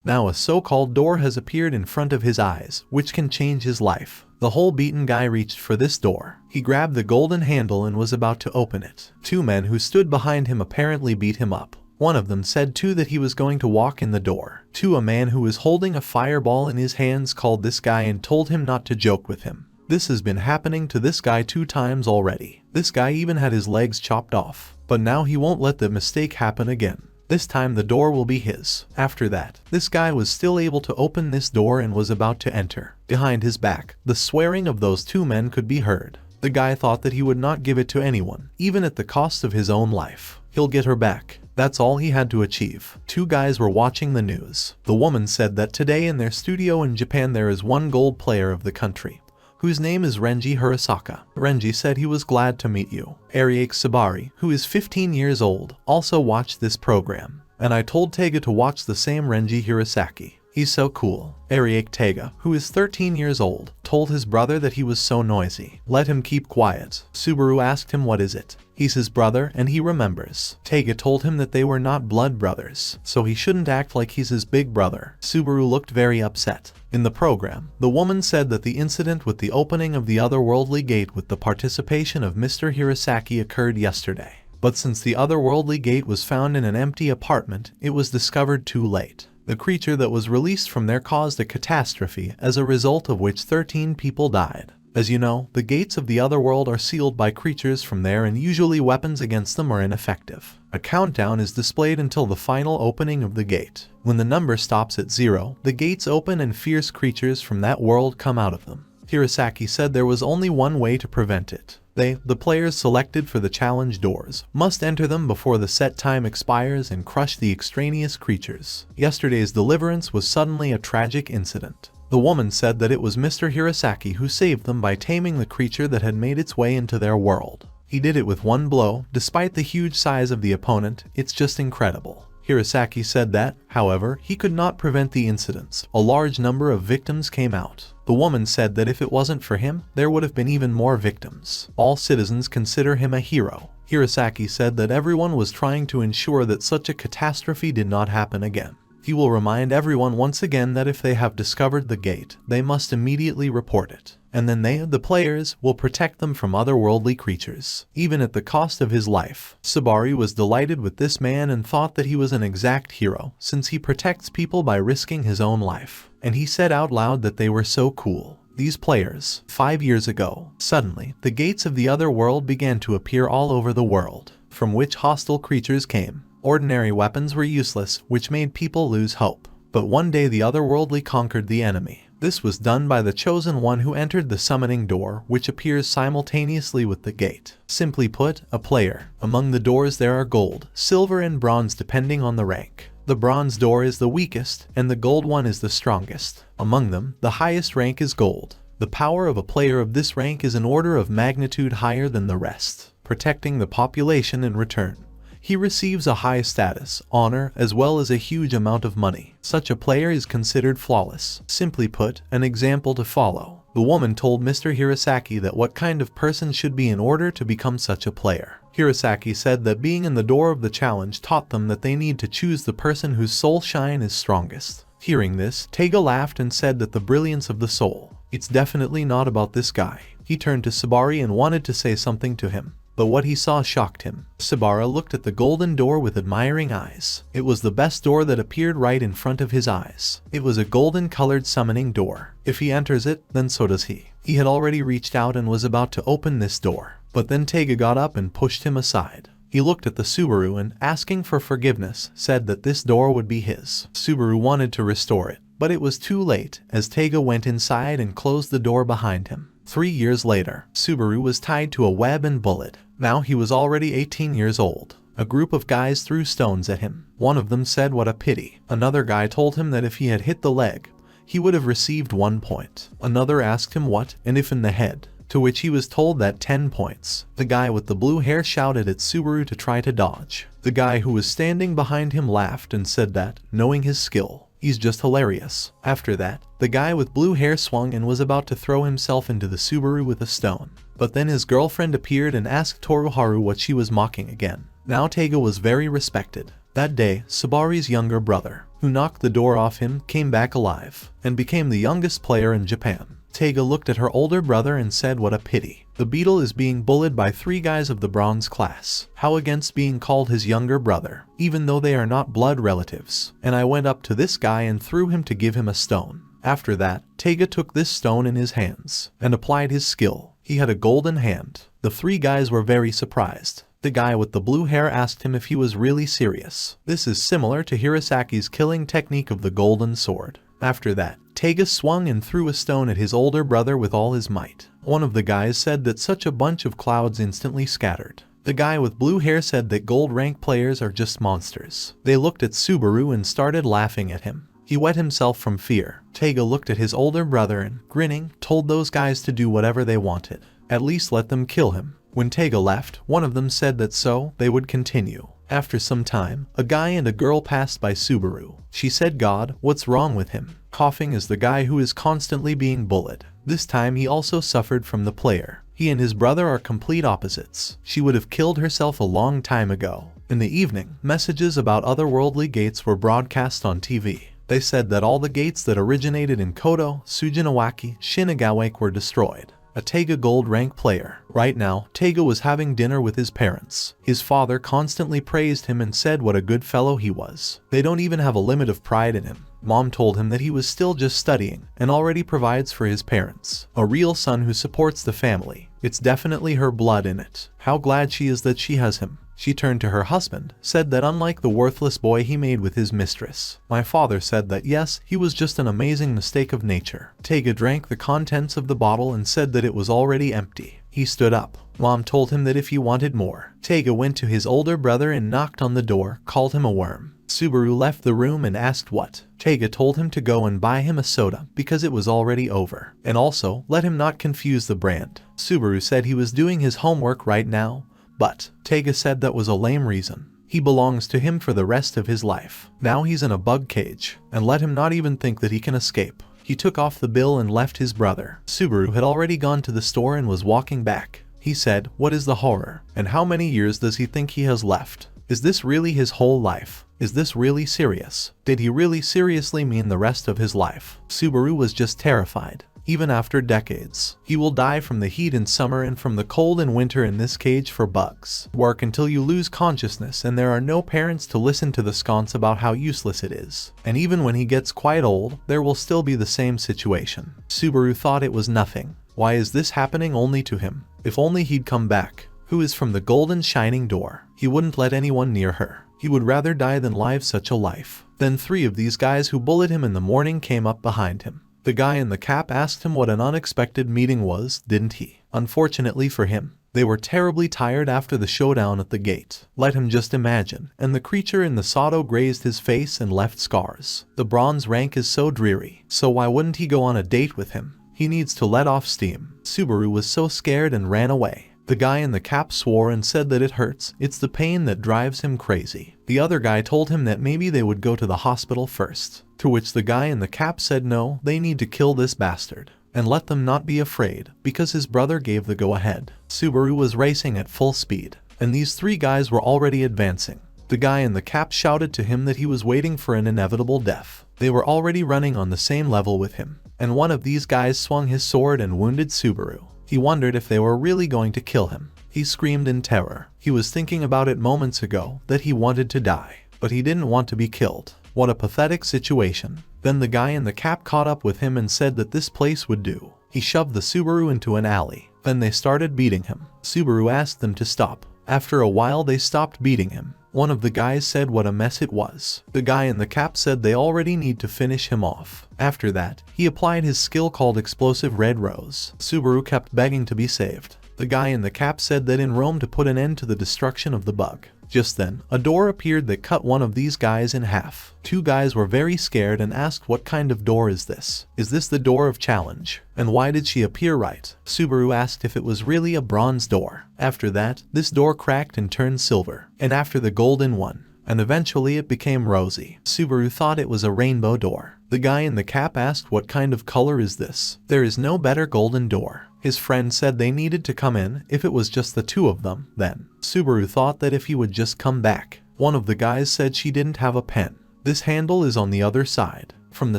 Now a so-called door has appeared in front of his eyes, which can change his life. The whole beaten guy reached for this door. He grabbed the golden handle and was about to open it. Two men who stood behind him apparently beat him up. One of them said too that he was going to walk in the door. A man who was holding a fireball in his hands called this guy and told him not to joke with him. This has been happening to this guy 2 times already. This guy even had his legs chopped off. But now he won't let the mistake happen again. This time the door will be his. After that, this guy was still able to open this door and was about to enter. Behind his back, the swearing of those 2 men could be heard. The guy thought that he would not give it to anyone, even at the cost of his own life. He'll get her back. That's all he had to achieve. 2 guys were watching the news. The woman said that today in their studio in Japan there is one gold player of the country, whose name is Renji Hirasaki. Renji said he was glad to meet you. Ariake Subaru, who is 15 years old, also watched this program. And I told Taiga to watch the same Renji Hirasaki. He's so cool. Ariake Taiga, who is 13 years old, told his brother that he was so noisy. Let him keep quiet. Subaru asked him what is it. He's his brother and he remembers. Taiga told him that they were not blood brothers, so he shouldn't act like he's his big brother. Subaru looked very upset. In the program, the woman said that the incident with the opening of the otherworldly gate with the participation of Mr. Hirasaki occurred yesterday. But since the otherworldly gate was found in an empty apartment, it was discovered too late. The creature that was released from there caused a catastrophe, as a result of which 13 people died. As you know, the gates of the otherworld are sealed by creatures from there and usually weapons against them are ineffective. A countdown is displayed until the final opening of the gate. When the number stops at 0, the gates open and fierce creatures from that world come out of them. Hirasaki said there was only one way to prevent it. The players selected for the challenge doors, must enter them before the set time expires and crush the extraneous creatures. Yesterday's deliverance was suddenly a tragic incident. The woman said that it was Mr. Hirasaki who saved them by taming the creature that had made its way into their world. He did it with one blow, despite the huge size of the opponent. It's just incredible. Hirasaki said that, however, he could not prevent the incidents. A large number of victims came out. The woman said that if it wasn't for him, there would have been even more victims. All citizens consider him a hero. Hirasaki said that everyone was trying to ensure that such a catastrophe did not happen again. He will remind everyone once again that if they have discovered the gate, they must immediately report it. And then the players, will protect them from otherworldly creatures, even at the cost of his life. Subaru was delighted with this man and thought that he was an exact hero, since he protects people by risking his own life. And he said out loud that they were so cool. These players, 5 years ago, suddenly, the gates of the other world began to appear all over the world, from which hostile creatures came. Ordinary weapons were useless, which made people lose hope. But one day the otherworldly conquered the enemy. This was done by the chosen one who entered the summoning door, which appears simultaneously with the gate. Simply put, a player. Among the doors there are gold, silver and bronze depending on the rank. The bronze door is the weakest, and the gold one is the strongest. Among them, the highest rank is gold. The power of a player of this rank is an order of magnitude higher than the rest, protecting the population in return. He receives a high status, honor, as well as a huge amount of money. Such a player is considered flawless. Simply put, an example to follow. The woman told Mr. Hirasaki that what kind of person should be in order to become such a player. Hirasaki said that being in the door of the challenge taught them that they need to choose the person whose soul shine is strongest. Hearing this, Taiga laughed and said that the brilliance of the soul. It's definitely not about this guy. He turned to Subaru and wanted to say something to him. But what he saw shocked him. Subaru looked at the golden door with admiring eyes. It was the best door that appeared right in front of his eyes. It was a golden-colored summoning door. If he enters it, then so does he. He had already reached out and was about to open this door. But then Taiga got up and pushed him aside. He looked at the Subaru and, asking for forgiveness, said that this door would be his. Subaru wanted to restore it, but it was too late, as Taiga went inside and closed the door behind him. 3 years later, Subaru was tied to a web and bullied. Now he was already 18 years old. A group of guys threw stones at him. One of them said what a pity. Another guy told him that if he had hit the leg, he would have received 1 point. Another asked him what, and if in the head, to which he was told that 10 points. The guy with the blue hair shouted at Subaru to try to dodge. The guy who was standing behind him laughed and said that, knowing his skill, he's just hilarious. After that, the guy with blue hair swung and was about to throw himself into the Subaru with a stone. But then his girlfriend appeared and asked Toruharu what she was mocking again. Now Taiga was very respected. That day, Subaru's younger brother, who knocked the door off him, came back alive, and became the youngest player in Japan. Taiga looked at her older brother and said, what a pity. The beetle is being bullied by 3 guys of the bronze class. How against being called his younger brother, even though they are not blood relatives. And I went up to this guy and threw him to give him a stone. After that, Taiga took this stone in his hands and applied his skill. He had a golden hand. The 3 guys were very surprised. The guy with the blue hair asked him if he was really serious. This is similar to Hirasaki's killing technique of the golden sword. After that, Taiga swung and threw a stone at his older brother with all his might. One of the guys said that such a bunch of clouds instantly scattered. The guy with blue hair said that gold rank players are just monsters. They looked at Subaru and started laughing at him. He wet himself from fear. Taiga looked at his older brother and, grinning, told those guys to do whatever they wanted. At least let them kill him. When Taiga left, one of them said that so, they would continue. After some time, a guy and a girl passed by Subaru. She said, God, what's wrong with him? Coughing is the guy who is constantly being bullied. This time he also suffered from the player. He and his brother are complete opposites. She would have killed herself a long time ago. In the evening, messages about otherworldly gates were broadcast on TV. They said that all the gates that originated in Kodo, Sujinawaki, Shinigawake were destroyed. A Taiga gold rank player. Right now, Taiga was having dinner with his parents. His father constantly praised him and said what a good fellow he was. They don't even have a limit of pride in him. Mom told him that he was still just studying and already provides for his parents. A real son who supports the family. It's definitely her blood in it. How glad she is that she has him. She turned to her husband, said that unlike the worthless boy he made with his mistress, my father said that yes, he was just an amazing mistake of nature. Taiga drank the contents of the bottle and said that it was already empty. He stood up. Mom told him that if he wanted more. Taiga went to his older brother and knocked on the door, called him a worm. Subaru left the room and asked what. Taiga told him to go and buy him a soda because it was already over. And also, let him not confuse the brand. Subaru said he was doing his homework right now. But Taiga said that was a lame reason. He belongs to him for the rest of his life. Now he's in a bug cage, and let him not even think that he can escape. He took off the bill and left his brother. Subaru had already gone to the store and was walking back. He said, what is the horror? And how many years does he think he has left? Is this really his whole life? Is this really serious? Did he really seriously mean the rest of his life? Subaru was just terrified. Even after decades, he will die from the heat in summer and from the cold in winter in this cage for bugs. Work until you lose consciousness and there are no parents to listen to the sconce about how useless it is. And even when he gets quite old, there will still be the same situation. Subaru thought it was nothing. Why is this happening only to him? If only he'd come back. Who is from the golden shining door? He wouldn't let anyone near her. He would rather die than live such a life. Then 3 of these guys who bullied him in the morning came up behind him. The guy in the cap asked him what an unexpected meeting was, didn't he? Unfortunately for him, they were terribly tired after the showdown at the gate. Let him just imagine. And the creature in the Sato grazed his face and left scars. The bronze rank is so dreary. So why wouldn't he go on a date with him? He needs to let off steam. Subaru was so scared and ran away. The guy in the cap swore and said that it hurts. It's the pain that drives him crazy. The other guy told him that maybe they would go to the hospital first. To which the guy in the cap said no, they need to kill this bastard. And let them not be afraid, because his brother gave the go-ahead. Subaru was racing at full speed, and these 3 guys were already advancing. The guy in the cap shouted to him that he was waiting for an inevitable death. They were already running on the same level with him, and one of these guys swung his sword and wounded Subaru. He wondered if they were really going to kill him. He screamed in terror. He was thinking about it moments ago, that he wanted to die, but he didn't want to be killed. What a pathetic situation. Then the guy in the cap caught up with him and said that this place would do. He shoved the Subaru into an alley. Then they started beating him. Subaru asked them to stop. After a while they stopped beating him. One of the guys said what a mess it was. The guy in the cap said they already need to finish him off. After that, he applied his skill called Explosive Red Rose. Subaru kept begging to be saved. The guy in the cap said that in Rome to put an end to the destruction of the bug. Just then, a door appeared that cut one of these guys in half. 2 guys were very scared and asked what kind of door is this? Is this the door of challenge? And why did she appear right? Subaru asked if it was really a bronze door. After that, this door cracked and turned silver. And after the golden one. And eventually it became rosy. Subaru thought it was a rainbow door. The guy in the cap asked what kind of color is this? There is no better golden door. His friend said they needed to come in if it was just the 2 of them. Then, Subaru thought that if he would just come back. One of the guys said she didn't have a pen. This handle is on the other side. From the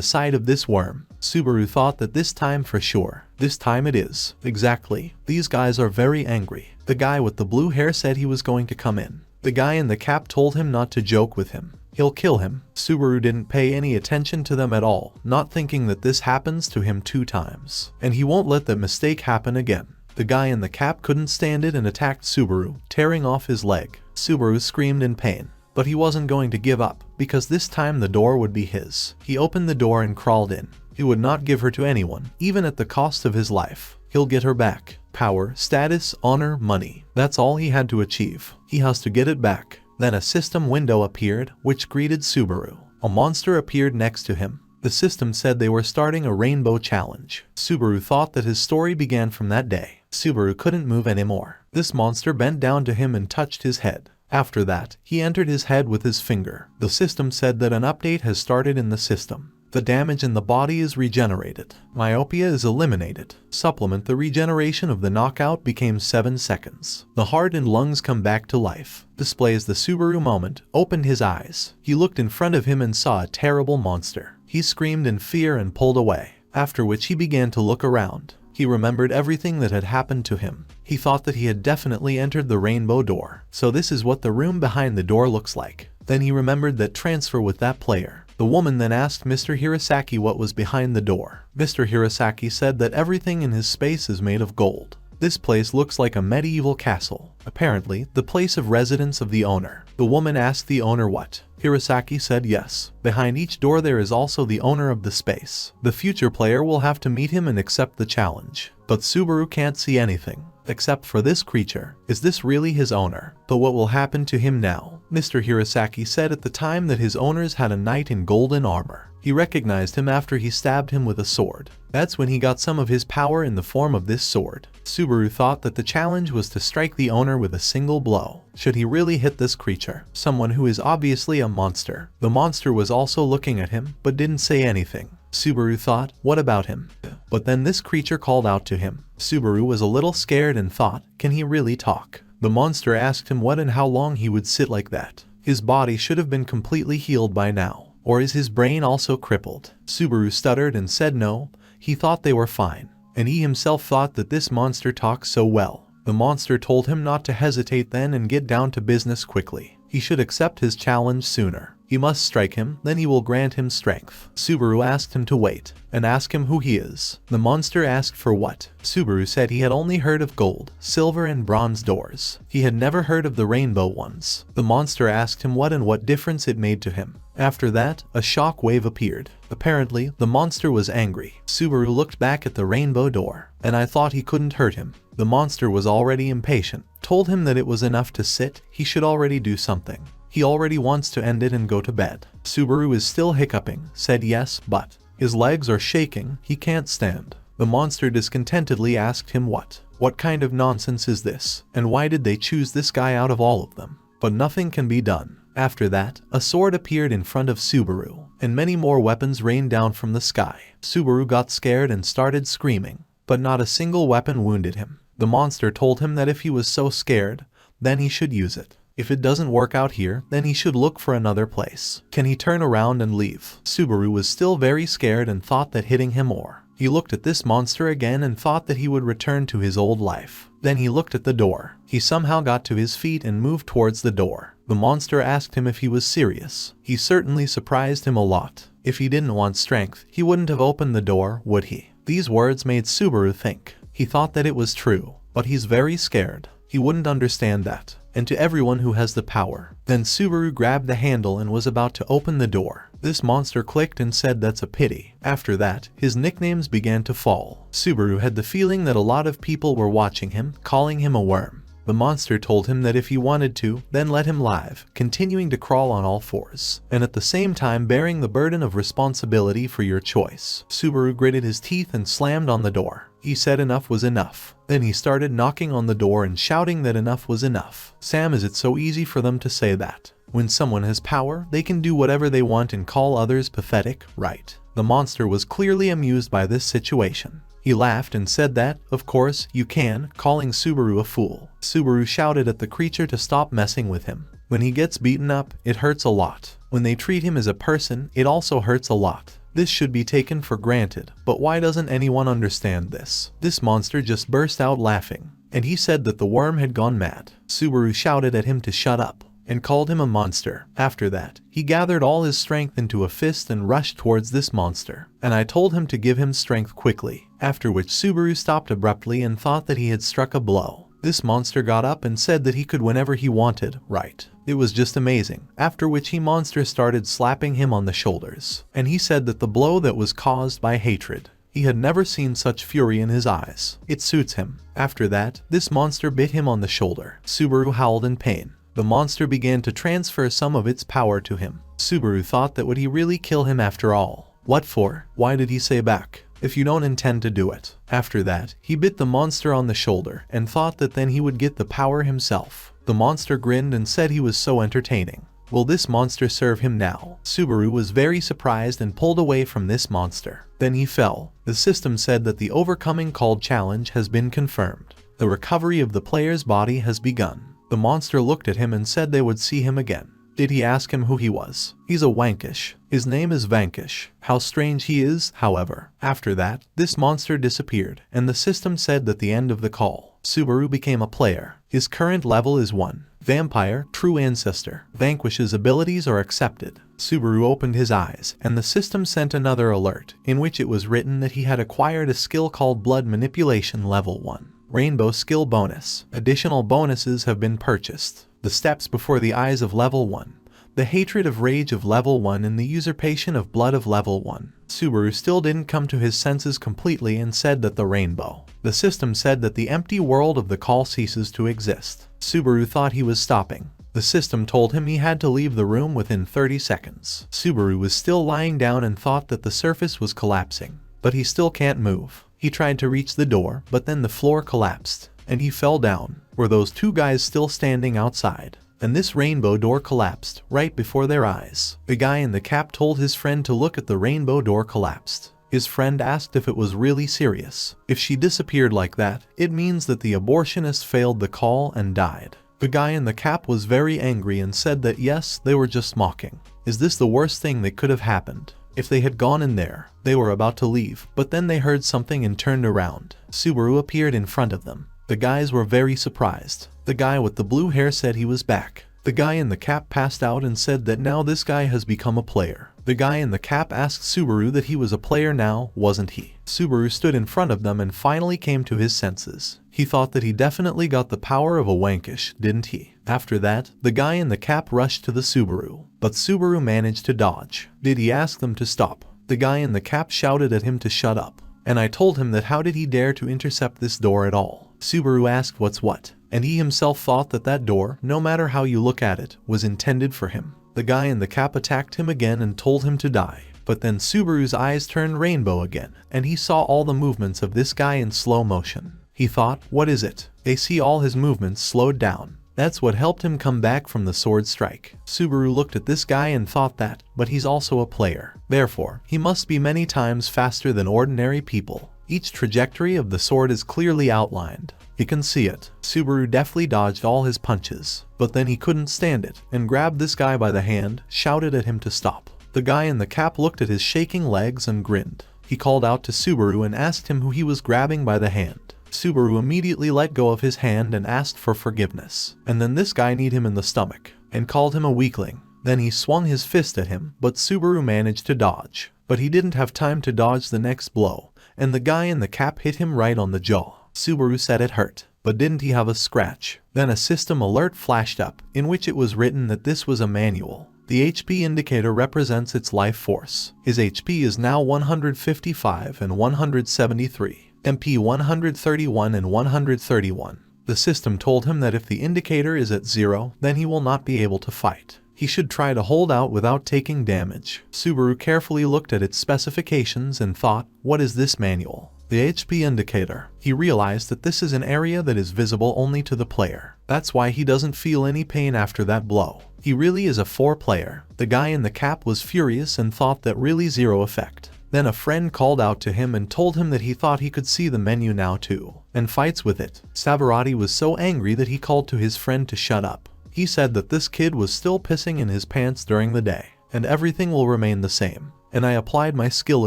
side of this worm, Subaru thought that this time for sure. This time it is. Exactly. These guys are very angry. The guy with the blue hair said he was going to come in. The guy in the cap told him not to joke with him. He'll kill him. Subaru didn't pay any attention to them at all, not thinking that this happens to him 2 times. And he won't let that mistake happen again. The guy in the cap couldn't stand it and attacked Subaru, tearing off his leg. Subaru screamed in pain. But he wasn't going to give up, because this time the door would be his. He opened the door and crawled in. He would not give her to anyone, even at the cost of his life. He'll get her back. Power, status, honor, money. That's all he had to achieve. He has to get it back. Then a system window appeared, which greeted Subaru. A monster appeared next to him. The system said they were starting a rainbow challenge. Subaru thought that his story began from that day. Subaru couldn't move anymore. This monster bent down to him and touched his head. After that, he entered his head with his finger. The system said that an update has started in the system. The damage in the body is regenerated. Myopia is eliminated. Supplement the regeneration of the knockout became 7 seconds. The heart and lungs come back to life. Displays the Subaru moment, opened his eyes. He looked in front of him and saw a terrible monster. He screamed in fear and pulled away, after which he began to look around. He remembered everything that had happened to him. He thought that he had definitely entered the rainbow door. So this is what the room behind the door looks like. Then he remembered that transfer with that player. The woman then asked Mr. Hirasaki what was behind the door. Mr. Hirasaki said that everything in his space is made of gold. This place looks like a medieval castle. Apparently, the place of residence of the owner. The woman asked the owner what. Hirasaki said yes. Behind each door there is also the owner of the space. The future player will have to meet him and accept the challenge. But Subaru can't see anything, except for this creature. Is this really his owner? But what will happen to him now? Mr. Hirasaki said at the time that his owners had a knight in golden armor. He recognized him after he stabbed him with a sword. That's when he got some of his power in the form of this sword. Subaru thought that the challenge was to strike the owner with a single blow. Should he really hit this creature? Someone who is obviously a monster. The monster was also looking at him, but didn't say anything. Subaru thought, what about him? But then this creature called out to him. Subaru was a little scared and thought, can he really talk? The monster asked him what and how long he would sit like that. His body should have been completely healed by now. Or is his brain also crippled? Subaru stuttered and said no, he thought they were fine. And he himself thought that this monster talks so well. The monster told him not to hesitate then and get down to business quickly. He should accept his challenge sooner. He must strike him, then he will grant him strength. Subaru asked him to wait, and ask him who he is. The monster asked for what? Subaru said he had only heard of gold, silver and bronze doors. He had never heard of the rainbow ones. The monster asked him what and what difference it made to him. After that, a shock wave appeared. Apparently, the monster was angry. Subaru looked back at the rainbow door, and I thought he couldn't hurt him. The monster was already impatient, told him that it was enough to sit, he should already do something. He already wants to end it and go to bed. Subaru is still hiccuping, said yes, but his legs are shaking, he can't stand. The monster discontentedly asked him what kind of nonsense is this, and why did they choose this guy out of all of them? But nothing can be done. After that, a sword appeared in front of Subaru, and many more weapons rained down from the sky. Subaru got scared and started screaming, but not a single weapon wounded him. The monster told him that if he was so scared, then he should use it. If it doesn't work out here, then he should look for another place. Can he turn around and leave? Subaru was still very scared and thought that hitting him or. He looked at this monster again and thought that he would return to his old life. Then he looked at the door. He somehow got to his feet and moved towards the door. The monster asked him if he was serious. He certainly surprised him a lot. If he didn't want strength, he wouldn't have opened the door, would he? These words made Subaru think. He thought that it was true, but he's very scared. He wouldn't understand that. And to everyone who has the power. Then Subaru grabbed the handle and was about to open the door. This monster clicked and said that's a pity. After that, his nicknames began to fall. Subaru had the feeling that a lot of people were watching him, calling him a worm. The monster told him that if he wanted to, then let him live, continuing to crawl on all fours, and at the same time bearing the burden of responsibility for your choice. Subaru gritted his teeth and slammed on the door. He said enough was enough. Then he started knocking on the door and shouting that enough was enough. Sam, is it so easy for them to say that? When someone has power, they can do whatever they want and call others pathetic, right? The monster was clearly amused by this situation. He laughed and said that, of course, you can, calling Subaru a fool. Subaru shouted at the creature to stop messing with him. When he gets beaten up, it hurts a lot. When they treat him as a person, it also hurts a lot. This should be taken for granted, but why doesn't anyone understand this? This monster just burst out laughing, and he said that the worm had gone mad. Subaru shouted at him to shut up, and called him a monster. After that, he gathered all his strength into a fist and rushed towards this monster, and I told him to give him strength quickly, after which Subaru stopped abruptly and thought that he had struck a blow. This monster got up and said that he could whenever he wanted, right? It was just amazing, after which monster started slapping him on the shoulders, and he said that the blow that was caused by hatred. He had never seen such fury in his eyes. It suits him. After that, this monster bit him on the shoulder. Subaru howled in pain. The monster began to transfer some of its power to him. Subaru thought that would he really kill him after all? What for? Why did he say back? If you don't intend to do it. After that, he bit the monster on the shoulder and thought that then he would get the power himself. The monster grinned and said he was so entertaining. Will this monster serve him now? Subaru was very surprised and pulled away from this monster. Then he fell. The system said that the overcoming called challenge has been confirmed. The recovery of the player's body has begun. The monster looked at him and said they would see him again. Did he ask him who he was? He's a Wankish. His name is Vanquish. How strange he is, however. After that, this monster disappeared, and the system said that the end of the call. Subaru became a player. His current level is 1. Vampire, true ancestor. Vanquish's abilities are accepted. Subaru opened his eyes, and the system sent another alert, in which it was written that he had acquired a skill called Blood Manipulation Level 1. Rainbow skill bonus. Additional bonuses have been purchased. The steps before the eyes of level 1. The hatred of rage of level 1 and the usurpation of blood of level 1. Subaru still didn't come to his senses completely and said that the rainbow. The system said that the empty world of the call ceases to exist. Subaru thought he was stopping. The system told him he had to leave the room within 30 seconds. Subaru was still lying down and thought that the surface was collapsing. But he still can't move. He tried to reach the door, but then the floor collapsed, and he fell down. Were those two guys still standing outside? And this rainbow door collapsed right before their eyes. The guy in the cap told his friend to look at the rainbow door collapsed. His friend asked if it was really serious. If she disappeared like that, it means that the abortionist failed the call and died. The guy in the cap was very angry and said that yes, they were just mocking. Is this the worst thing that could have happened? If they had gone in there, they were about to leave, but then they heard something and turned around. Subaru appeared in front of them. The guys were very surprised. The guy with the blue hair said he was back. The guy in the cap passed out and said that now this guy has become a player. The guy in the cap asked Subaru that he was a player now, wasn't he? Subaru stood in front of them and finally came to his senses. He thought that he definitely got the power of a Wankish, didn't he? After that, the guy in the cap rushed to the Subaru, but Subaru managed to dodge. Did he ask them to stop? The guy in the cap shouted at him to shut up. And I told him that how did he dare to intercept this door at all? Subaru asked what's what, and he himself thought that that door, no matter how you look at it, was intended for him. The guy in the cap attacked him again and told him to die. But then Subaru's eyes turned rainbow again, and he saw all the movements of this guy in slow motion. He thought, what is it? They see all his movements slowed down. That's what helped him come back from the sword strike. Subaru looked at this guy and thought that, but he's also a player. Therefore, he must be many times faster than ordinary people. Each trajectory of the sword is clearly outlined. You can see it. Subaru deftly dodged all his punches, but then he couldn't stand it, and grabbed this guy by the hand, shouted at him to stop. The guy in the cap looked at his shaking legs and grinned. He called out to Subaru and asked him who he was grabbing by the hand. Subaru immediately let go of his hand and asked for forgiveness. And then this guy kneed him in the stomach, and called him a weakling. Then he swung his fist at him, but Subaru managed to dodge. But he didn't have time to dodge the next blow, and the guy in the cap hit him right on the jaw. Subaru said it hurt, but didn't he have a scratch? Then a system alert flashed up, in which it was written that this was a manual. The HP indicator represents its life force. His HP is now 155 and 173. MP 131 and 131. The system told him that if the indicator is at 0, then he will not be able to fight. He should try to hold out without taking damage. Subaru carefully looked at its specifications and thought, what is this manual? The HP indicator. He realized that this is an area that is visible only to the player. That's why he doesn't feel any pain after that blow. He really is a 4 player. The guy in the cap was furious and thought that really 0 effect. Then a friend called out to him and told him that he thought he could see the menu now too, and fights with it. Savarati was so angry that he called to his friend to shut up. He said that this kid was still pissing in his pants during the day. and everything will remain the same. And I applied my skill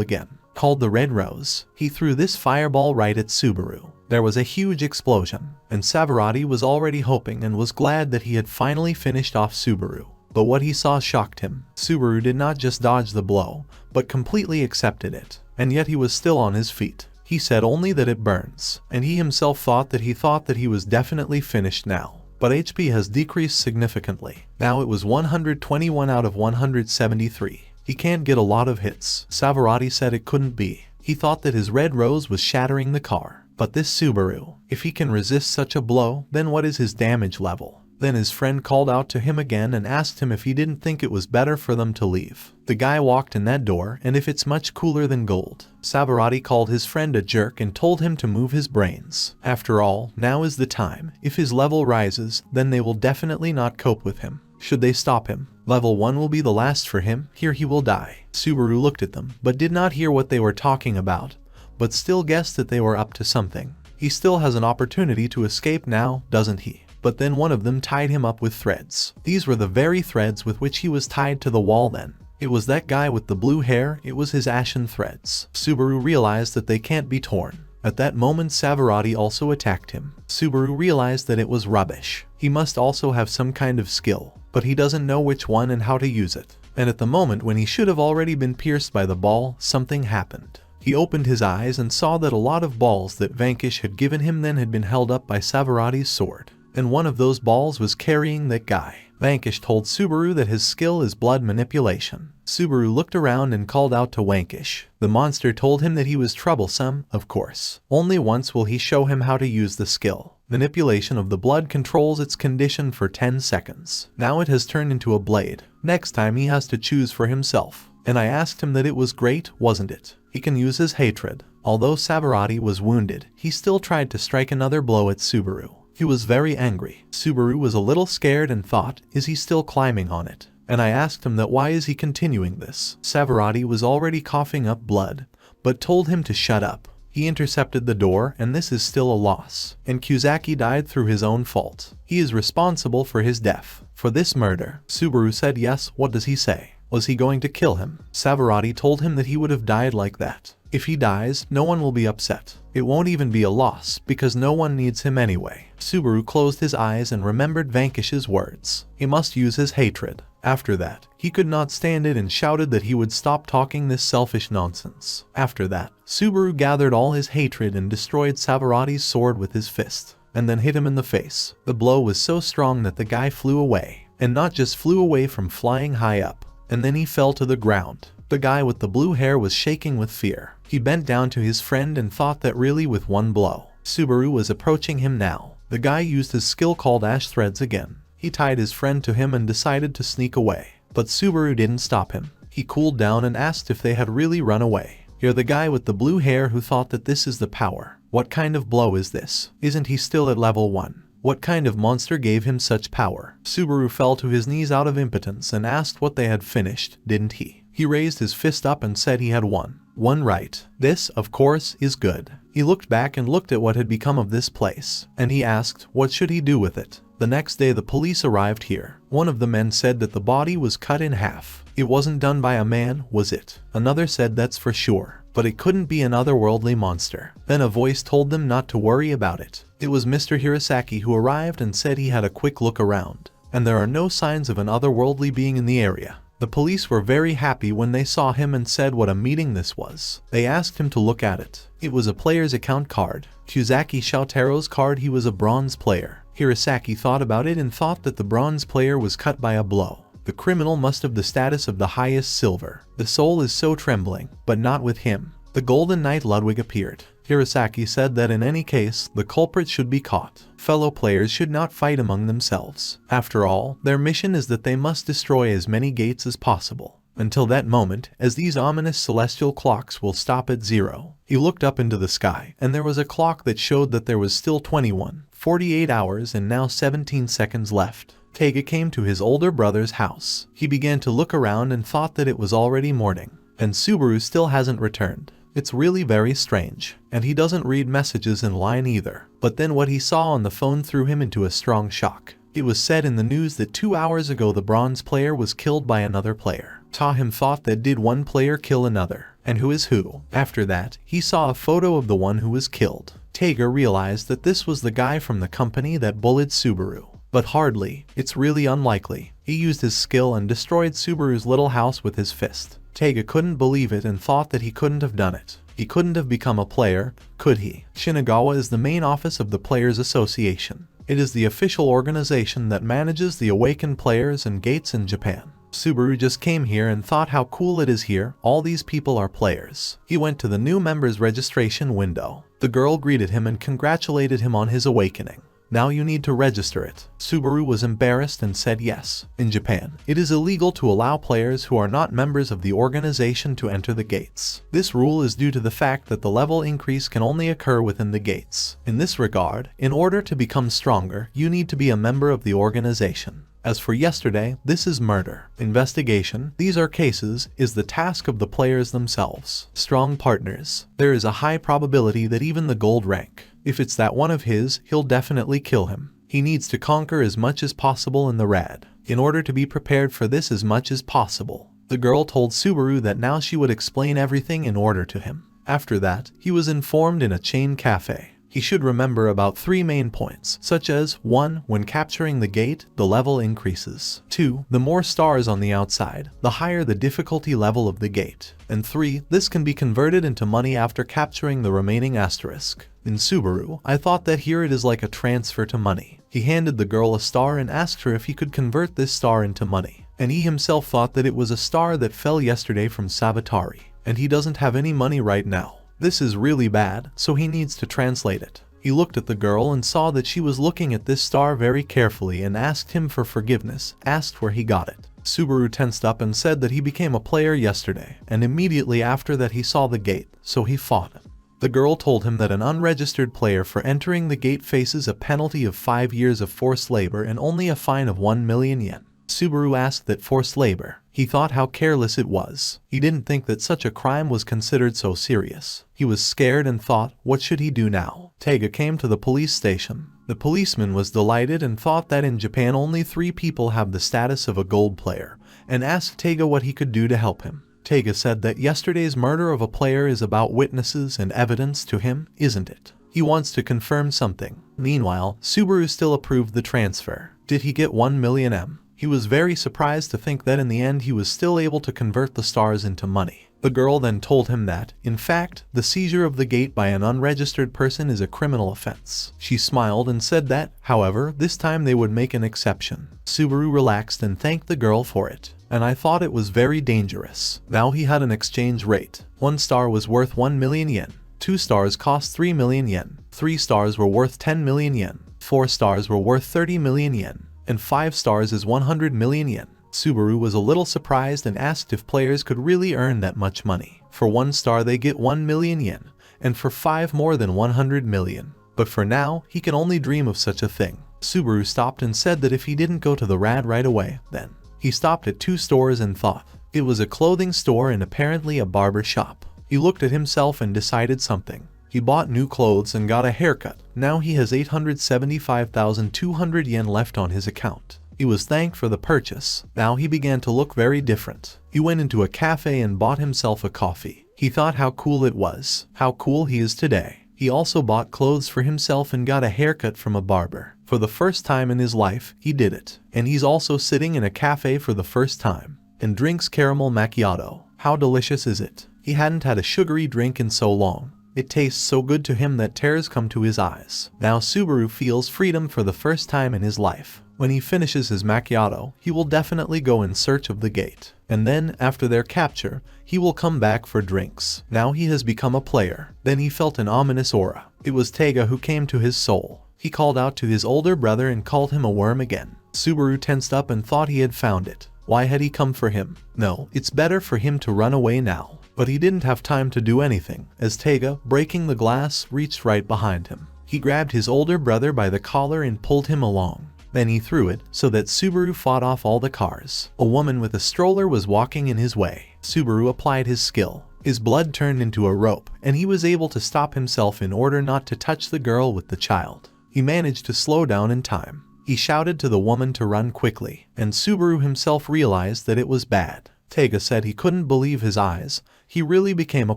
again, called the Red Rose. He threw this fireball right at Subaru. There was a huge explosion, and Savarati was already hoping and was glad that he had finally finished off Subaru. But what he saw shocked him. Subaru did not just dodge the blow, but completely accepted it, and yet he was still on his feet. He said only that it burns, and he himself thought that he was definitely finished now. But HP has decreased significantly. Now it was 121 out of 173. He can't get a lot of hits. Savarati said it couldn't be. He thought that his Red Rose was shattering the car. But this Subaru, if he can resist such a blow, then what is his damage level? Then his friend called out to him again and asked him if he didn't think it was better for them to leave. The guy walked in that door, and if it's much cooler than gold. Savarati called his friend a jerk and told him to move his brains. After all, now is the time. If his level rises, then they will definitely not cope with him. Should they stop him, level 1 will be the last for him. Here he will die. Subaru looked at them, but did not hear what they were talking about, but still guessed that they were up to something. He still has an opportunity to escape now, doesn't he? But then one of them tied him up with threads. These were the very threads with which he was tied to the wall then. It was that guy with the blue hair, it was his ashen threads. Subaru realized that they can't be torn. At that moment Savarati also attacked him. Subaru realized that it was rubbish. He must also have some kind of skill, but he doesn't know which one and how to use it. And at the moment when he should have already been pierced by the ball, something happened. He opened his eyes and saw that a lot of balls that Vanquish had given him then had been held up by Savarati's sword. And one of those balls was carrying that guy. Vanquish told Subaru that his skill is blood manipulation. Subaru looked around and called out to Vanquish. The monster told him that he was troublesome, of course. Only once will he show him how to use the skill. Manipulation of the blood controls its condition for 10 seconds. Now it has turned into a blade. Next time he has to choose for himself. And I asked him that it was great, wasn't it? He can use his hatred. Although Savarati was wounded, he still tried to strike another blow at Subaru. He was very angry. Subaru was a little scared and thought, is he still climbing on it? And I asked him that why is he continuing this? Savarati was already coughing up blood, but told him to shut up. He intercepted the door, and this is still a loss. And Hirasaki died through his own fault. He is responsible for his death. For this murder, Subaru said yes. What does he say? Was he going to kill him? Savarati told him that he would have died like that. If he dies, no one will be upset. It won't even be a loss, because no one needs him anyway. Subaru closed his eyes and remembered Vanquish's words. He must use his hatred. After that, he could not stand it and shouted that he would stop talking this selfish nonsense. After that, Subaru gathered all his hatred and destroyed Savarati's sword with his fist, and then hit him in the face. The blow was so strong that the guy flew away, and not just flew away from flying high up, and then he fell to the ground. The guy with the blue hair was shaking with fear. He bent down to his friend and thought that really with one blow. Subaru was approaching him now. The guy used his skill called Ash Threads again. He tied his friend to him and decided to sneak away. But Subaru didn't stop him. He cooled down and asked if they had really run away. You're the guy with the blue hair who thought that this is the power. What kind of blow is this? Isn't he still at level 1? What kind of monster gave him such power? Subaru fell to his knees out of impotence and asked what they had finished, didn't he? He raised his fist up and said he had won. One right. This, of course, is good. He looked back and looked at what had become of this place, and he asked, what should he do with it? The next day the police arrived here. One of the men said that the body was cut in half. It wasn't done by a man, was it? Another said that's for sure, but it couldn't be an otherworldly monster. Then a voice told them not to worry about it. It was Mr. Hirasaki who arrived and said he had a quick look around, and there are no signs of an otherworldly being in the area. The police were very happy when they saw him and said what a meeting this was. They asked him to look at it. It was a player's account card. Hirasaki Shoutaro's card. He was a bronze player. Hirasaki thought about it and thought that the bronze player was cut by a blow. The criminal must have the status of the highest silver. The soul is so trembling, but not with him. The Golden Knight Ludwig appeared. Hirasaki said that in any case, the culprit should be caught. Fellow players should not fight among themselves. After all, their mission is that they must destroy as many gates as possible. Until that moment, as these ominous celestial clocks will stop at 0. He looked up into the sky, and there was a clock that showed that there was still 48 hours and now 17 seconds left. Taiga came to his older brother's house. He began to look around and thought that it was already morning, and Subaru still hasn't returned. It's really very strange, and he doesn't read messages in line either. But then what he saw on the phone threw him into a strong shock. It was said in the news that 2 hours ago the bronze player was killed by another player. Him thought that did one player kill another, and who is who. After that, he saw a photo of the one who was killed. Taiga realized that this was the guy from the company that bullied Subaru. But hardly, it's really unlikely. He used his skill and destroyed Subaru's little house with his fist. Taiga couldn't believe it and thought that he couldn't have done it. He couldn't have become a player, could he? Shinagawa is the main office of the Players Association. It is the official organization that manages the awakened players and gates in Japan. Subaru just came here and thought how cool it is here, all these people are players. He went to the new members registration window. The girl greeted him and congratulated him on his awakening. Now you need to register it. Subaru was embarrassed and said yes. In Japan, it is illegal to allow players who are not members of the organization to enter the gates. This rule is due to the fact that the level increase can only occur within the gates. In this regard, in order to become stronger, you need to be a member of the organization. As for yesterday, this is murder. Investigation, these are cases, is the task of the players themselves. Strong partners. There is a high probability that even the gold rank, if it's that one of his, he'll definitely kill him. He needs to conquer as much as possible in the rad, in order to be prepared for this as much as possible. The girl told Subaru that now she would explain everything in order to him. After that, he was informed in a chain cafe. He should remember about 3 main points, such as 1. When capturing the gate, the level increases. 2. The more stars on the outside, the higher the difficulty level of the gate. And 3. This can be converted into money after capturing the remaining asterisk. In Subaru, I thought that here it is like a transfer to money. He handed the girl a star and asked her if he could convert this star into money. And he himself thought that it was a star that fell yesterday from Sabatari. And he doesn't have any money right now. This is really bad, so he needs to translate it. He looked at the girl and saw that she was looking at this star very carefully and asked him for forgiveness, asked where he got it. Subaru tensed up and said that he became a player yesterday, and immediately after that he saw the gate, so he fought him. The girl told him that an unregistered player for entering the gate faces a penalty of 5 years of forced labor and only a fine of 1 million yen. Subaru asked that forced labor. He thought how careless it was. He didn't think that such a crime was considered so serious. He was scared and thought, what should he do now? Taiga came to the police station. The policeman was delighted and thought that in Japan only 3 people have the status of a gold player, and asked Taiga what he could do to help him. Taiga said that yesterday's murder of a player is about witnesses and evidence to him, isn't it? He wants to confirm something. Meanwhile, Subaru still approved the transfer. Did he get 1 million M? He was very surprised to think that in the end he was still able to convert the stars into money. The girl then told him that, in fact, the seizure of the gate by an unregistered person is a criminal offense. She smiled and said that, however, this time they would make an exception. Subaru relaxed and thanked the girl for it. And I thought it was very dangerous. Now he had an exchange rate. 1 star was worth 1 million yen. 2 stars cost 3 million yen. 3 stars were worth 10 million yen. 4 stars were worth 30 million yen. And 5 stars is 100 million yen. Subaru was a little surprised and asked if players could really earn that much money. For 1 star they get 1 million yen, and for 5 more than 100 million. But for now, he can only dream of such a thing. Subaru stopped and said that if he didn't go to the rad right away, then. He stopped at 2 stores and thought. It was a clothing store and apparently a barber shop. He looked at himself and decided something. He bought new clothes and got a haircut. Now he has 875,200 yen left on his account. He was thanked for the purchase. Now he began to look very different. He went into a cafe and bought himself a coffee. He thought how cool it was. How cool he is today. He also bought clothes for himself and got a haircut from a barber. For the first time in his life, he did it. And he's also sitting in a cafe for the first time. And drinks caramel macchiato. How delicious is it? He hadn't had a sugary drink in so long. It tastes so good to him that tears come to his eyes. Now Subaru feels freedom for the first time in his life. When he finishes his macchiato, he will definitely go in search of the gate. And then, after their capture, he will come back for drinks. Now he has become a player. Then he felt an ominous aura. It was Taiga who came to his soul. He called out to his older brother and called him a worm again. Subaru tensed up and thought he had found it. Why had he come for him? No, it's better for him to run away now. But he didn't have time to do anything, as Taiga, breaking the glass, reached right behind him. He grabbed his older brother by the collar and pulled him along. Then he threw it, so that Subaru fought off all the cars. A woman with a stroller was walking in his way. Subaru applied his skill. His blood turned into a rope, and he was able to stop himself in order not to touch the girl with the child. He managed to slow down in time. He shouted to the woman to run quickly, and Subaru himself realized that it was bad. Taiga said he couldn't believe his eyes. He really became a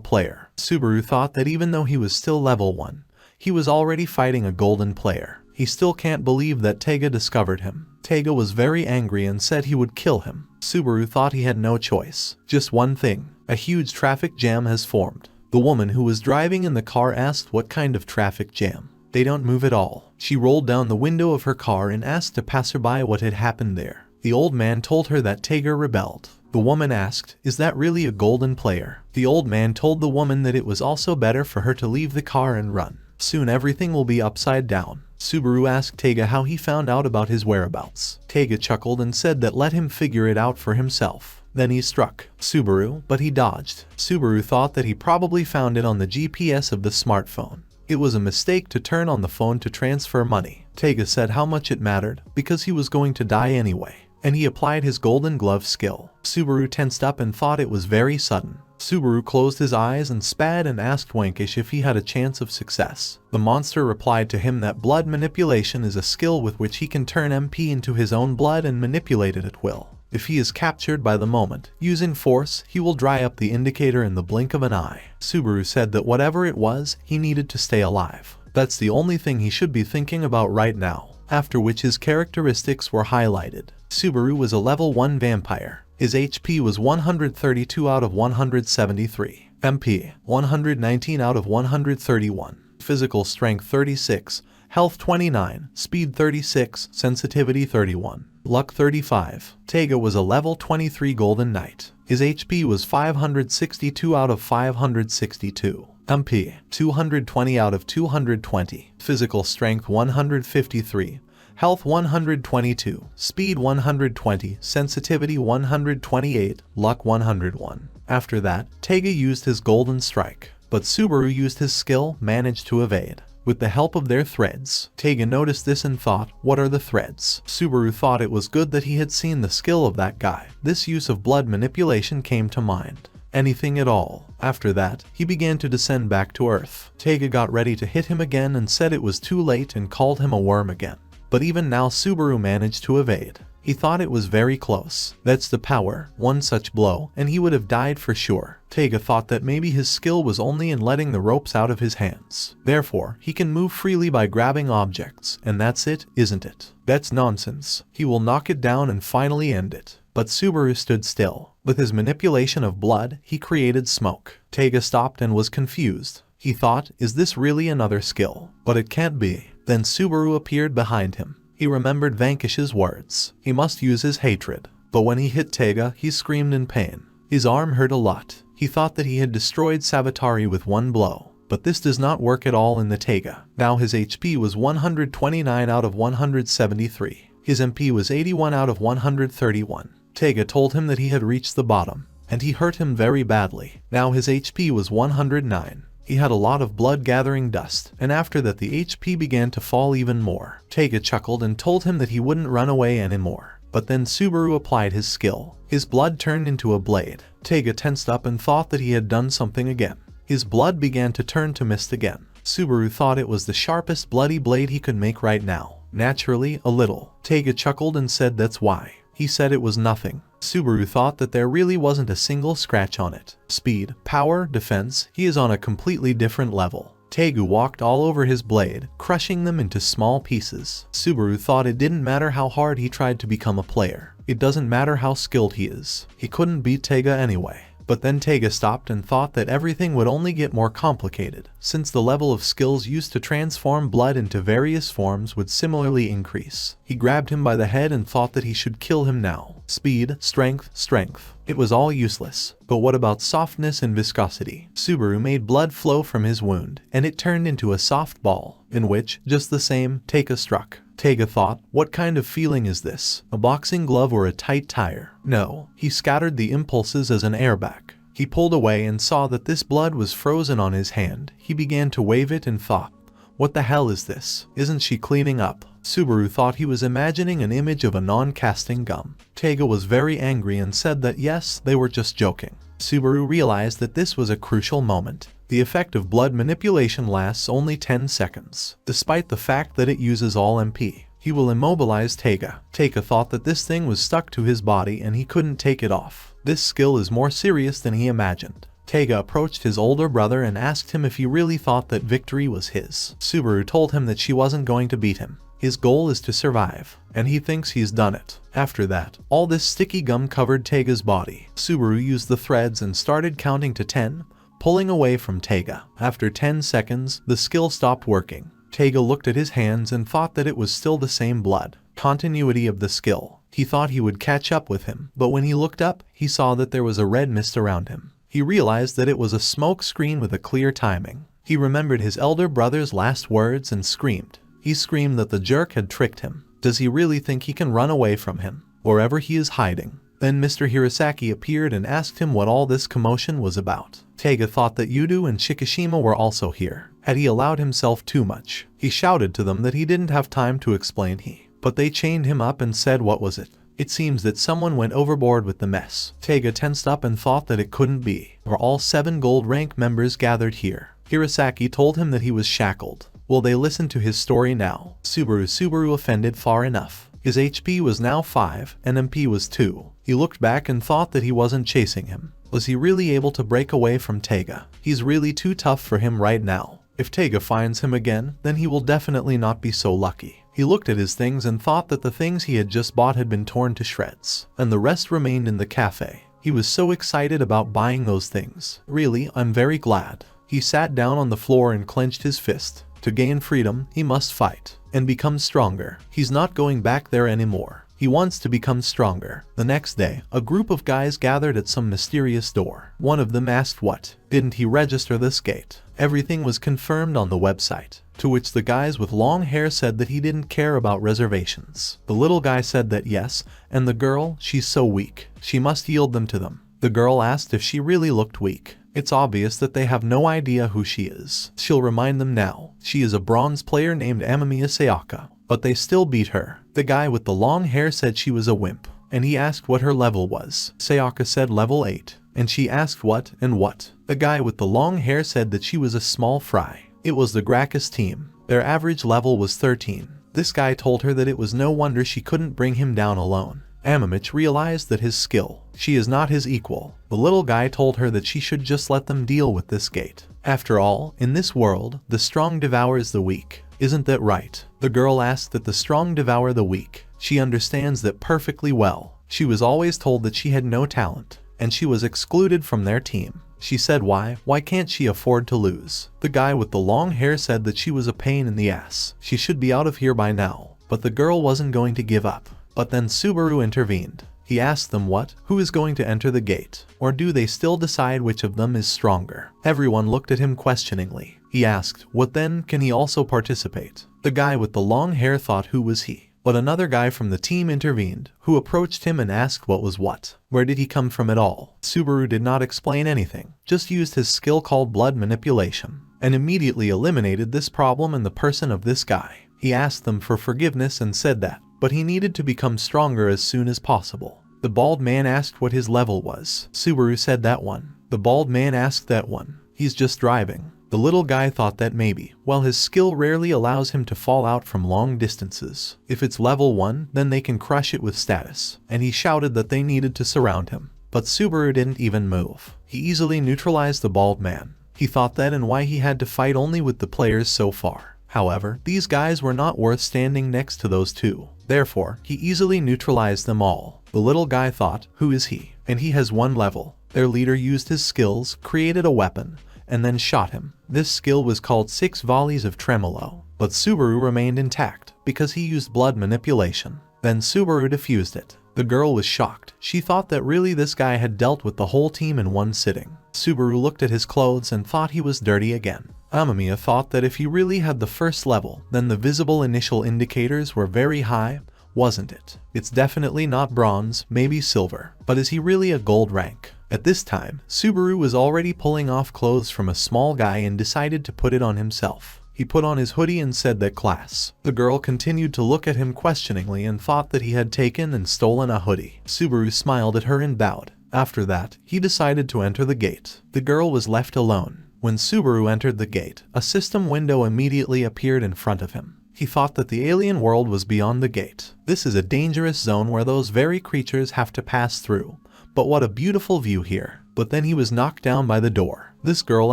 player. Subaru thought that even though he was still level 1, he was already fighting a golden player. He still can't believe that Taiga discovered him. Taiga was very angry and said he would kill him. Subaru thought he had no choice. Just one thing. A huge traffic jam has formed. The woman who was driving in the car asked what kind of traffic jam. They don't move at all. She rolled down the window of her car and asked a passerby what had happened there. The old man told her that Taiga rebelled. The woman asked, "Is that really a golden player?" The old man told the woman that it was also better for her to leave the car and run. Soon everything will be upside down. Subaru asked Taiga how he found out about his whereabouts. Taiga chuckled and said that let him figure it out for himself. Then he struck Subaru, but he dodged. Subaru thought that he probably found it on the GPS of the smartphone. It was a mistake to turn on the phone to transfer money. Taiga said how much it mattered, because he was going to die anyway. And he applied his golden glove skill. Subaru tensed up and thought it was very sudden. Subaru closed his eyes and spat and asked Wankish if he had a chance of success. The monster replied to him that blood manipulation is a skill with which he can turn MP into his own blood and manipulate it at will. If he is captured by the moment, using force, he will dry up the indicator in the blink of an eye. Subaru said that whatever it was, he needed to stay alive. That's the only thing he should be thinking about right now. After which his characteristics were highlighted. Subaru was a level 1 vampire. His HP was 132 out of 173. MP, 119 out of 131. Physical strength 36. Health 29. Speed 36. Sensitivity 31. Luck 35. Taiga was a level 23 golden knight. His HP was 562 out of 562. MP, 220 out of 220. Physical strength 153. Health 122, Speed 120, Sensitivity 128, Luck 101. After that, Taiga used his golden strike, but Subaru used his skill, managed to evade. With the help of their threads, Taiga noticed this and thought, what are the threads? Subaru thought it was good that he had seen the skill of that guy. This use of blood manipulation came to mind. Anything at all. After that, he began to descend back to Earth. Taiga got ready to hit him again and said it was too late and called him a worm again. But even now Subaru managed to evade. He thought it was very close. That's the power. One such blow, and he would have died for sure. Taiga thought that maybe his skill was only in letting the ropes out of his hands. Therefore, he can move freely by grabbing objects, and that's it, isn't it? That's nonsense. He will knock it down and finally end it. But Subaru stood still. With his manipulation of blood, he created smoke. Taiga stopped and was confused. He thought, is this really another skill? But it can't be. Then Subaru appeared behind him. He remembered Vankish's words. He must use his hatred. But when he hit Taiga, he screamed in pain. His arm hurt a lot. He thought that he had destroyed Savatari with one blow. But this does not work at all in the Taiga. Now his HP was 129 out of 173. His MP was 81 out of 131. Taiga told him that he had reached the bottom, and he hurt him very badly. Now his HP was 109. He had a lot of blood gathering dust, and after that the HP began to fall even more. Taiga chuckled and told him that he wouldn't run away anymore. But then Subaru applied his skill. His blood turned into a blade. Taiga tensed up and thought that he had done something again. His blood began to turn to mist again. Subaru thought it was the sharpest bloody blade he could make right now. Naturally, a little. Taiga chuckled and said that's why. He said it was nothing. Subaru thought that there really wasn't a single scratch on it. Speed, power, defense, he is on a completely different level. Taiga walked all over his blade, crushing them into small pieces. Subaru thought it didn't matter how hard he tried to become a player. It doesn't matter how skilled he is. He couldn't beat Taiga anyway. But then Taiga stopped and thought that everything would only get more complicated, since the level of skills used to transform blood into various forms would similarly increase. He grabbed him by the head and thought that he should kill him now. Speed, strength, strength. It was all useless. But what about softness and viscosity? Subaru made blood flow from his wound, and it turned into a soft ball, in which, just the same, Taiga struck. Taiga thought, what kind of feeling is this? A boxing glove or a tight tire? No, he scattered the impulses as an airbag. He pulled away and saw that this blood was frozen on his hand. He began to wave it and thought, what the hell is this? Isn't she cleaning up? Subaru thought he was imagining an image of a non-casting gum. Taiga was very angry and said that yes, they were just joking. Subaru realized that this was a crucial moment. The effect of blood manipulation lasts only 10 seconds, despite the fact that it uses all MP. He will immobilize Taiga. Taiga thought that this thing was stuck to his body and he couldn't take it off. This skill is more serious than he imagined. Taiga approached his older brother and asked him if he really thought that victory was his. Subaru told him that she wasn't going to beat him. His goal is to survive, and he thinks he's done it. After that, all this sticky gum covered Taiga's body. Subaru used the threads and started counting to 10, pulling away from Taiga. After 10 seconds, the skill stopped working. Taiga looked at his hands and thought that it was still the same blood continuity of the skill. He thought he would catch up with him, but when he looked up, he saw that there was a red mist around him. He realized that it was a smoke screen with a clear timing. He remembered his elder brother's last words and screamed. He screamed that the jerk had tricked him. Does he really think he can run away from him, wherever he is hiding? Then Mr. Hirasaki appeared and asked him what all this commotion was about. Taiga thought that Yudu and Shikishima were also here. Had he allowed himself too much? He shouted to them that he didn't have time to explain but they chained him up and said what was it? It seems that someone went overboard with the mess. Taiga tensed up and thought that it couldn't be. Were all 7 gold rank members gathered here? Hirasaki told him that he was shackled. Will they listen to his story now? Subaru offended far enough. His HP was now 5 and MP was 2. He looked back and thought that he wasn't chasing him. Was he really able to break away from Taiga? He's really too tough for him right now. If Taiga finds him again, then he will definitely not be so lucky. He looked at his things and thought that the things he had just bought had been torn to shreds, and the rest remained in the cafe. He was so excited about buying those things. Really, I'm very glad. He sat down on the floor and clenched his fist. To gain freedom, he must fight and become stronger. He's not going back there anymore. He wants to become stronger. The next day, a group of guys gathered at some mysterious door. One of them asked what? Didn't he register this gate? Everything was confirmed on the website. To which the guys with long hair said that he didn't care about reservations. The little guy said that yes, and the girl, she's so weak. She must yield them to them. The girl asked if she really looked weak. It's obvious that they have no idea who she is. She'll remind them now. She is a bronze player named Amia Sayaka. But they still beat her. The guy with the long hair said she was a wimp, and he asked what her level was. Sayaka said level 8, and she asked what and what. The guy with the long hair said that she was a small fry. It was the Gracchus team. Their average level was 13. This guy told her that it was no wonder she couldn't bring him down alone. Amamich realized that his skill. She is not his equal. The little guy told her that she should just let them deal with this gate. After all, in this world, the strong devours the weak. Isn't that right? The girl asked that the strong devour the weak. She understands that perfectly well. She was always told that she had no talent, and she was excluded from their team. She said why can't she afford to lose? The guy with the long hair said that she was a pain in the ass. She should be out of here by now. But the girl wasn't going to give up. But then Subaru intervened. He asked them who is going to enter the gate, or do they still decide which of them is stronger? Everyone looked at him questioningly. He asked, what then, can he also participate? The guy with the long hair thought who was he? But another guy from the team intervened, who approached him and asked what was what. Where did he come from at all? Subaru did not explain anything, just used his skill called blood manipulation, and immediately eliminated this problem in the person of this guy. He asked them for forgiveness and said that, but he needed to become stronger as soon as possible. The bald man asked what his level was. Subaru said that one. The bald man asked that one. He's just driving. The little guy thought that maybe, well, his skill rarely allows him to fall out from long distances. If it's level 1, then they can crush it with status. And he shouted that they needed to surround him. But Subaru didn't even move. He easily neutralized the bald man. He thought that and why he had to fight only with the players so far. However, these guys were not worth standing next to those two. Therefore, he easily neutralized them all. The little guy thought, who is he? And he has 1 level. Their leader used his skills, created a weapon, and then shot him. This skill was called 6 volleys of tremolo. But Subaru remained intact, because he used blood manipulation. Then Subaru defused it. The girl was shocked. She thought that really this guy had dealt with the whole team in one sitting. Subaru looked at his clothes and thought he was dirty again. Amamiya thought that if he really had the first level, then the visible initial indicators were very high, wasn't it? It's definitely not bronze, maybe silver. But is he really a gold rank? At this time, Subaru was already pulling off clothes from a small guy and decided to put it on himself. He put on his hoodie and said that class. The girl continued to look at him questioningly and thought that he had taken and stolen a hoodie. Subaru smiled at her and bowed. After that, he decided to enter the gate. The girl was left alone. When Subaru entered the gate, a system window immediately appeared in front of him. He thought that the alien world was beyond the gate. This is a dangerous zone where those very creatures have to pass through. but what a beautiful view here. But then he was knocked down by the door. This girl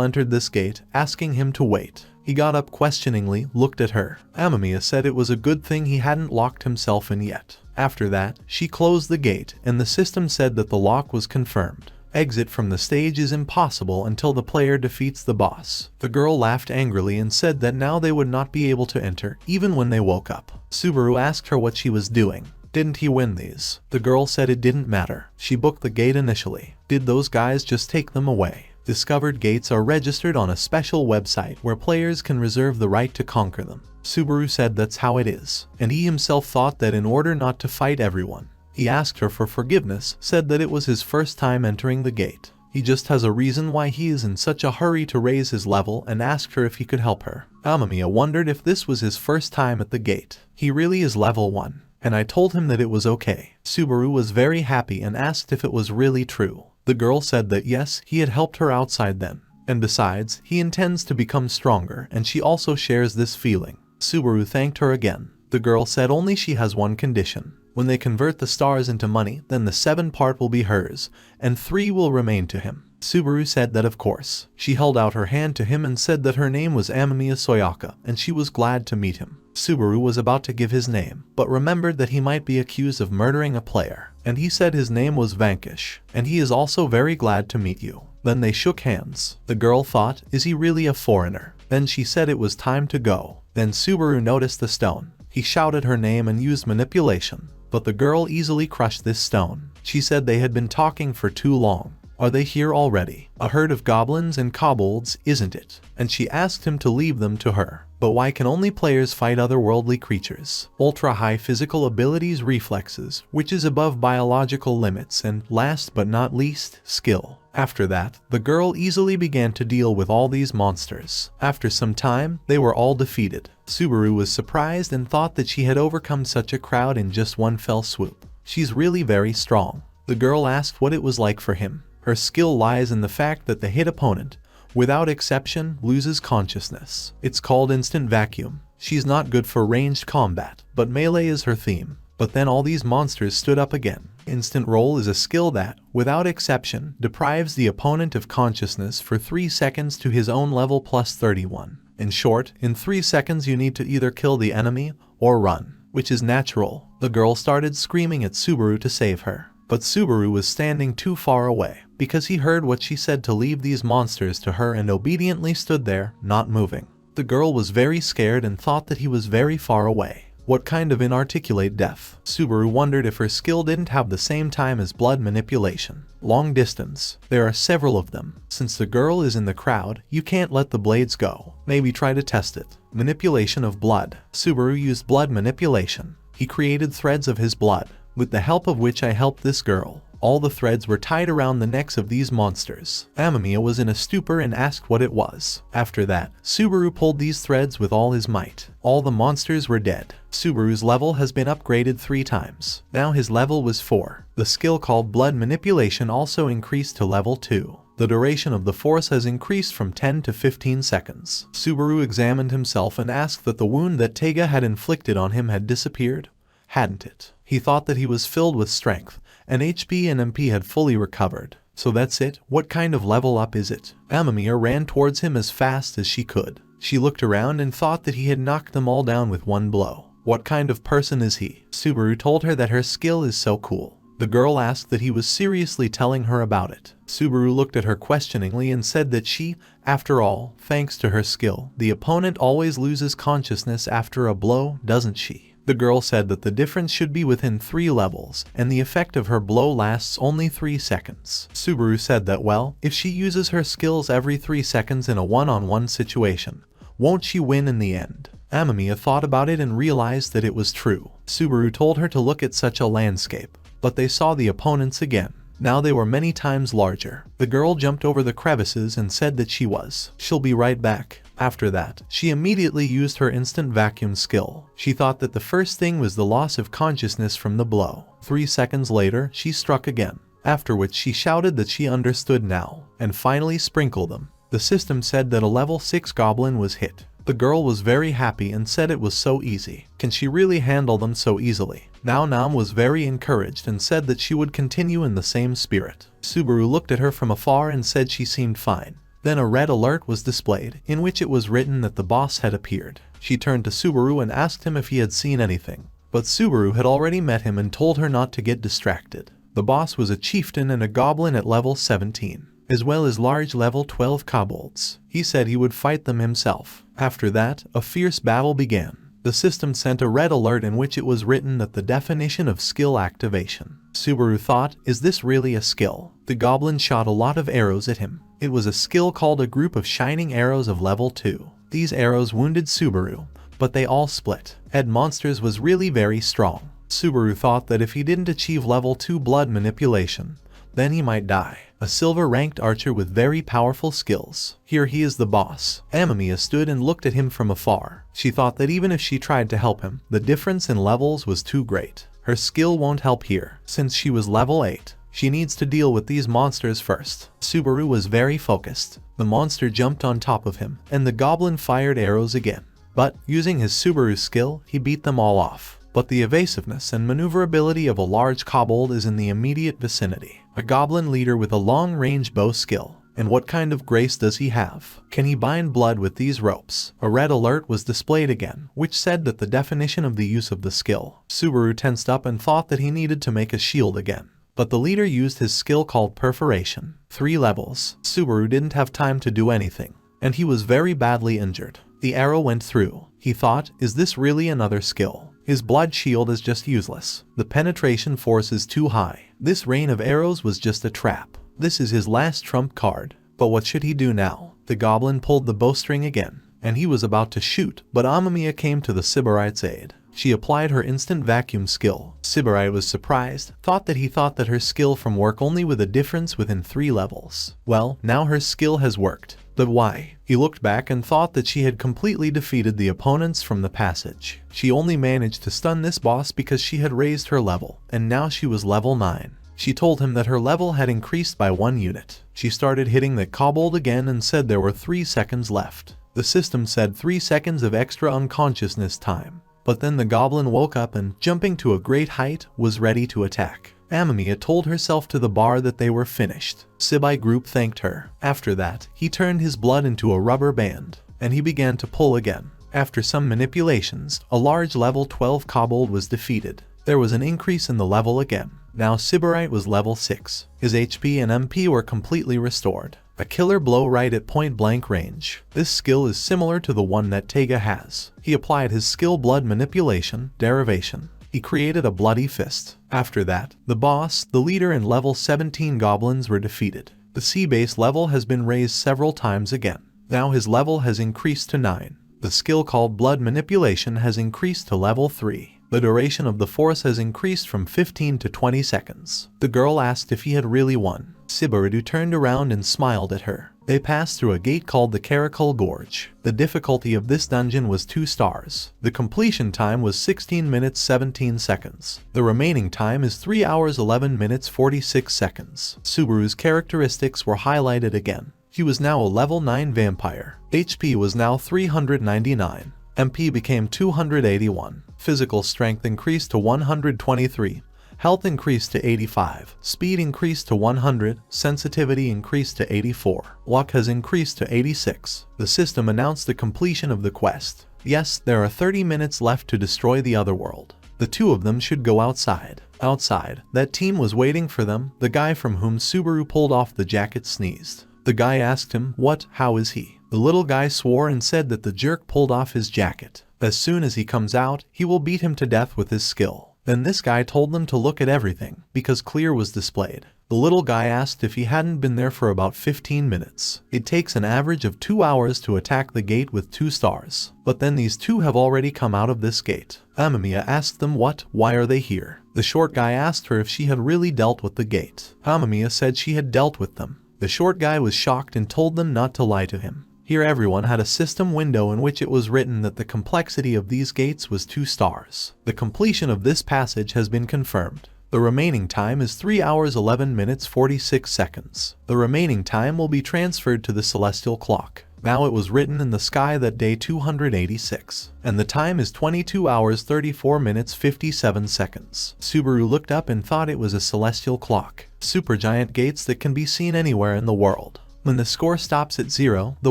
entered this gate, asking him to wait. He got up questioningly, looked at her. Amia said it was a good thing he hadn't locked himself in yet. After that, she closed the gate, and the system said that the lock was confirmed. Exit from the stage is impossible until the player defeats the boss. The girl laughed angrily and said that now they would not be able to enter, even when they woke up. Subaru asked her what she was doing. Didn't he win these? The girl said it didn't matter. She booked the gate initially. Did those guys just take them away? Discovered gates are registered on a special website where players can reserve the right to conquer them. Subaru said that's how it is, and he himself thought that in order not to fight everyone. He asked her for forgiveness, said that it was his first time entering the gate. He just has a reason why he is in such a hurry to raise his level, and asked her if he could help her. Amia wondered if this was his first time at the gate. He really is level 1, and I told him that it was okay. Subaru was very happy and asked if it was really true. The girl said that yes, he had helped her outside then. And besides, he intends to become stronger, and she also shares this feeling. Subaru thanked her again. The girl said only she has one condition. When they convert the stars into money, then the 7 part will be hers, and 3 will remain to him. Subaru said that of course. She held out her hand to him and said that her name was Amia Soyaka, and she was glad to meet him. Subaru was about to give his name, but remembered that he might be accused of murdering a player, and he said his name was Vanquish, and he is also very glad to meet you. Then they shook hands. The girl thought, is he really a foreigner? Then she said it was time to go. Then Subaru noticed the stone. He shouted her name and used manipulation, but the girl easily crushed this stone. She said they had been talking for too long. Are they here already? A herd of goblins and kobolds, isn't it? And she asked him to leave them to her. But why can only players fight otherworldly creatures? Ultra-high physical abilities, reflexes, which is above biological limits, and last but not least, skill. After that, the girl easily began to deal with all these monsters. After some time, they were all defeated. Subaru was surprised and thought that she had overcome such a crowd in just one fell swoop. She's really very strong. The girl asked what it was like for him. Her skill lies in the fact that the hit opponent, without exception, loses consciousness. It's called instant vacuum. She's not good for ranged combat, but melee is her theme. But then all these monsters stood up again. Instant roll is a skill that, without exception, deprives the opponent of consciousness for 3 seconds to his own level plus 31. In short, in 3 seconds you need to either kill the enemy or run, which is natural. The girl started screaming at Subaru to save her. But Subaru was standing too far away, because he heard what she said to leave these monsters to her and obediently stood there, not moving. The girl was very scared and thought that he was very far away. What kind of inarticulate death? Subaru wondered if her skill didn't have the same time as blood manipulation. Long distance. There are several of them. Since the girl is in the crowd, you can't let the blades go. Maybe try to test it. Manipulation of blood. Subaru used blood manipulation. He created threads of his blood, with the help of which I helped this girl. All the threads were tied around the necks of these monsters. Amia was in a stupor and asked what it was. After that, Subaru pulled these threads with all his might. All the monsters were dead. Subaru's level has been upgraded 3 times. Now his level was 4. The skill called blood manipulation also increased to level 2. The duration of the force has increased from 10 to 15 seconds. Subaru examined himself and asked that the wound that Tega had inflicted on him had disappeared. Hadn't it? He thought that he was filled with strength, and HP and MP had fully recovered. So that's it? What kind of level up is it? Amia ran towards him as fast as she could. She looked around and thought that he had knocked them all down with one blow. What kind of person is he? Subaru told her that her skill is so cool. The girl asked that he was seriously telling her about it. Subaru looked at her questioningly and said that she, after all, thanks to her skill, the opponent always loses consciousness after a blow, doesn't she? The girl said that the difference should be within 3 levels, and the effect of her blow lasts only 3 seconds. Subaru said that well, if she uses her skills every 3 seconds in a one-on-one situation, won't she win in the end? Amia thought about it and realized that it was true. Subaru told her to look at such a landscape, but they saw the opponents again. Now they were many times larger. The girl jumped over the crevices and said that she'll be right back. After that, she immediately used her instant vacuum skill. She thought that the first thing was the loss of consciousness from the blow. 3 seconds later, she struck again, after which she shouted that she understood now, and finally sprinkled them. The system said that a level 6 goblin was hit. The girl was very happy and said it was so easy. Can she really handle them so easily? Now Nam was very encouraged and said that she would continue in the same spirit. Subaru looked at her from afar and said she seemed fine. Then a red alert was displayed, in which it was written that the boss had appeared. She turned to Subaru and asked him if he had seen anything. But Subaru had already met him and told her not to get distracted. The boss was a chieftain and a goblin at level 17, as well as large level 12 kobolds. He said he would fight them himself. After that, a fierce battle began. The system sent a red alert in which it was written that the definition of skill activation. Subaru thought, is this really a skill? The goblin shot a lot of arrows at him. It was a skill called a group of shining arrows of level 2. These arrows wounded Subaru, but they all split. Ed Monsters was really very strong. Subaru thought that if he didn't achieve level 2 blood manipulation, then he might die. A silver-ranked archer with very powerful skills. Here he is the boss. Amia stood and looked at him from afar. She thought that even if she tried to help him, the difference in levels was too great. Her skill won't help here, since she was level 8. She needs to deal with these monsters first. Subaru was very focused. The monster jumped on top of him, and the goblin fired arrows again. But, using his Subaru skill, he beat them all off. But the evasiveness and maneuverability of a large kobold is in the immediate vicinity. A goblin leader with a long-range bow skill. And what kind of grace does he have? Can he bind blood with these ropes? A red alert was displayed again, which said that the definition of the use of the skill. Subaru tensed up and thought that he needed to make a shield again. But the leader used his skill called perforation. 3 levels. Subaru didn't have time to do anything, and he was very badly injured. The arrow went through. He thought, is this really another skill? His blood shield is just useless. The penetration force is too high. This rain of arrows was just a trap. This is his last trump card. But what should he do now? The goblin pulled the bowstring again, and he was about to shoot, but Amia came to the Sybarite's aid. She applied her instant vacuum skill. Sybarite was surprised, thought that her skill from work only with a difference within 3 levels. Well, now her skill has worked. But why? He looked back and thought that she had completely defeated the opponents from the passage. She only managed to stun this boss because she had raised her level, and now she was level 9. She told him that her level had increased by 1 unit. She started hitting the kobold again and said there were 3 seconds left. The system said 3 seconds of extra unconsciousness time. But then the goblin woke up and, jumping to a great height, was ready to attack. Amia told herself to the bar that they were finished. Sibai Group thanked her. After that, he turned his blood into a rubber band, and he began to pull again. After some manipulations, a large level 12 kobold was defeated. There was an increase in the level again. Now Sybarite was level 6. His HP and MP were completely restored. A killer blow right at point-blank range. This skill is similar to the one that Tega has. He applied his skill blood manipulation, derivation. He created a bloody fist. After that, the boss, the leader and level 17 goblins were defeated. The sea-base level has been raised several times again. Now his level has increased to 9. The skill called blood manipulation has increased to level 3. The duration of the force has increased from 15 to 20 seconds. The girl asked if he had really won. Subaru turned around and smiled at her. They passed through a gate called the Caracal Gorge. The difficulty of this dungeon was 2 stars. The completion time was 16 minutes 17 seconds. The remaining time is 3 hours 11 minutes 46 seconds. Subaru's characteristics were highlighted again. He was now a level 9 vampire. HP was now 399. MP became 281. Physical strength increased to 123. Health increased to 85. Speed increased to 100. Sensitivity increased to 84. Luck has increased to 86. The system announced the completion of the quest. Yes, there are 30 minutes left to destroy the other world. The 2 of them should go outside. Outside, that team was waiting for them. The guy from whom Subaru pulled off the jacket sneezed. The guy asked him, "What? How is he?" The little guy swore and said that the jerk pulled off his jacket. As soon as he comes out, he will beat him to death with his skill. Then this guy told them to look at everything, because clear was displayed. The little guy asked if he hadn't been there for about 15 minutes. It takes an average of 2 hours to attack the gate with 2 stars. But then these 2 have already come out of this gate. Amia asked them why are they here? The short guy asked her if she had really dealt with the gate. Amia said she had dealt with them. The short guy was shocked and told them not to lie to him. Here everyone had a system window in which it was written that the complexity of these gates was 2 stars. The completion of this passage has been confirmed. The remaining time is 3 hours 11 minutes 46 seconds. The remaining time will be transferred to the celestial clock. Now it was written in the sky that day 286, and the time is 22 hours 34 minutes 57 seconds. Subaru looked up and thought it was a celestial clock. Supergiant gates that can be seen anywhere in the world. When the score stops at 0, the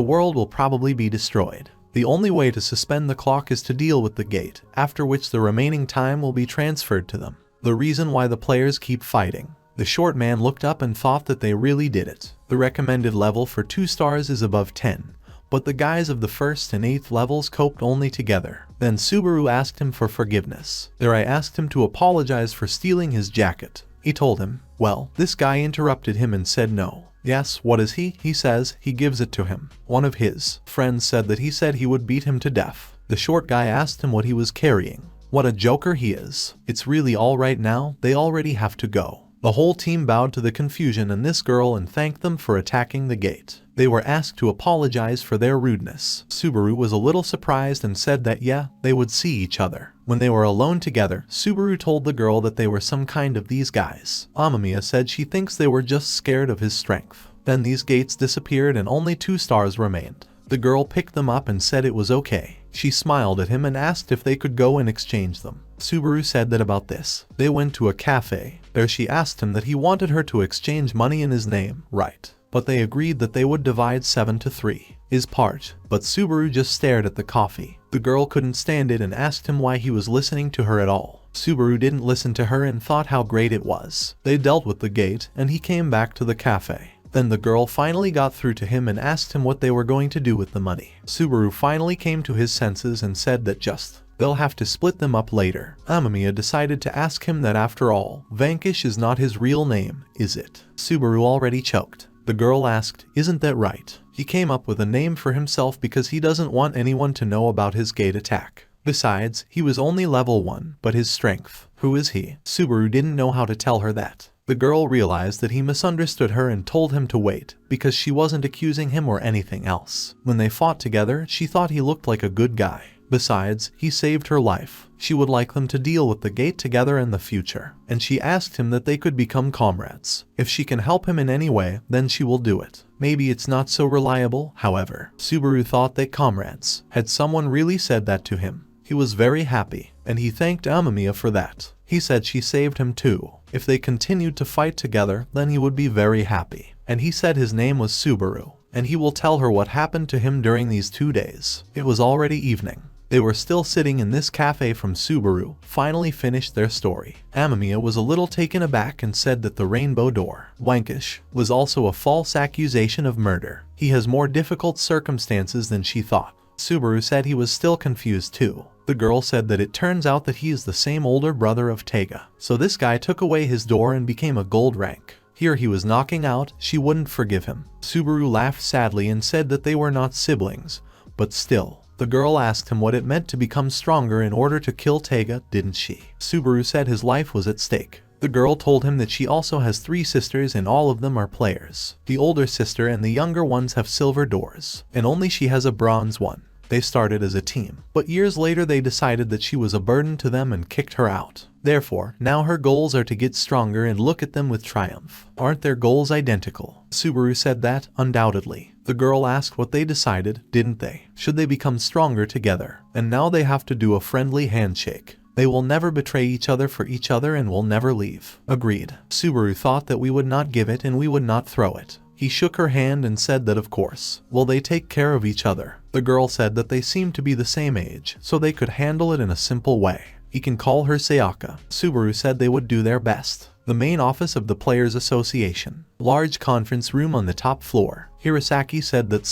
world will probably be destroyed. The only way to suspend the clock is to deal with the gate, after which the remaining time will be transferred to them. The reason why the players keep fighting. The short man looked up and thought that they really did it. The recommended level for 2 stars is above 10. But the guys of the 1st and 8th levels coped only together. Then Subaru asked him for forgiveness. There I asked him to apologize for stealing his jacket. He told him. Well, this guy interrupted him and said no. Yes, what is he? He says he gives it to him. One of his friends said that he said he would beat him to death. The short guy asked him what he was carrying. What a joker he is. It's really all right now, they already have to go. The whole team bowed to the confusion and this girl and thanked them for attacking the gate. They were asked to apologize for their rudeness. Subaru was a little surprised and said that yeah, they would see each other. When they were alone together, Subaru told the girl that they were some kind of these guys. Amia said she thinks they were just scared of his strength. Then these gates disappeared and only 2 stars remained. The girl picked them up and said it was okay. She smiled at him and asked if they could go and exchange them. Subaru said that about this. They went to a cafe. There she asked him that he wanted her to exchange money in his name, right? But they agreed that they would divide 7-3, his part. But Subaru just stared at the coffee. The girl couldn't stand it and asked him why he was listening to her at all. Subaru didn't listen to her and thought how great it was. They dealt with the gate and he came back to the cafe. Then the girl finally got through to him and asked him what they were going to do with the money. Subaru finally came to his senses and said that they'll have to split them up later. Amia decided to ask him that after all, Vanquish is not his real name, is it? Subaru already choked. The girl asked, isn't that right? He came up with a name for himself because he doesn't want anyone to know about his gate attack. Besides, he was only level 1, but his strength. Who is he? Subaru didn't know how to tell her that. The girl realized that he misunderstood her and told him to wait, because she wasn't accusing him or anything else. When they fought together, she thought he looked like a good guy. Besides, he saved her life. She would like them to deal with the gate together in the future, and she asked him that they could become comrades. If she can help him in any way, then she will do it. Maybe it's not so reliable, however. Subaru thought they comrades. Had someone really said that to him? He was very happy, and he thanked Amia for that. He said she saved him too. If they continued to fight together, then he would be very happy. And he said his name was Subaru, and he will tell her what happened to him during these 2 days. It was already evening. They were still sitting in this cafe from Subaru finally finished their story. Amia was a little taken aback and said that the rainbow door, Wankish, was also a false accusation of murder. He has more difficult circumstances than she thought. Subaru said he was still confused too. The girl said that it turns out that he is the same older brother of Tega. So this guy took away his door and became a gold rank. Here he was knocking out, she wouldn't forgive him. Subaru laughed sadly and said that they were not siblings, but still. The girl asked him what it meant to become stronger in order to kill Tega, didn't she? Subaru said his life was at stake. The girl told him that she also has 3 sisters and all of them are players. The older sister and the younger ones have silver doors, and only she has a bronze one. They started as a team, but years later they decided that she was a burden to them and kicked her out. Therefore, now her goals are to get stronger and look at them with triumph. Aren't their goals identical? Subaru said that, undoubtedly. The girl asked what they decided, didn't they? Should they become stronger together? And now they have to do a friendly handshake. They will never betray each other for each other and will never leave. Agreed. Subaru thought that we would not give it and we would not throw it. He shook her hand and said that of course. Will they take care of each other? The girl said that they seemed to be the same age, so they could handle it in a simple way. He can call her Sayaka. Subaru said they would do their best. The main office of the Players Association. Large conference room on the top floor. Hirasaki said that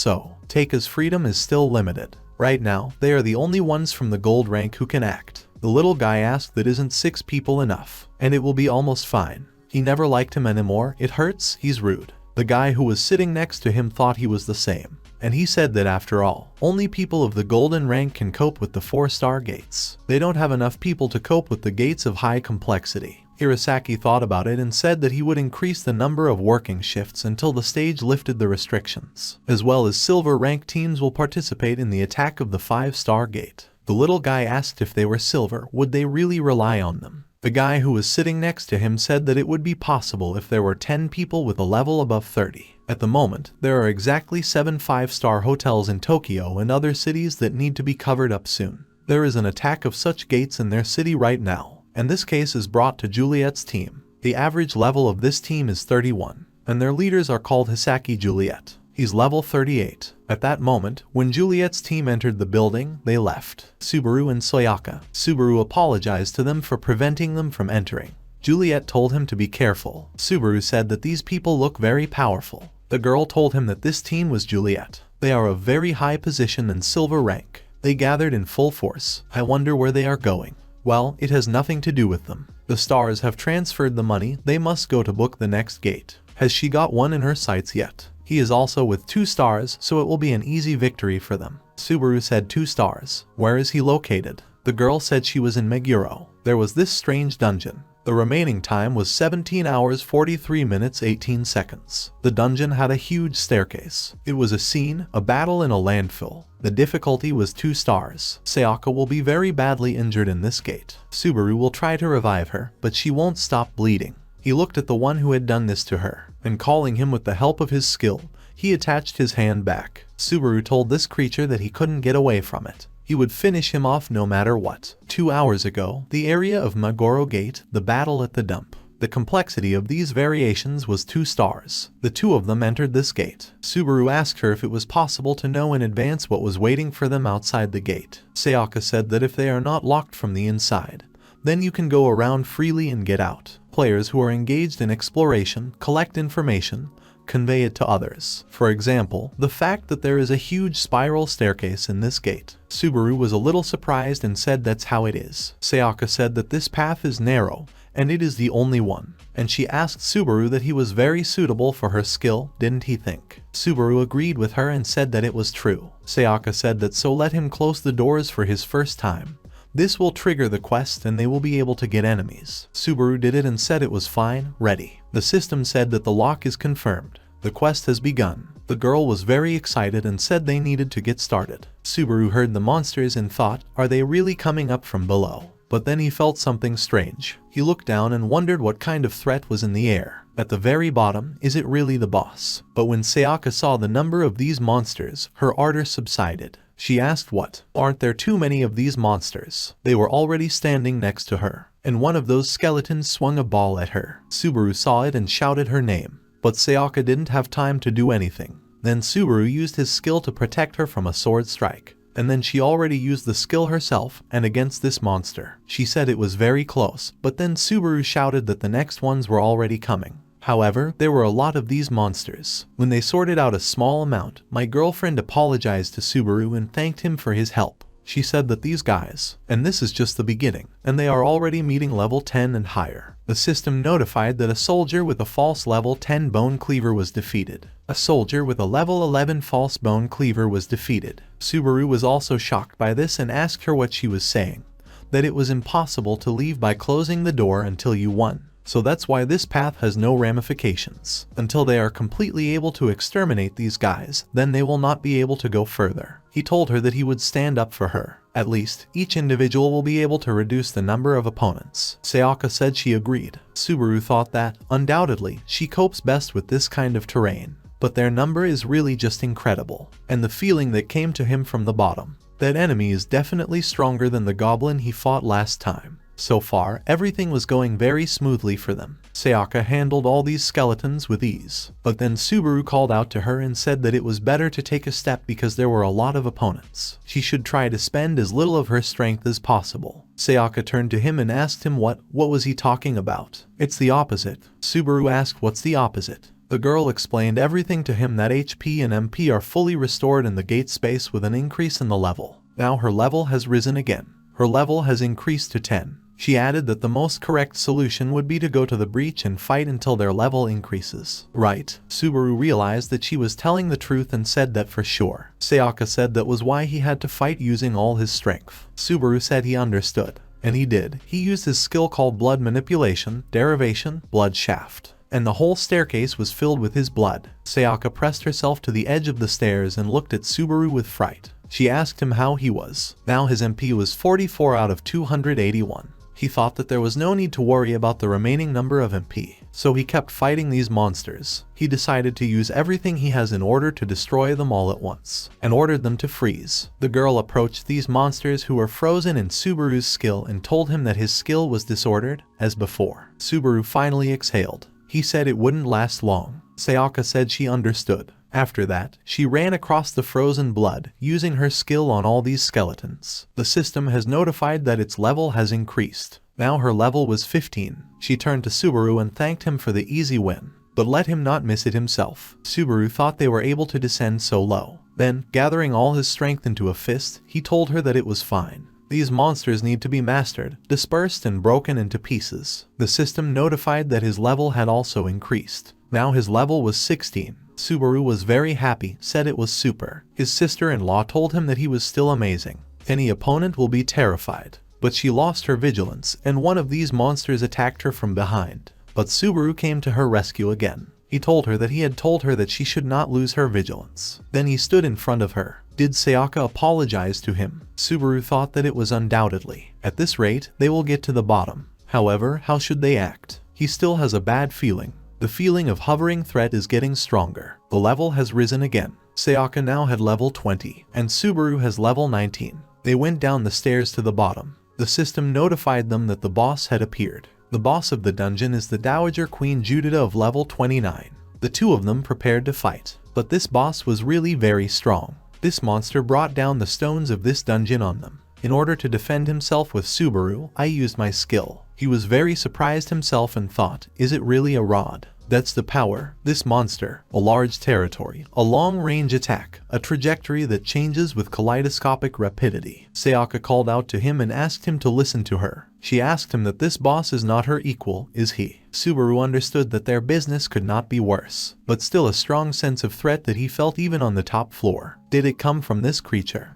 Teika's freedom is still limited. Right now, they are the only ones from the gold rank who can act. The little guy asked that isn't 6 people enough, and it will be almost fine. He never liked him anymore, it hurts, he's rude. The guy who was sitting next to him thought he was the same, and he said that after all, only people of the golden rank can cope with the 4-star gates. They don't have enough people to cope with the gates of high complexity. Hirasaki thought about it and said that he would increase the number of working shifts until the stage lifted the restrictions, as well as silver rank teams will participate in the attack of the 5-star gate. The little guy asked if they were silver, would they really rely on them? The guy who was sitting next to him said that it would be possible if there were 10 people with a level above 30. At the moment, there are exactly 7 5-star hotels in Tokyo and other cities that need to be covered up soon. There is an attack of such gates in their city right now, and this case is brought to Juliet's team. The average level of this team is 31, and their leaders are called Hirasaki Juliet. He's level 38. At that moment, when Juliet's team entered the building, they left Subaru and Sayaka. Subaru apologized to them for preventing them from entering. Juliet told him to be careful. Subaru said that these people look very powerful. The girl told him that this team was Juliet. They are of very high position and silver rank. They gathered in full force. I wonder where they are going. Well, it has nothing to do with them. The stars have transferred the money. They must go to book the next gate. Has she got one in her sights yet? He is also with 2 stars, so it will be an easy victory for them. Subaru said 2 stars. Where is he located? The girl said she was in Meguro. There was this strange dungeon. The remaining time was 17 hours 43 minutes 18 seconds. The dungeon had a huge staircase. It was a scene, a battle in a landfill. The difficulty was 2 stars. Sayaka will be very badly injured in this gate. Subaru will try to revive her, but she won't stop bleeding. He looked at the one who had done this to her, and calling him with the help of his skill, he attached his hand back. Subaru told this creature that he couldn't get away from it. He would finish him off no matter what. 2 hours ago, the area of Meguro Gate, the battle at the dump. The complexity of these variations was 2 stars. The 2 of them entered this gate. Subaru asked her if it was possible to know in advance what was waiting for them outside the gate. Sayaka said that if they are not locked from the inside, then you can go around freely and get out. Players who are engaged in exploration collect information, convey it to others. For example, the fact that there is a huge spiral staircase in this gate. Subaru was a little surprised and said that's how it is. Sayaka said that this path is narrow, and it is the only one. And she asked Subaru that he was very suitable for her skill, didn't he think? Subaru agreed with her and said that it was true. Sayaka said that so let him close the doors for his first time. This will trigger the quest and they will be able to get enemies. Subaru did it and said it was fine, ready. The system said that the lock is confirmed. The quest has begun. The girl was very excited and said they needed to get started. Subaru heard the monsters and thought, are they really coming up from below? But then he felt something strange. He looked down and wondered what kind of threat was in the air. At the very bottom, is it really the boss? But when Sayaka saw the number of these monsters, her ardor subsided. She asked what? Aren't there too many of these monsters? They were already standing next to her, and one of those skeletons swung a ball at her. Subaru saw it and shouted her name, but Sayaka didn't have time to do anything. Then Subaru used his skill to protect her from a sword strike, and then she already used the skill herself and against this monster. She said it was very close, but then Subaru shouted that the next ones were already coming. However, there were a lot of these monsters. When they sorted out a small amount, my girlfriend apologized to Subaru and thanked him for his help. She said that these guys, and this is just the beginning, and they are already meeting level 10 and higher. The system notified that a soldier with a false level 10 bone cleaver was defeated. A soldier with a level 11 false bone cleaver was defeated. Subaru was also shocked by this and asked her what she was saying, that it was impossible to leave by closing the door until you won. So that's why this path has no ramifications. Until they are completely able to exterminate these guys, then they will not be able to go further. He told her that he would stand up for her. At least, each individual will be able to reduce the number of opponents. Sayaka said she agreed. Subaru thought that, undoubtedly, she copes best with this kind of terrain. But their number is really just incredible. And the feeling that came to him from the bottom, that enemy is definitely stronger than the goblin he fought last time. So far, everything was going very smoothly for them. Sayaka handled all these skeletons with ease. But then Subaru called out to her and said that it was better to take a step because there were a lot of opponents. She should try to spend as little of her strength as possible. Sayaka turned to him and asked him what was he talking about? It's the opposite. Subaru asked what's the opposite? The girl explained everything to him, that HP and MP are fully restored in the gate space with an increase in the level. Now her level has risen again. Her level has increased to 10. She added that the most correct solution would be to go to the breach and fight until their level increases. Right. Subaru realized that she was telling the truth and said that for sure. Sayaka said that was why he had to fight using all his strength. Subaru said he understood. And he did. He used his skill called blood manipulation, derivation, blood shaft. And the whole staircase was filled with his blood. Sayaka pressed herself to the edge of the stairs and looked at Subaru with fright. She asked him how he was. Now his MP was 44 out of 281. He thought that there was no need to worry about the remaining number of MP, so he kept fighting these monsters. He decided to use everything he has in order to destroy them all at once, and ordered them to freeze. The girl approached these monsters who were frozen in Subaru's skill and told him that his skill was disordered, as before. Subaru finally exhaled. He said it wouldn't last long. Sayaka said she understood. After that, she ran across the frozen blood, using her skill on all these skeletons. The system has notified that its level has increased. Now her level was 15. She turned to Subaru and thanked him for the easy win, but let him not miss it himself. Subaru thought they were able to descend so low. Then, gathering all his strength into a fist, he told her that it was fine. These monsters need to be mastered, dispersed and broken into pieces. The system notified that his level had also increased. Now his level was 16. Subaru was very happy, said it was super. His sister-in-law told him that he was still amazing. Any opponent will be terrified. But she lost her vigilance, and one of these monsters attacked her from behind. But Subaru came to her rescue again. He told her that he had told her that she should not lose her vigilance. Then he stood in front of her. Did Sayaka apologize to him? Subaru thought that it was undoubtedly. At this rate, they will get to the bottom. However, how should they act? He still has a bad feeling. The feeling of hovering threat is getting stronger. The level has risen again. Sayaka now had level 20, and Subaru has level 19. They went down the stairs to the bottom. The system notified them that the boss had appeared. The boss of the dungeon is the Dowager Queen Judita of level 29. The two of them prepared to fight, but this boss was really very strong. This monster brought down the stones of this dungeon on them. In order to defend himself with Subaru, I used my skill. He was very surprised himself and thought, is it really a rod? That's the power. This monster, a large territory, a long-range attack, a trajectory that changes with kaleidoscopic rapidity. Sayaka called out to him and asked him to listen to her. She asked him that this boss is not her equal, is he? Subaru understood that their business could not be worse, but still a strong sense of threat that he felt even on the top floor. Did it come from this creature?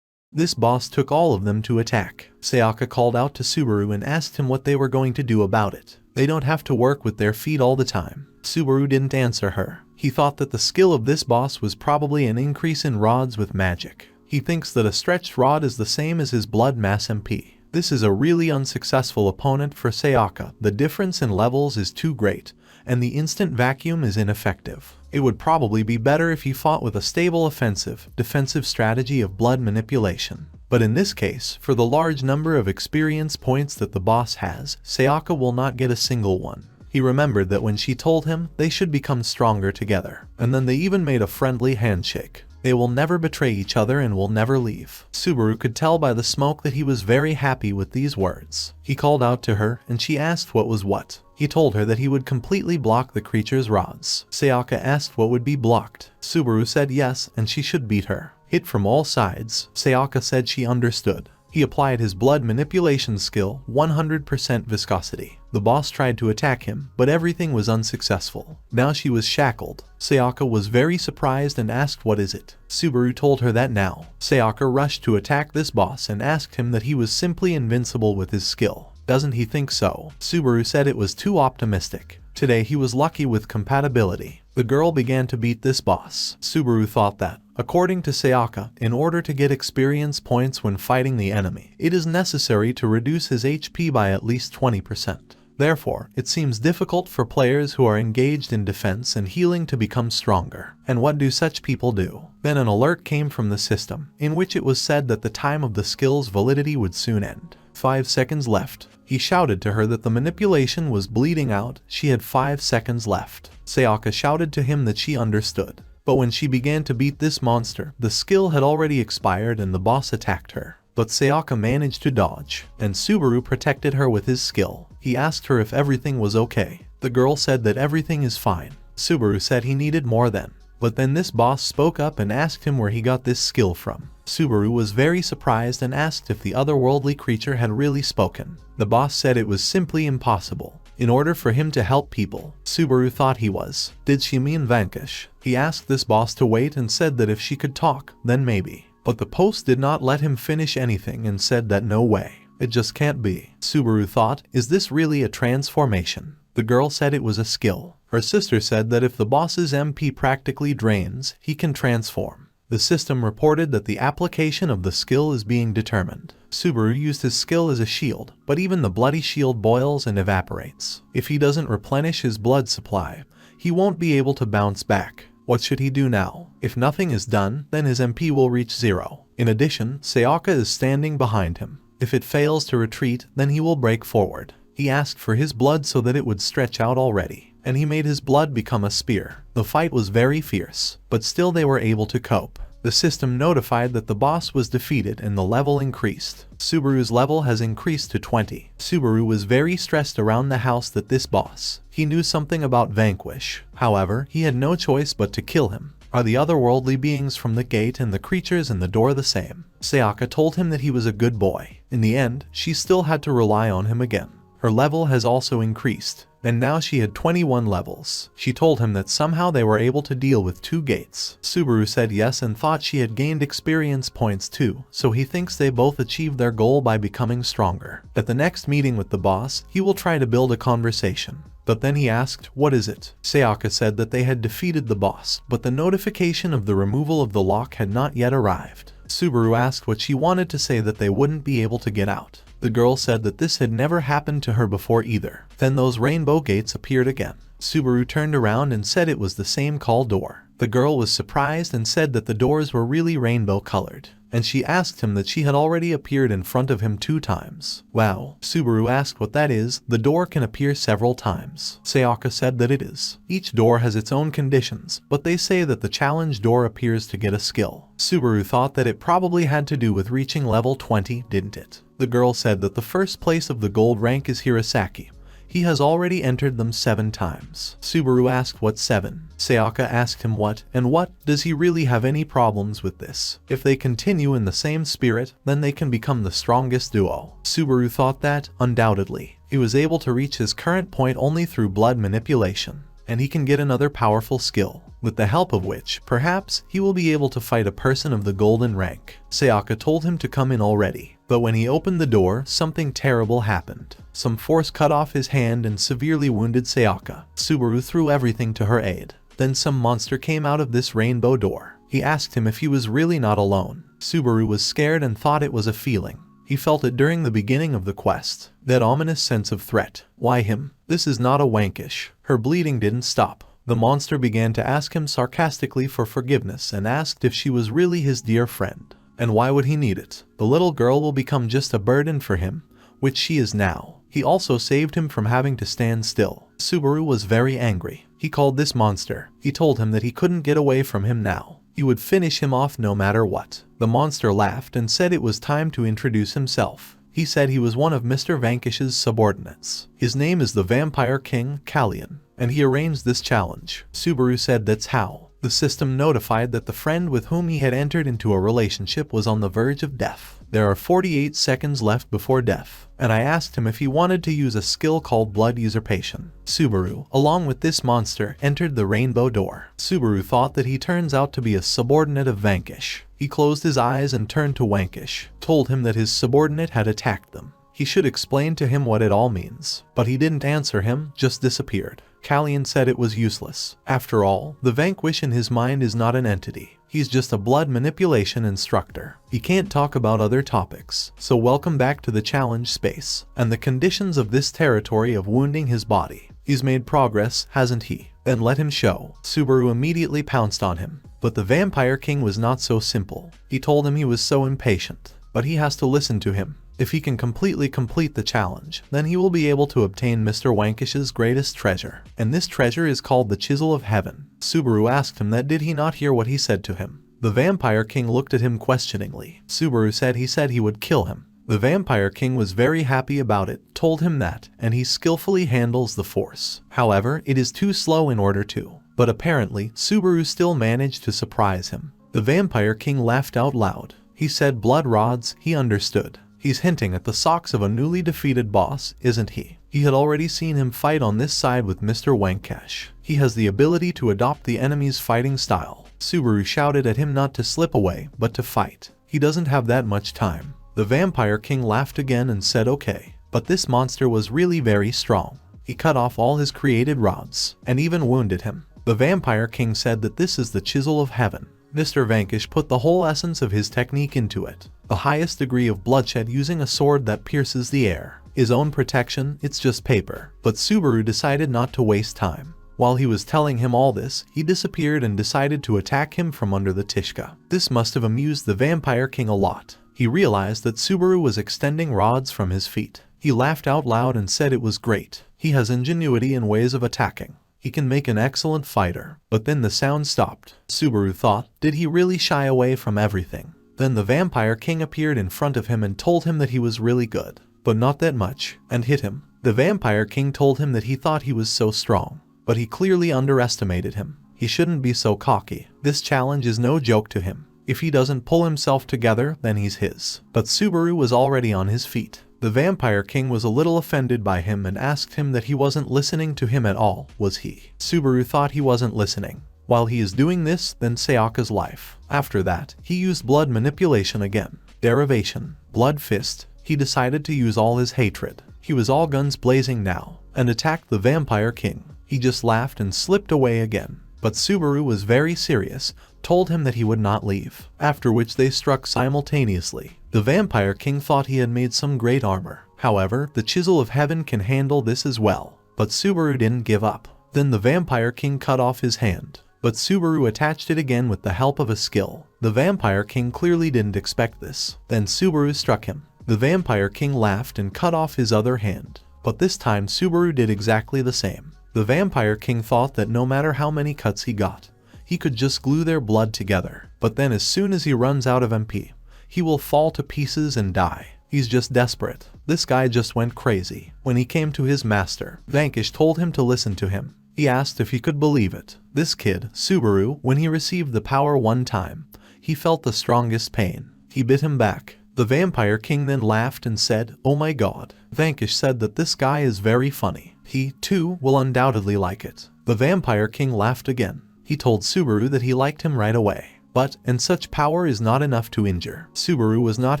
This boss took all of them to attack. Sayaka called out to Subaru and asked him what they were going to do about it. They don't have to work with their feet all the time. Subaru didn't answer her. He thought that the skill of this boss was probably an increase in rods with magic. He thinks that a stretched rod is the same as his blood mass MP. This is a really unsuccessful opponent for Sayaka. The difference in levels is too great, and the instant vacuum is ineffective. It would probably be better if he fought with a stable offensive-defensive strategy of blood manipulation. But in this case, for the large number of experience points that the boss has, Sayaka will not get a single one. He remembered that when she told him, they should become stronger together, and then they even made a friendly handshake. They will never betray each other and will never leave. Subaru could tell by the smoke that he was very happy with these words. He called out to her, and she asked what was what. He told her that he would completely block the creature's rods. Sayaka asked what would be blocked. Subaru said yes, and she should beat her. Hit from all sides. Sayaka said she understood. He applied his blood manipulation skill, 100% viscosity. The boss tried to attack him, but everything was unsuccessful. Now she was shackled. Sayaka was very surprised and asked what is it. Subaru told her that now. Sayaka rushed to attack this boss and asked him that he was simply invincible with his skill. Doesn't he think so? Subaru said it was too optimistic. Today he was lucky with compatibility. The girl began to beat this boss. Subaru thought that, according to Sayaka, in order to get experience points when fighting the enemy, it is necessary to reduce his HP by at least 20%. Therefore, it seems difficult for players who are engaged in defense and healing to become stronger. And what do such people do? Then an alert came from the system, in which it was said that the time of the skill's validity would soon end. 5 seconds left. He shouted to her that the manipulation was bleeding out. She had 5 seconds left. Sayaka shouted to him that she understood. But when she began to beat this monster, the skill had already expired and the boss attacked her. But Sayaka managed to dodge, and Subaru protected her with his skill. He asked her if everything was okay. The girl said that everything is fine. Subaru said he needed more then. But then this boss spoke up and asked him where he got this skill from. Subaru was very surprised and asked if the otherworldly creature had really spoken. The boss said it was simply impossible. In order for him to help people, Subaru thought he was. Did she mean Vanquish? He asked this boss to wait and said that if she could talk, then maybe. But the post did not let him finish anything and said that no way. It just can't be. Subaru thought, is this really a transformation? The girl said it was a skill. Her sister said that if the boss's MP practically drains, he can transform. The system reported that the application of the skill is being determined. Subaru used his skill as a shield, but even the bloody shield boils and evaporates. If he doesn't replenish his blood supply, he won't be able to bounce back. What should he do now? If nothing is done, then his MP will reach 0. In addition, Sayaka is standing behind him. If it fails to retreat, then he will break forward. He asked for his blood so that it would stretch out already, and he made his blood become a spear. The fight was very fierce, but still they were able to cope. The system notified that the boss was defeated and the level increased. Subaru's level has increased to 20. Subaru was very stressed around the house that this boss. He knew something about Vanquish. However, he had no choice but to kill him. Are the otherworldly beings from the gate and the creatures in the door the same? Sayaka told him that he was a good boy. In the end, she still had to rely on him again. Her level has also increased, and now she had 21 levels. She told him that somehow they were able to deal with 2 gates. Subaru said yes and thought she had gained experience points too, so he thinks they both achieved their goal by becoming stronger. At the next meeting with the boss, he will try to build a conversation. But then he asked, "What is it?" Sayaka said that they had defeated the boss, but the notification of the removal of the lock had not yet arrived. Subaru asked what she wanted to say that they wouldn't be able to get out. The girl said that this had never happened to her before either. Then those rainbow gates appeared again. Subaru turned around and said it was the same call door. The girl was surprised and said that the doors were really rainbow colored, and she asked him that she had already appeared in front of him 2 times. Wow. Subaru asked what that is. The door can appear several times. Sayaka said that it is. Each door has its own conditions, but they say that the challenge door appears to get a skill. Subaru thought that it probably had to do with reaching level 20, didn't it? The girl said that the first place of the gold rank is Hirasaki. He has already entered them 7 times. Subaru asked what 7. Sayaka asked him what, and what, does he really have any problems with this? If they continue in the same spirit, then they can become the strongest duo. Subaru thought that, undoubtedly, he was able to reach his current point only through blood manipulation, and he can get another powerful skill, with the help of which, perhaps, he will be able to fight a person of the golden rank. Sayaka told him to come in already, but when he opened the door, something terrible happened. Some force cut off his hand and severely wounded Sayaka. Subaru threw everything to her aid. Then some monster came out of this rainbow door. He asked him if he was really not alone. Subaru was scared and thought it was a feeling. He felt it during the beginning of the quest, that ominous sense of threat. Why him? This is not a wankish. Her bleeding didn't stop. The monster began to ask him sarcastically for forgiveness and asked if she was really his dear friend. And why would he need it? The little girl will become just a burden for him, which she is now. He also saved him from having to stand still. Subaru was very angry. He called this monster. He told him that he couldn't get away from him now. He would finish him off no matter what. The monster laughed and said it was time to introduce himself. He said he was one of Mr. Vanquish's subordinates. His name is the Vampire King, Kallian, and he arranged this challenge. Subaru said that's how. The system notified that the friend with whom he had entered into a relationship was on the verge of death. There are 48 seconds left before death, and I asked him if he wanted to use a skill called blood usurpation. Subaru, along with this monster, entered the rainbow door. Subaru thought that he turns out to be a subordinate of Vanquish. He closed his eyes and turned to Vanquish, told him that his subordinate had attacked them. He should explain to him what it all means, but he didn't answer him, just disappeared. Kallian said it was useless. After all, the Vanquish in his mind is not an entity. He's just a blood manipulation instructor. He can't talk about other topics. So welcome back to the challenge space, and the conditions of this territory of wounding his body. He's made progress, hasn't he? Then let him show. Subaru immediately pounced on him. But the Vampire King was not so simple. He told him he was so impatient, but he has to listen to him. If he can completely complete the challenge, then he will be able to obtain Mr. Vankish's greatest treasure. And this treasure is called the Chisel of Heaven. Subaru asked him that did he not hear what he said to him. The Vampire King looked at him questioningly. Subaru said he would kill him. The Vampire King was very happy about it, told him that, and he skillfully handles the force. However, it is too slow in order to. But apparently, Subaru still managed to surprise him. The Vampire King laughed out loud. He said blood rods, he understood. He's hinting at the socks of a newly defeated boss, isn't he? He had already seen him fight on this side with Mr. Vanquish. He has the ability to adopt the enemy's fighting style. Subaru shouted at him not to slip away, but to fight. He doesn't have that much time. The Vampire King laughed again and said okay. But this monster was really very strong. He cut off all his created rods, and even wounded him. The Vampire King said that this is the chisel of heaven. Mr. Vanquish put the whole essence of his technique into it. The highest degree of bloodshed using a sword that pierces the air. His own protection, it's just paper. But Subaru decided not to waste time. While he was telling him all this, he disappeared and decided to attack him from under the Tishka. This must have amused the Vampire King a lot. He realized that Subaru was extending rods from his feet. He laughed out loud and said it was great. He has ingenuity in ways of attacking. He can make an excellent fighter. But then the sound stopped. Subaru thought, did he really shy away from everything? Then the Vampire King appeared in front of him and told him that he was really good, but not that much, and hit him. The Vampire King told him that he thought he was so strong, but he clearly underestimated him. He shouldn't be so cocky. This challenge is no joke to him. If he doesn't pull himself together, then he's his. But Subaru was already on his feet. The Vampire King was a little offended by him and asked him that he wasn't listening to him at all, was he? Subaru thought he wasn't listening. While he is doing this, then Sayaka's life. After that, he used blood manipulation again. Derivation. Blood fist. He decided to use all his hatred. He was all guns blazing now, and attacked the Vampire King. He just laughed and slipped away again. But Subaru was very serious, told him that he would not leave, after which they struck simultaneously. The Vampire King thought he had made some great armor. However, the Chisel of Heaven can handle this as well. But Subaru didn't give up. Then the Vampire King cut off his hand. But Subaru attached it again with the help of a skill. The Vampire King clearly didn't expect this. Then Subaru struck him. The Vampire King laughed and cut off his other hand. But this time Subaru did exactly the same. The Vampire King thought that no matter how many cuts he got, he could just glue their blood together. But then as soon as he runs out of MP, he will fall to pieces and die. He's just desperate. This guy just went crazy. When he came to his master, Vanquish told him to listen to him. He asked if he could believe it. This kid, Subaru, when he received the power one time, he felt the strongest pain. He bit him back. The Vampire King then laughed and said, "Oh my god." Vanquish said that this guy is very funny. He, too, will undoubtedly like it. The Vampire King laughed again. He told Subaru that he liked him right away. But, and such power is not enough to injure. Subaru was not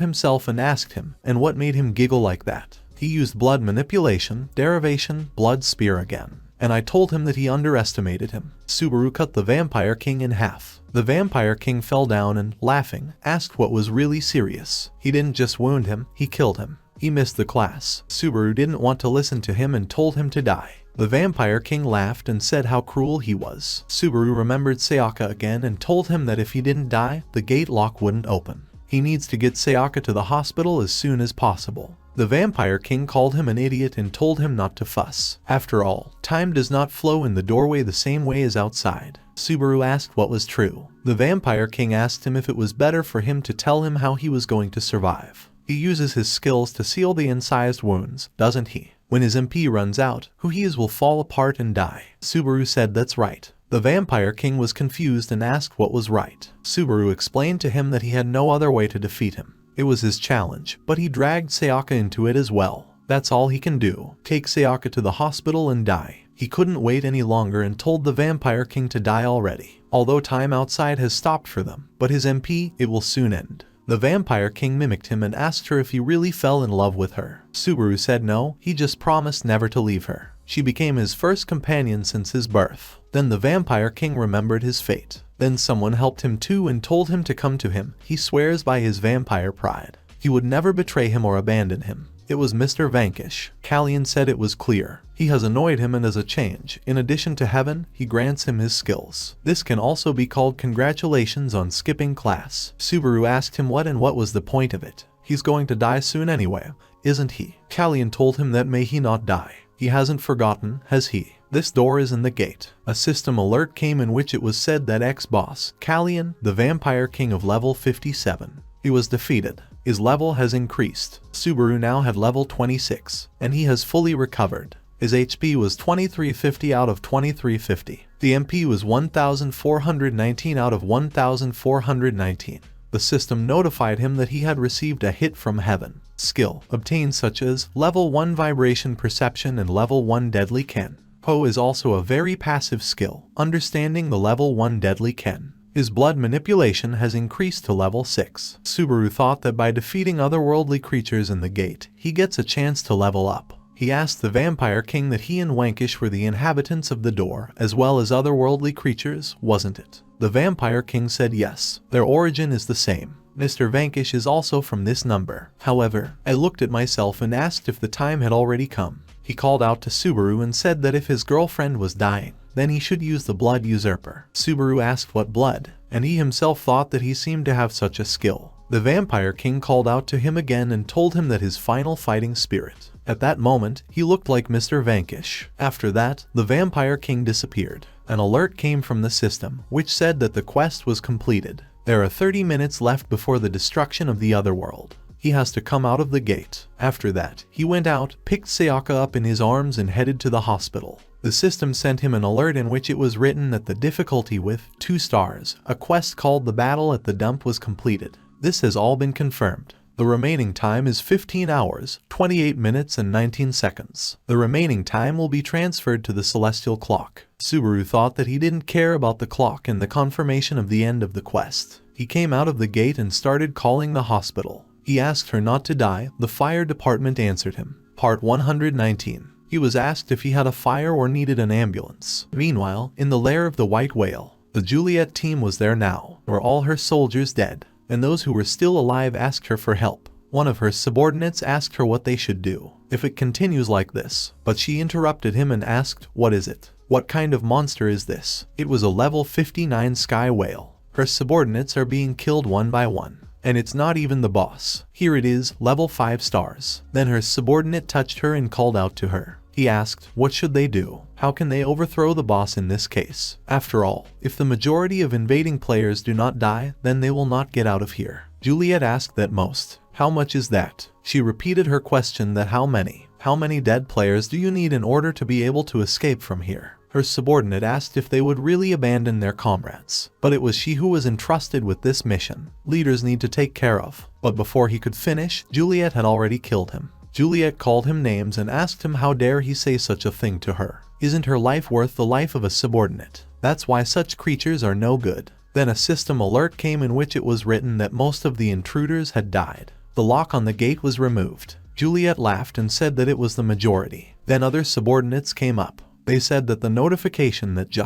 himself and asked him, and what made him giggle like that? He used blood manipulation, derivation, blood spear again. And I told him that he underestimated him. Subaru cut the Vampire King in half. The Vampire King fell down and, laughing, asked what was really serious. He didn't just wound him, he killed him. He missed the class. Subaru didn't want to listen to him and told him to die. The Vampire King laughed and said how cruel he was. Subaru remembered Sayaka again and told him that if he didn't die, the gate lock wouldn't open. He needs to get Sayaka to the hospital as soon as possible. The Vampire King called him an idiot and told him not to fuss. After all, time does not flow in the doorway the same way as outside. Subaru asked what was true. The Vampire King asked him if it was better for him to tell him how he was going to survive. He uses his skills to seal the incised wounds, doesn't he? When his MP runs out, who he is will fall apart and die. Subaru said that's right. The Vampire King was confused and asked what was right. Subaru explained to him that he had no other way to defeat him. It was his challenge, but he dragged Sayaka into it as well. That's all he can do. Take Sayaka to the hospital and die. He couldn't wait any longer and told the Vampire King to die already. Although time outside has stopped for them, but his MP, it will soon end. The Vampire King mimicked him and asked her if he really fell in love with her. Subaru said no, he just promised never to leave her. She became his first companion since his birth. Then the Vampire King remembered his fate. Then someone helped him too and told him to come to him. He swears by his vampire pride. He would never betray him or abandon him. It was Mr. Vanquish. Kallian said it was clear. He has annoyed him and as a change, in addition to heaven, he grants him his skills. This can also be called congratulations on skipping class. Subaru asked him what was the point of it. He's going to die soon anyway, isn't he? Kallian told him that may he not die. He hasn't forgotten, has he? This door is in the gate. A system alert came in which it was said that ex-boss, Kallian, the Vampire King of level 57. He was defeated. His level has increased. Subaru now had level 26, and he has fully recovered. His HP was 2350 out of 2350. The MP was 1419 out of 1419. The system notified him that he had received a hit from heaven. Skill obtained such as level 1 vibration perception and level 1 deadly ken. Ho is also a very passive skill, understanding the level 1 deadly ken. His blood manipulation has increased to level 6. Subaru thought that by defeating otherworldly creatures in the gate, he gets a chance to level up. He asked the Vampire King that he and Wankish were the inhabitants of the door as well as otherworldly creatures, wasn't it? The Vampire King said yes, their origin is the same. Mr. Vanquish is also from this number. However, I looked at myself and asked if the time had already come. He called out to Subaru and said that if his girlfriend was dying, then he should use the blood usurper. Subaru asked what blood, and he himself thought that he seemed to have such a skill. The Vampire King called out to him again and told him that his final fighting spirit. At that moment, he looked like Mr. Vanquish. After that, the Vampire King disappeared. An alert came from the system, which said that the quest was completed. There are 30 minutes left before the destruction of the otherworld. He has to come out of the gate. After that, he went out, picked Sayaka up in his arms and headed to the hospital. The system sent him an alert in which it was written that the difficulty with 2 stars, a quest called the Battle at the Dump, was completed. This has all been confirmed. The remaining time is 15 hours, 28 minutes and 19 seconds. The remaining time will be transferred to the celestial clock. Subaru thought that he didn't care about the clock and the confirmation of the end of the quest. He came out of the gate and started calling the hospital. He asked her not to die. The fire department answered him. Part 119. He was asked if he had a fire or needed an ambulance. Meanwhile, in the lair of the White Whale, the Juliet team was there now. Were all her soldiers dead? And those who were still alive asked her for help. One of her subordinates asked her what they should do if it continues like this, but she interrupted him and asked, "What is it? What kind of monster is this?" It was a level 59 sky whale. Her subordinates are being killed one by one, and it's not even the boss. Here it is, level 5 stars. Then her subordinate touched her and called out to her. He asked, what should they do? How can they overthrow the boss in this case? After all, if the majority of invading players do not die, then they will not get out of here. Juliet asked that most. How much is that? She repeated her question that how many dead players do you need in order to be able to escape from here? Her subordinate asked if they would really abandon their comrades. But it was she who was entrusted with this mission. Leaders need to take care of. But before he could finish, Juliet had already killed him. Juliet called him names and asked him how dare he say such a thing to her. Isn't her life worth the life of a subordinate? That's why such creatures are no good. Then a system alert came in which it was written that most of the intruders had died. The lock on the gate was removed. Juliet laughed and said that it was the majority. Then other subordinates came up. They said that the notification that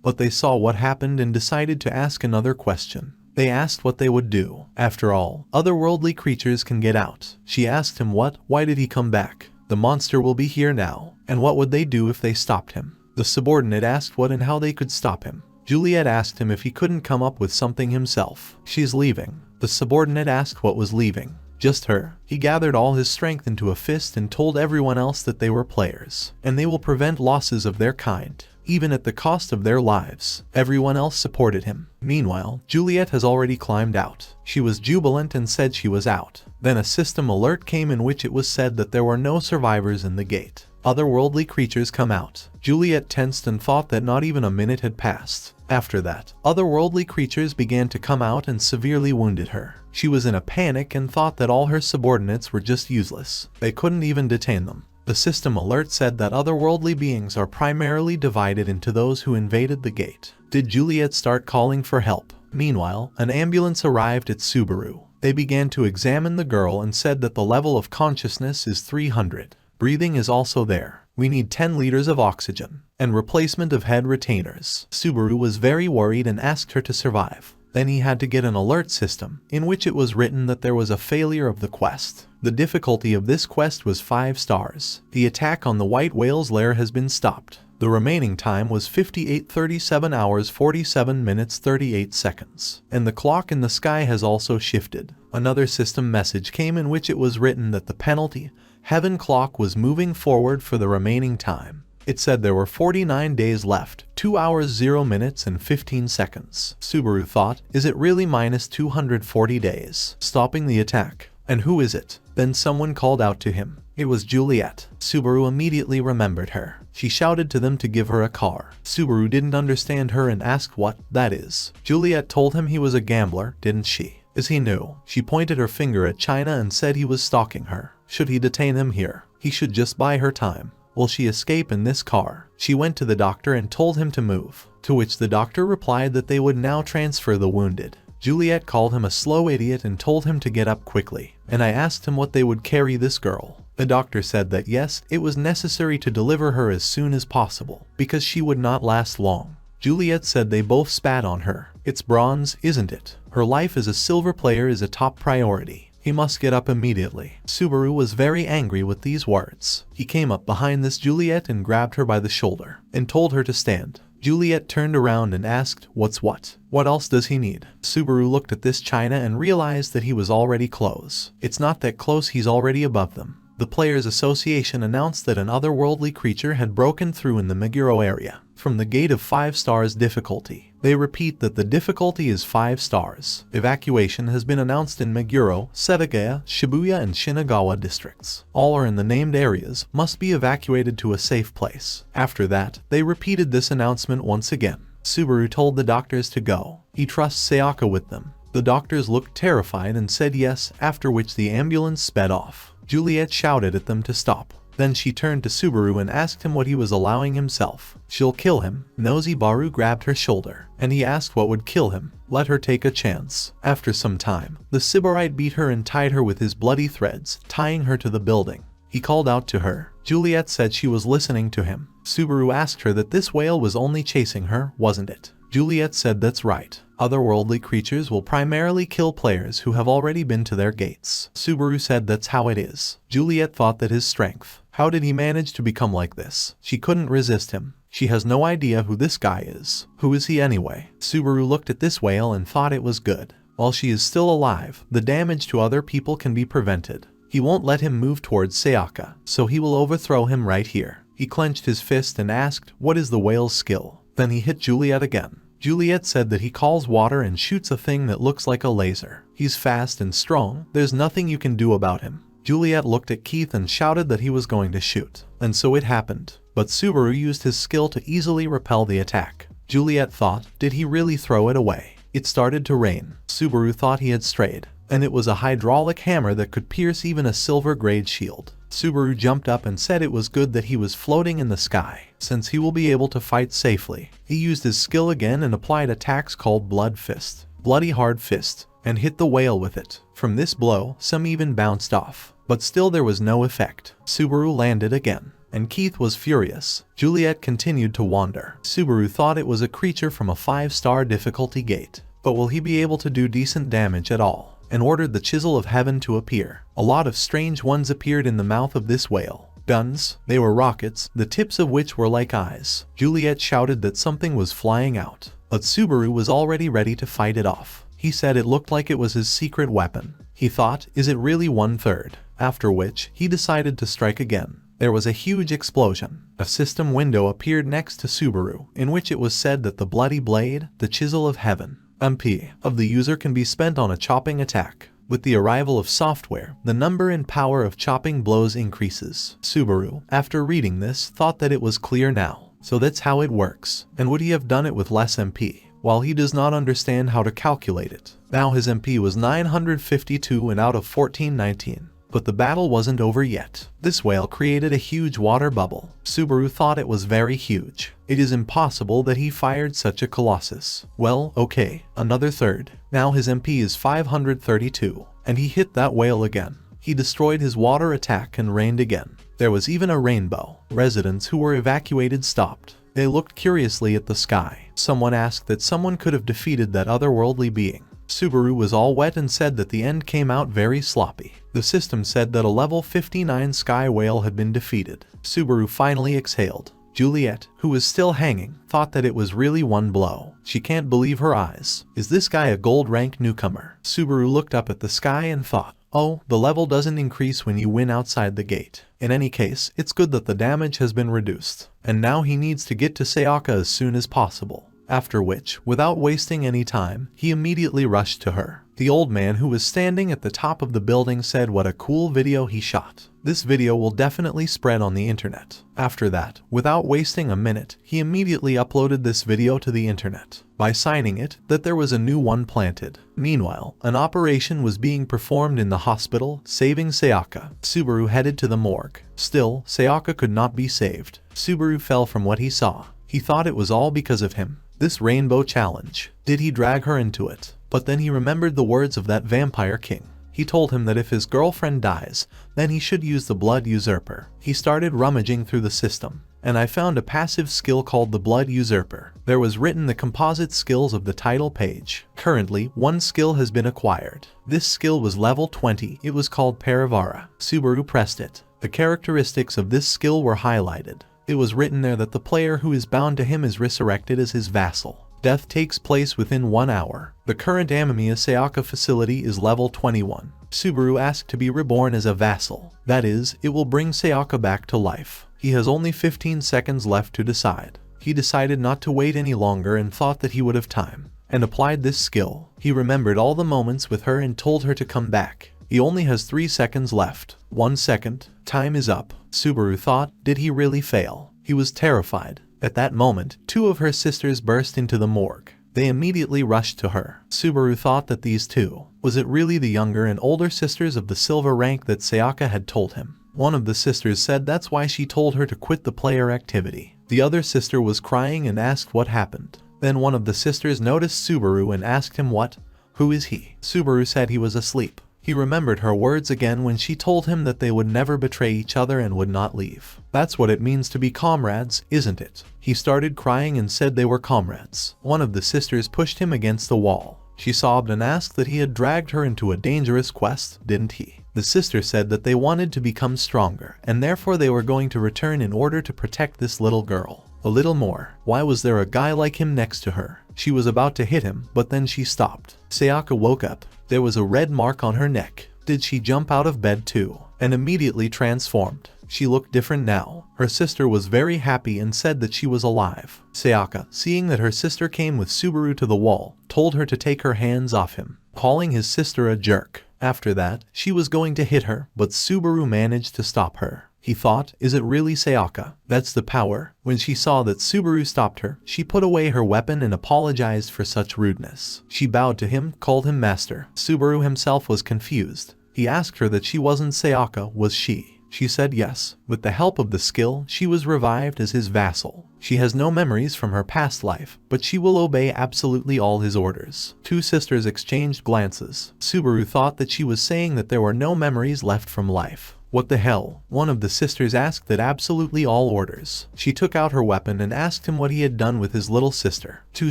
but they saw what happened and decided to ask another question. They asked what they would do. After all, otherworldly creatures can get out. She asked him why did he come back? The monster will be here now. And what would they do if they stopped him? The subordinate asked what and how they could stop him. Juliet asked him if he couldn't come up with something himself. She's leaving. The subordinate asked what was leaving. Just her. He gathered all his strength into a fist and told everyone else that they were players, and they will prevent losses of their kind, even at the cost of their lives. Everyone else supported him. Meanwhile, Juliet has already climbed out. She was jubilant and said she was out. Then a system alert came in which it was said that there were no survivors in the gate. Otherworldly creatures come out. Juliet tensed and thought that not even a minute had passed. After that, otherworldly creatures began to come out and severely wounded her. She was in a panic and thought that all her subordinates were just useless. They couldn't even detain them. The system alert said that otherworldly beings are primarily divided into those who invaded the gate. Did Juliet start calling for help? Meanwhile, an ambulance arrived at Subaru. They began to examine the girl and said that the level of consciousness is 300. Breathing is also there. We need 10 liters of oxygen and replacement of head retainers. Subaru was very worried and asked her to survive. Then he had to get an alert system, in which it was written that there was a failure of the quest. The difficulty of this quest was 5 stars. The attack on the White Whale's lair has been stopped. The remaining time was 37 hours 47 minutes 38 seconds. And the clock in the sky has also shifted. Another system message came in which it was written that the penalty, Heaven clock, was moving forward for the remaining time. It said there were 49 days left, 2 hours 0 minutes and 15 seconds. Subaru thought, is it really minus 240 days? Stopping the attack. And who is it? Then someone called out to him. It was Juliet. Subaru immediately remembered her. She shouted to them to give her a car. Subaru didn't understand her and asked what that is. Juliet told him he was a gambler, didn't she? As he knew, she pointed her finger at China and said he was stalking her. Should he detain him here? He should just buy her time. Will she escape in this car? She went to the doctor and told him to move, to which the doctor replied that they would now transfer the wounded. Juliet called him a slow idiot and told him to get up quickly, and I asked him what they would carry this girl. The doctor said that yes, it was necessary to deliver her as soon as possible, because she would not last long. Juliet said they both spat on her. It's bronze, isn't it? Her life as a silver player is a top priority. He must get up immediately. Subaru was very angry with these words. He came up behind this Juliet and grabbed her by the shoulder, and told her to stand. Juliet turned around and asked, "What's what? What else does he need?" Subaru looked at this China and realized that he was already close. It's not that close, he's already above them. The Players Association announced that an otherworldly creature had broken through in the Meguro area, from the gate of 5 stars difficulty. They repeat that the difficulty is 5 stars. Evacuation has been announced in Meguro, Setagaya, Shibuya and Shinagawa districts. All are in the named areas, must be evacuated to a safe place. After that, they repeated this announcement once again. Subaru told the doctors to go. He trusts Sayaka with them. The doctors looked terrified and said yes, after which the ambulance sped off. Juliet shouted at them to stop. Then she turned to Subaru and asked him what he was allowing himself. She'll kill him. Nozibaru grabbed her shoulder, and he asked what would kill him. Let her take a chance. After some time, the Sybarite beat her and tied her with his bloody threads, tying her to the building. He called out to her. Juliet said she was listening to him. Subaru asked her that this whale was only chasing her, wasn't it? Juliet said that's right. Otherworldly creatures will primarily kill players who have already been to their gates. Subaru said that's how it is. Juliet thought that his strength. How did he manage to become like this? She couldn't resist him. She has no idea who this guy is. Who is he anyway? Subaru looked at this whale and thought it was good. While she is still alive, the damage to other people can be prevented. He won't let him move towards Sayaka, so he will overthrow him right here. He clenched his fist and asked, "What is the whale's skill?" Then he hit Juliet again. Juliet said that he calls water and shoots a thing that looks like a laser. He's fast and strong, there's nothing you can do about him. Juliet looked at Keith and shouted that he was going to shoot. And so it happened. But Subaru used his skill to easily repel the attack. Juliet thought, did he really throw it away? It started to rain. Subaru thought he had strayed. And it was a hydraulic hammer that could pierce even a silver-grade shield. Subaru jumped up and said it was good that he was floating in the sky, since he will be able to fight safely. He used his skill again and applied attacks called Blood Fist, Bloody Hard Fist, and hit the whale with it. From this blow, some even bounced off, but still there was no effect. Subaru landed again, and Keith was furious. Juliet continued to wander. Subaru thought it was a creature from a 5-star difficulty gate, but will he be able to do decent damage at all? And ordered the Chisel of Heaven to appear. A lot of strange ones appeared in the mouth of this whale. Guns, they were rockets, the tips of which were like eyes. Juliet shouted that something was flying out, but Subaru was already ready to fight it off. He said it looked like it was his secret weapon. He thought, is it really 1/3? After which, he decided to strike again. There was a huge explosion. A system window appeared next to Subaru, in which it was said that the bloody blade, the Chisel of Heaven, MP of the user can be spent on a chopping attack. With the arrival of software, the number and power of chopping blows increases. Subaru, after reading this, thought that it was clear now. So that's how it works. And would he have done it with less MP? While he does not understand how to calculate it. Now his MP was 952 and out of 1419. But the battle wasn't over yet. This whale created a huge water bubble. Subaru thought it was very huge. It is impossible that he fired such a colossus. Well, okay, another third. Now his MP is 532, and he hit that whale again. He destroyed his water attack and rained again. There was even a rainbow. Residents who were evacuated stopped. They looked curiously at the sky. Someone asked that someone could have defeated that otherworldly being. Subaru was all wet and said that the end came out very sloppy. The system said that a level 59 sky whale had been defeated. Subaru finally exhaled. Juliet, who was still hanging, thought that it was really one blow. She can't believe her eyes. Is this guy a gold rank newcomer? Subaru looked up at the sky and thought, oh, the level doesn't increase when you win outside the gate. In any case, it's good that the damage has been reduced. And now he needs to get to Sayaka as soon as possible. After which, without wasting any time, he immediately rushed to her. The old man who was standing at the top of the building said what a cool video he shot. This video will definitely spread on the internet. After that, without wasting a minute, he immediately uploaded this video to the internet, by signing it that there was a new one planted. Meanwhile, an operation was being performed in the hospital, saving Sayaka. Subaru headed to the morgue. Still, Sayaka could not be saved. Subaru fell from what he saw. He thought it was all because of him. This rainbow challenge. Did he drag her into it? But then he remembered the words of that vampire king. He told him that if his girlfriend dies, then he should use the blood usurper. He started rummaging through the system, and I found a passive skill called the blood usurper. There was written the composite skills of the title page. Currently, one skill has been acquired. This skill was level 20. It was called Parivara. Subaru pressed it. The characteristics of this skill were highlighted. It was written there that the player who is bound to him is resurrected as his vassal. Death takes place within 1 hour. The current Amia Sayaka facility is level 21. Subaru asked to be reborn as a vassal. That is, it will bring Sayaka back to life. He has only 15 seconds left to decide. He decided not to wait any longer and thought that he would have time, and applied this skill. He remembered all the moments with her and told her to come back. He only has 3 seconds left. 1 second. Time is up. Subaru thought, did he really fail? He was terrified. At that moment, 2 of her sisters burst into the morgue. They immediately rushed to her. Subaru thought that these 2, was it really the younger and older sisters of the silver rank that Sayaka had told him? One of the sisters said that's why she told her to quit the player activity. The other sister was crying and asked what happened. Then one of the sisters noticed Subaru and asked him what? Who is he? Subaru said he was asleep. He remembered her words again when she told him that they would never betray each other and would not leave. That's what it means to be comrades, isn't it? He started crying and said they were comrades. One of the sisters pushed him against the wall. She sobbed and asked that he had dragged her into a dangerous quest, didn't he? The sister said that they wanted to become stronger, and therefore they were going to return in order to protect this little girl. A little more. Why was there a guy like him next to her? She was about to hit him, but then she stopped. Sayaka woke up. There was a red mark on her neck. Did she jump out of bed too? And immediately transformed. She looked different now. Her sister was very happy and said that she was alive. Sayaka, seeing that her sister came with Subaru to the wall, told her to take her hands off him, calling his sister a jerk. After that, she was going to hit her, but Subaru managed to stop her. He thought, is it really Sayaka? That's the power. When she saw that Subaru stopped her, she put away her weapon and apologized for such rudeness. She bowed to him, called him master. Subaru himself was confused. He asked her that she wasn't Sayaka, was she? She said yes. With the help of the skill, she was revived as his vassal. She has no memories from her past life, but she will obey absolutely all his orders. 2 sisters exchanged glances. Subaru thought that she was saying that there were no memories left from life. What the hell? One of the sisters asked that absolutely all orders. She took out her weapon and asked him what he had done with his little sister. 2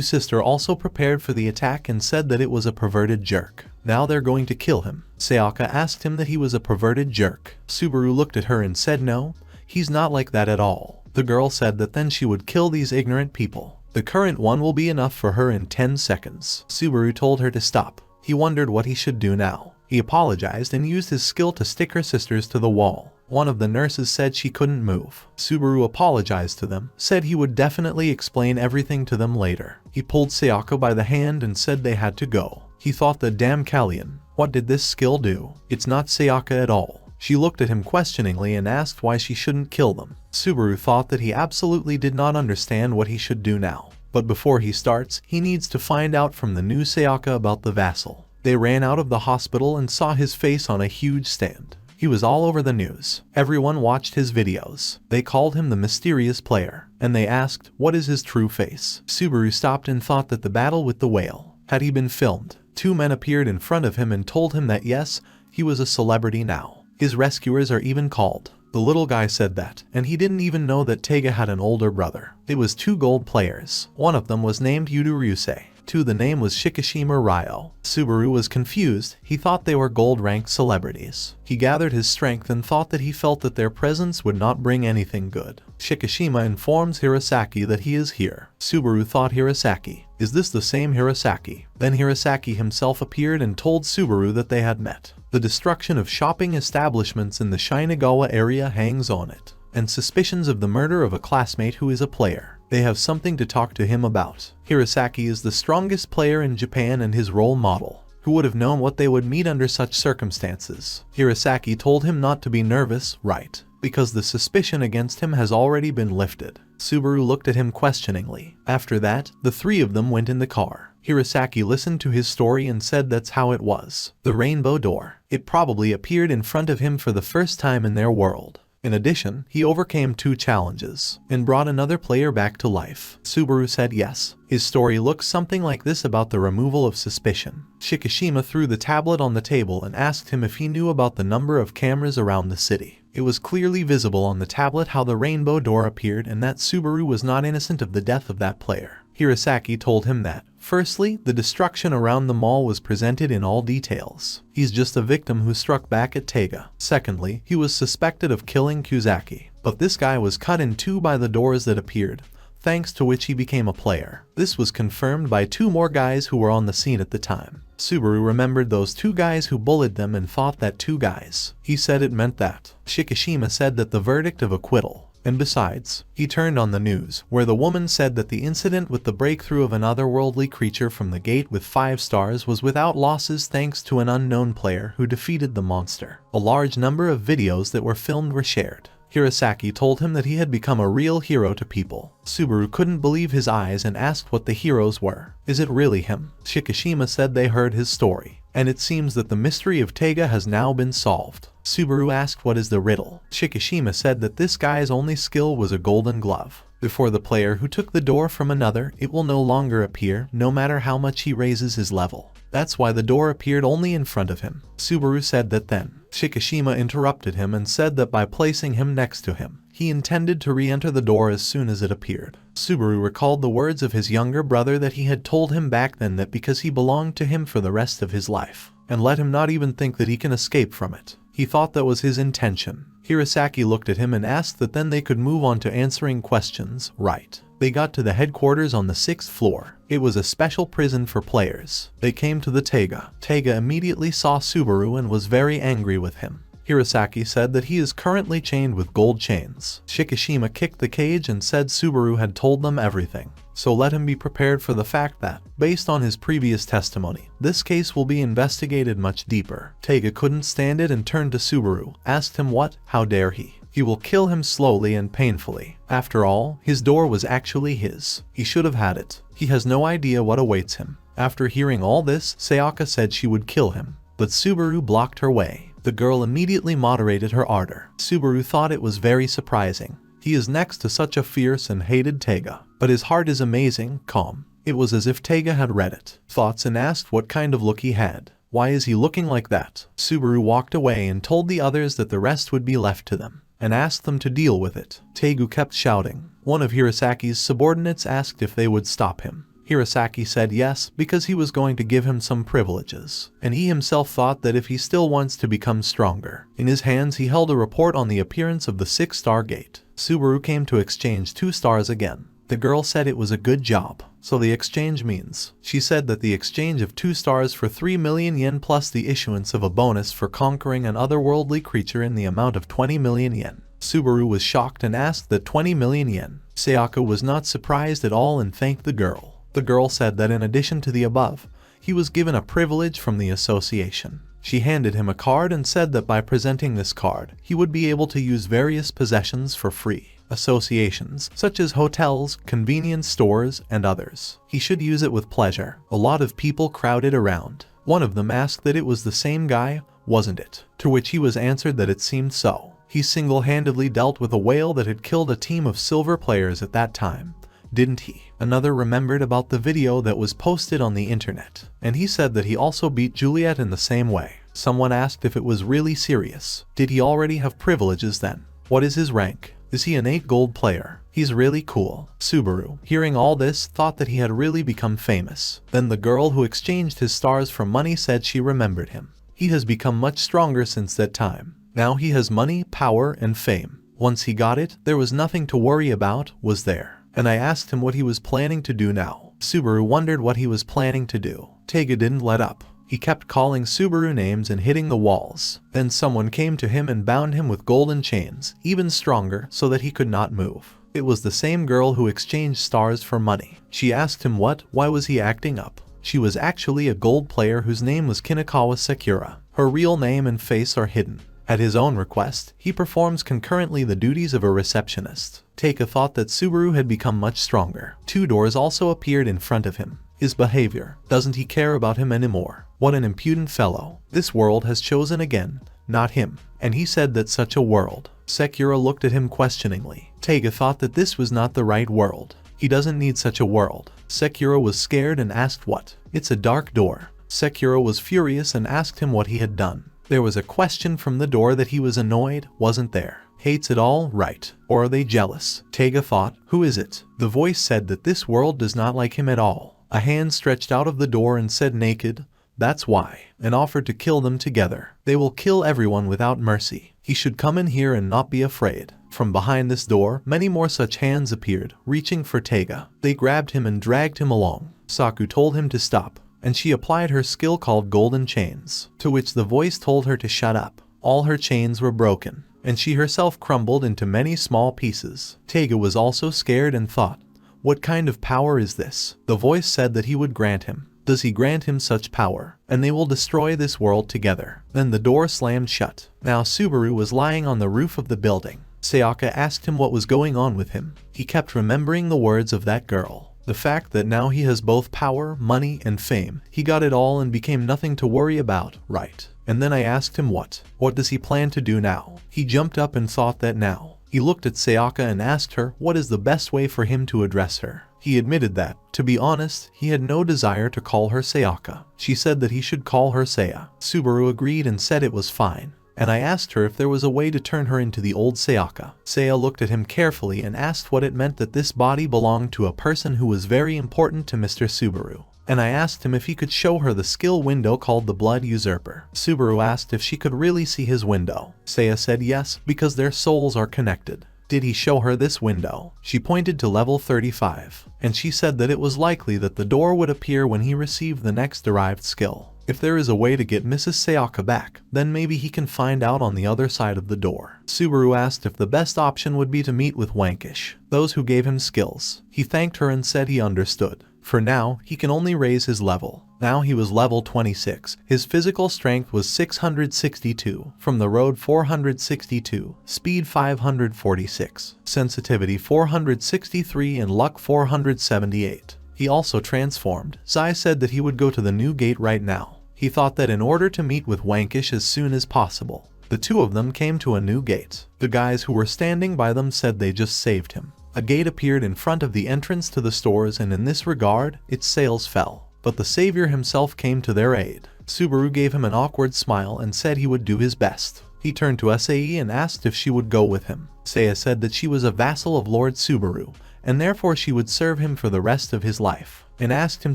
sisters also prepared for the attack and said that it was a perverted jerk. Now they're going to kill him. Sayaka asked him that he was a perverted jerk. Subaru looked at her and said no, he's not like that at all. The girl said that then she would kill these ignorant people. The current one will be enough for her in 10 seconds. Subaru told her to stop. He wondered what he should do now. He apologized and used his skill to stick her sisters to the wall. One of the nurses said she couldn't move. Subaru apologized to them, said he would definitely explain everything to them later. He pulled Sayaka by the hand and said they had to go. He thought that damn Kallion, what did this skill do? It's not Sayaka at all. She looked at him questioningly and asked why she shouldn't kill them. Subaru thought that he absolutely did not understand what he should do now. But before he starts, he needs to find out from the new Sayaka about the vassal. They ran out of the hospital and saw his face on a huge stand. He was all over the news. Everyone watched his videos. They called him the mysterious player, and they asked, what is his true face? Subaru stopped and thought that the battle with the whale, had he been filmed? 2 men appeared in front of him and told him that yes, he was a celebrity now. His rescuers are even called. The little guy said that, and he didn't even know that Tega had an older brother. It was 2 gold players. One of them was named Yudu Ryusei. 2, the name was Shikishima Ryo. Subaru was confused. He thought they were gold-ranked celebrities. He gathered his strength and thought that he felt that their presence would not bring anything good. Shikishima informs Hirasaki that he is here. Subaru thought Hirasaki. Is this the same Hirasaki? Then Hirasaki himself appeared and told Subaru that they had met. The destruction of shopping establishments in the Shinagawa area hangs on it, and suspicions of the murder of a classmate who is a player. They have something to talk to him about. Hirasaki is the strongest player in Japan and his role model. Who would have known what they would meet under such circumstances? Hirasaki told him not to be nervous, right? Because the suspicion against him has already been lifted. Subaru looked at him questioningly. After that, the 3 of them went in the car. Hirasaki listened to his story and said that's how it was. The rainbow door. It probably appeared in front of him for the first time in their world. In addition, he overcame 2 challenges and brought another player back to life. Subaru said yes. His story looks something like this about the removal of suspicion. Shikishima threw the tablet on the table and asked him if he knew about the number of cameras around the city. It was clearly visible on the tablet how the rainbow door appeared and that Subaru was not innocent of the death of that player. Hirasaki told him that, firstly, the destruction around the mall was presented in all details. He's just a victim who struck back at Taiga. Secondly, he was suspected of killing Kusaki, but this guy was cut in 2 by the doors that appeared, thanks to which he became a player. This was confirmed by 2 more guys who were on the scene at the time. Subaru remembered those 2 guys who bullied them and thought that 2 guys. He said it meant that. Shikishima said that the verdict of acquittal. And besides, he turned on the news, where the woman said that the incident with the breakthrough of an otherworldly creature from the gate with 5 stars was without losses thanks to an unknown player who defeated the monster. A large number of videos that were filmed were shared. Hirasaki told him that he had become a real hero to people. Subaru couldn't believe his eyes and asked what the heroes were. Is it really him? Shikishima said they heard his story, and it seems that the mystery of Taiga has now been solved. Subaru asked what is the riddle. Shikishima said that this guy's only skill was a golden glove. Before the player who took the door from another, it will no longer appear, no matter how much he raises his level. That's why the door appeared only in front of him. Subaru said that then. Shikishima interrupted him and said that by placing him next to him, he intended to re-enter the door as soon as it appeared. Subaru recalled the words of his younger brother that he had told him back then that because he belonged to him for the rest of his life, and let him not even think that he can escape from it. He thought that was his intention. Hirasaki looked at him and asked that then they could move on to answering questions, right? They got to the headquarters on the 6th floor. It was a special prison for players. They came to the Taiga. Taiga immediately saw Subaru and was very angry with him. Hirasaki said that he is currently chained with gold chains. Shikishima kicked the cage and said Subaru had told them everything. So let him be prepared for the fact that, based on his previous testimony, this case will be investigated much deeper. Taiga couldn't stand it and turned to Subaru, asked him what, how dare he? He will kill him slowly and painfully. After all, his door was actually his. He should have had it. He has no idea what awaits him. After hearing all this, Sayaka said she would kill him, but Subaru blocked her way. The girl immediately moderated her ardor. Subaru thought it was very surprising. He is next to such a fierce and hated Taiga, but his heart is amazing, calm. It was as if Taiga had read it. Thoughts and asked what kind of look he had. Why is he looking like that? Subaru walked away and told the others that the rest would be left to them, and asked them to deal with it. Taiga kept shouting. One of Hirasaki's subordinates asked if they would stop him. Hirasaki said yes, because he was going to give him some privileges, and he himself thought that if he still wants to become stronger. In his hands he held a report on the appearance of the 6-star gate. Subaru came to exchange 2 stars again. The girl said it was a good job. So the exchange means. She said that the exchange of 2 stars for 3 million yen plus the issuance of a bonus for conquering an otherworldly creature in the amount of 20 million yen. Subaru was shocked and asked that 20 million yen. Sayaka was not surprised at all and thanked the girl. The girl said that in addition to the above, he was given a privilege from the association. She handed him a card and said that by presenting this card, he would be able to use various possessions for free. Associations, such as hotels, convenience stores, and others. He should use it with pleasure. A lot of people crowded around. One of them asked that it was the same guy, wasn't it? To which he was answered that it seemed so. He single-handedly dealt with a whale that had killed a team of silver players at that time, didn't he? Another remembered about the video that was posted on the internet, and he said that he also beat Juliet in the same way. Someone asked if it was really serious. Did he already have privileges then? What is his rank? Is he an 8 gold player? He's really cool. Subaru, hearing all this, thought that he had really become famous. Then the girl who exchanged his stars for money said she remembered him. He has become much stronger since that time. Now he has money, power, and fame. Once he got it, there was nothing to worry about, was there? And I asked him what he was planning to do now. Subaru wondered what he was planning to do. Taiga didn't let up. He kept calling Subaru names and hitting the walls. Then someone came to him and bound him with golden chains, even stronger, so that he could not move. It was the same girl who exchanged stars for money. She asked him why was he acting up? She was actually a gold player whose name was Kinakawa Sakura. Her real name and face are hidden. At his own request, he performs concurrently the duties of a receptionist. Taiga thought that Subaru had become much stronger. 2 doors also appeared in front of him. His behavior. Doesn't he care about him anymore? What an impudent fellow. This world has chosen again not him. And he said that such a world. Sekiro looked at him questioningly. Taiga thought that this was not the right world. He doesn't need such a world. Sekiro was scared and asked what? It's a dark door. Sekiro was furious and asked him what he had done. There was a question from the door that he was annoyed, wasn't there? Hates it all, right? Or are they jealous? Taiga thought, who is it? The voice said that this world does not like him at all. A hand stretched out of the door and said naked, that's why, and offered to kill them together. They will kill everyone without mercy. He should come in here and not be afraid. From behind this door, many more such hands appeared, reaching for Taiga. They grabbed him and dragged him along. Saku told him to stop, and she applied her skill called Golden Chains, to which the voice told her to shut up. All her chains were broken, and she herself crumbled into many small pieces. Taiga was also scared and thought, what kind of power is this? The voice said that he would grant him. Does he grant him such power? And they will destroy this world together. Then the door slammed shut. Now Subaru was lying on the roof of the building. Sayaka asked him what was going on with him. He kept remembering the words of that girl. The fact that now he has both power, money, and fame. He got it all and became nothing to worry about, right? And then I asked him what does he plan to do now? He jumped up and thought that now. He looked at Sayaka and asked her what is the best way for him to address her. He admitted that, to be honest, he had no desire to call her Sayaka. She said that he should call her Saya. Subaru agreed and said it was fine. And I asked her if there was a way to turn her into the old Sayaka. Saya looked at him carefully and asked what it meant that this body belonged to a person who was very important to Mr. Subaru. And I asked him if he could show her the skill window called the Blood Usurper. Subaru asked if she could really see his window. Saya said yes, because their souls are connected. Did he show her this window? She pointed to level 35, and she said that it was likely that the door would appear when he received the next derived skill. If there is a way to get Mrs. Sayaka back, then maybe he can find out on the other side of the door. Subaru asked if the best option would be to meet with Wankish, those who gave him skills. He thanked her and said he understood. For now, he can only raise his level. Now he was level 26. His physical strength was 662, from the road 462, speed 546, sensitivity 463 and luck 478. He also transformed. Zai said that he would go to the new gate right now. He thought that in order to meet with Wankish as soon as possible. The two of them came to a new gate. The guys who were standing by them said they just saved him. A gate appeared in front of the entrance to the stores, and in this regard, its sales fell. But the savior himself came to their aid. Subaru gave him an awkward smile and said he would do his best. He turned to Sae and asked if she would go with him. Saya said that she was a vassal of Lord Subaru, and therefore she would serve him for the rest of his life, and asked him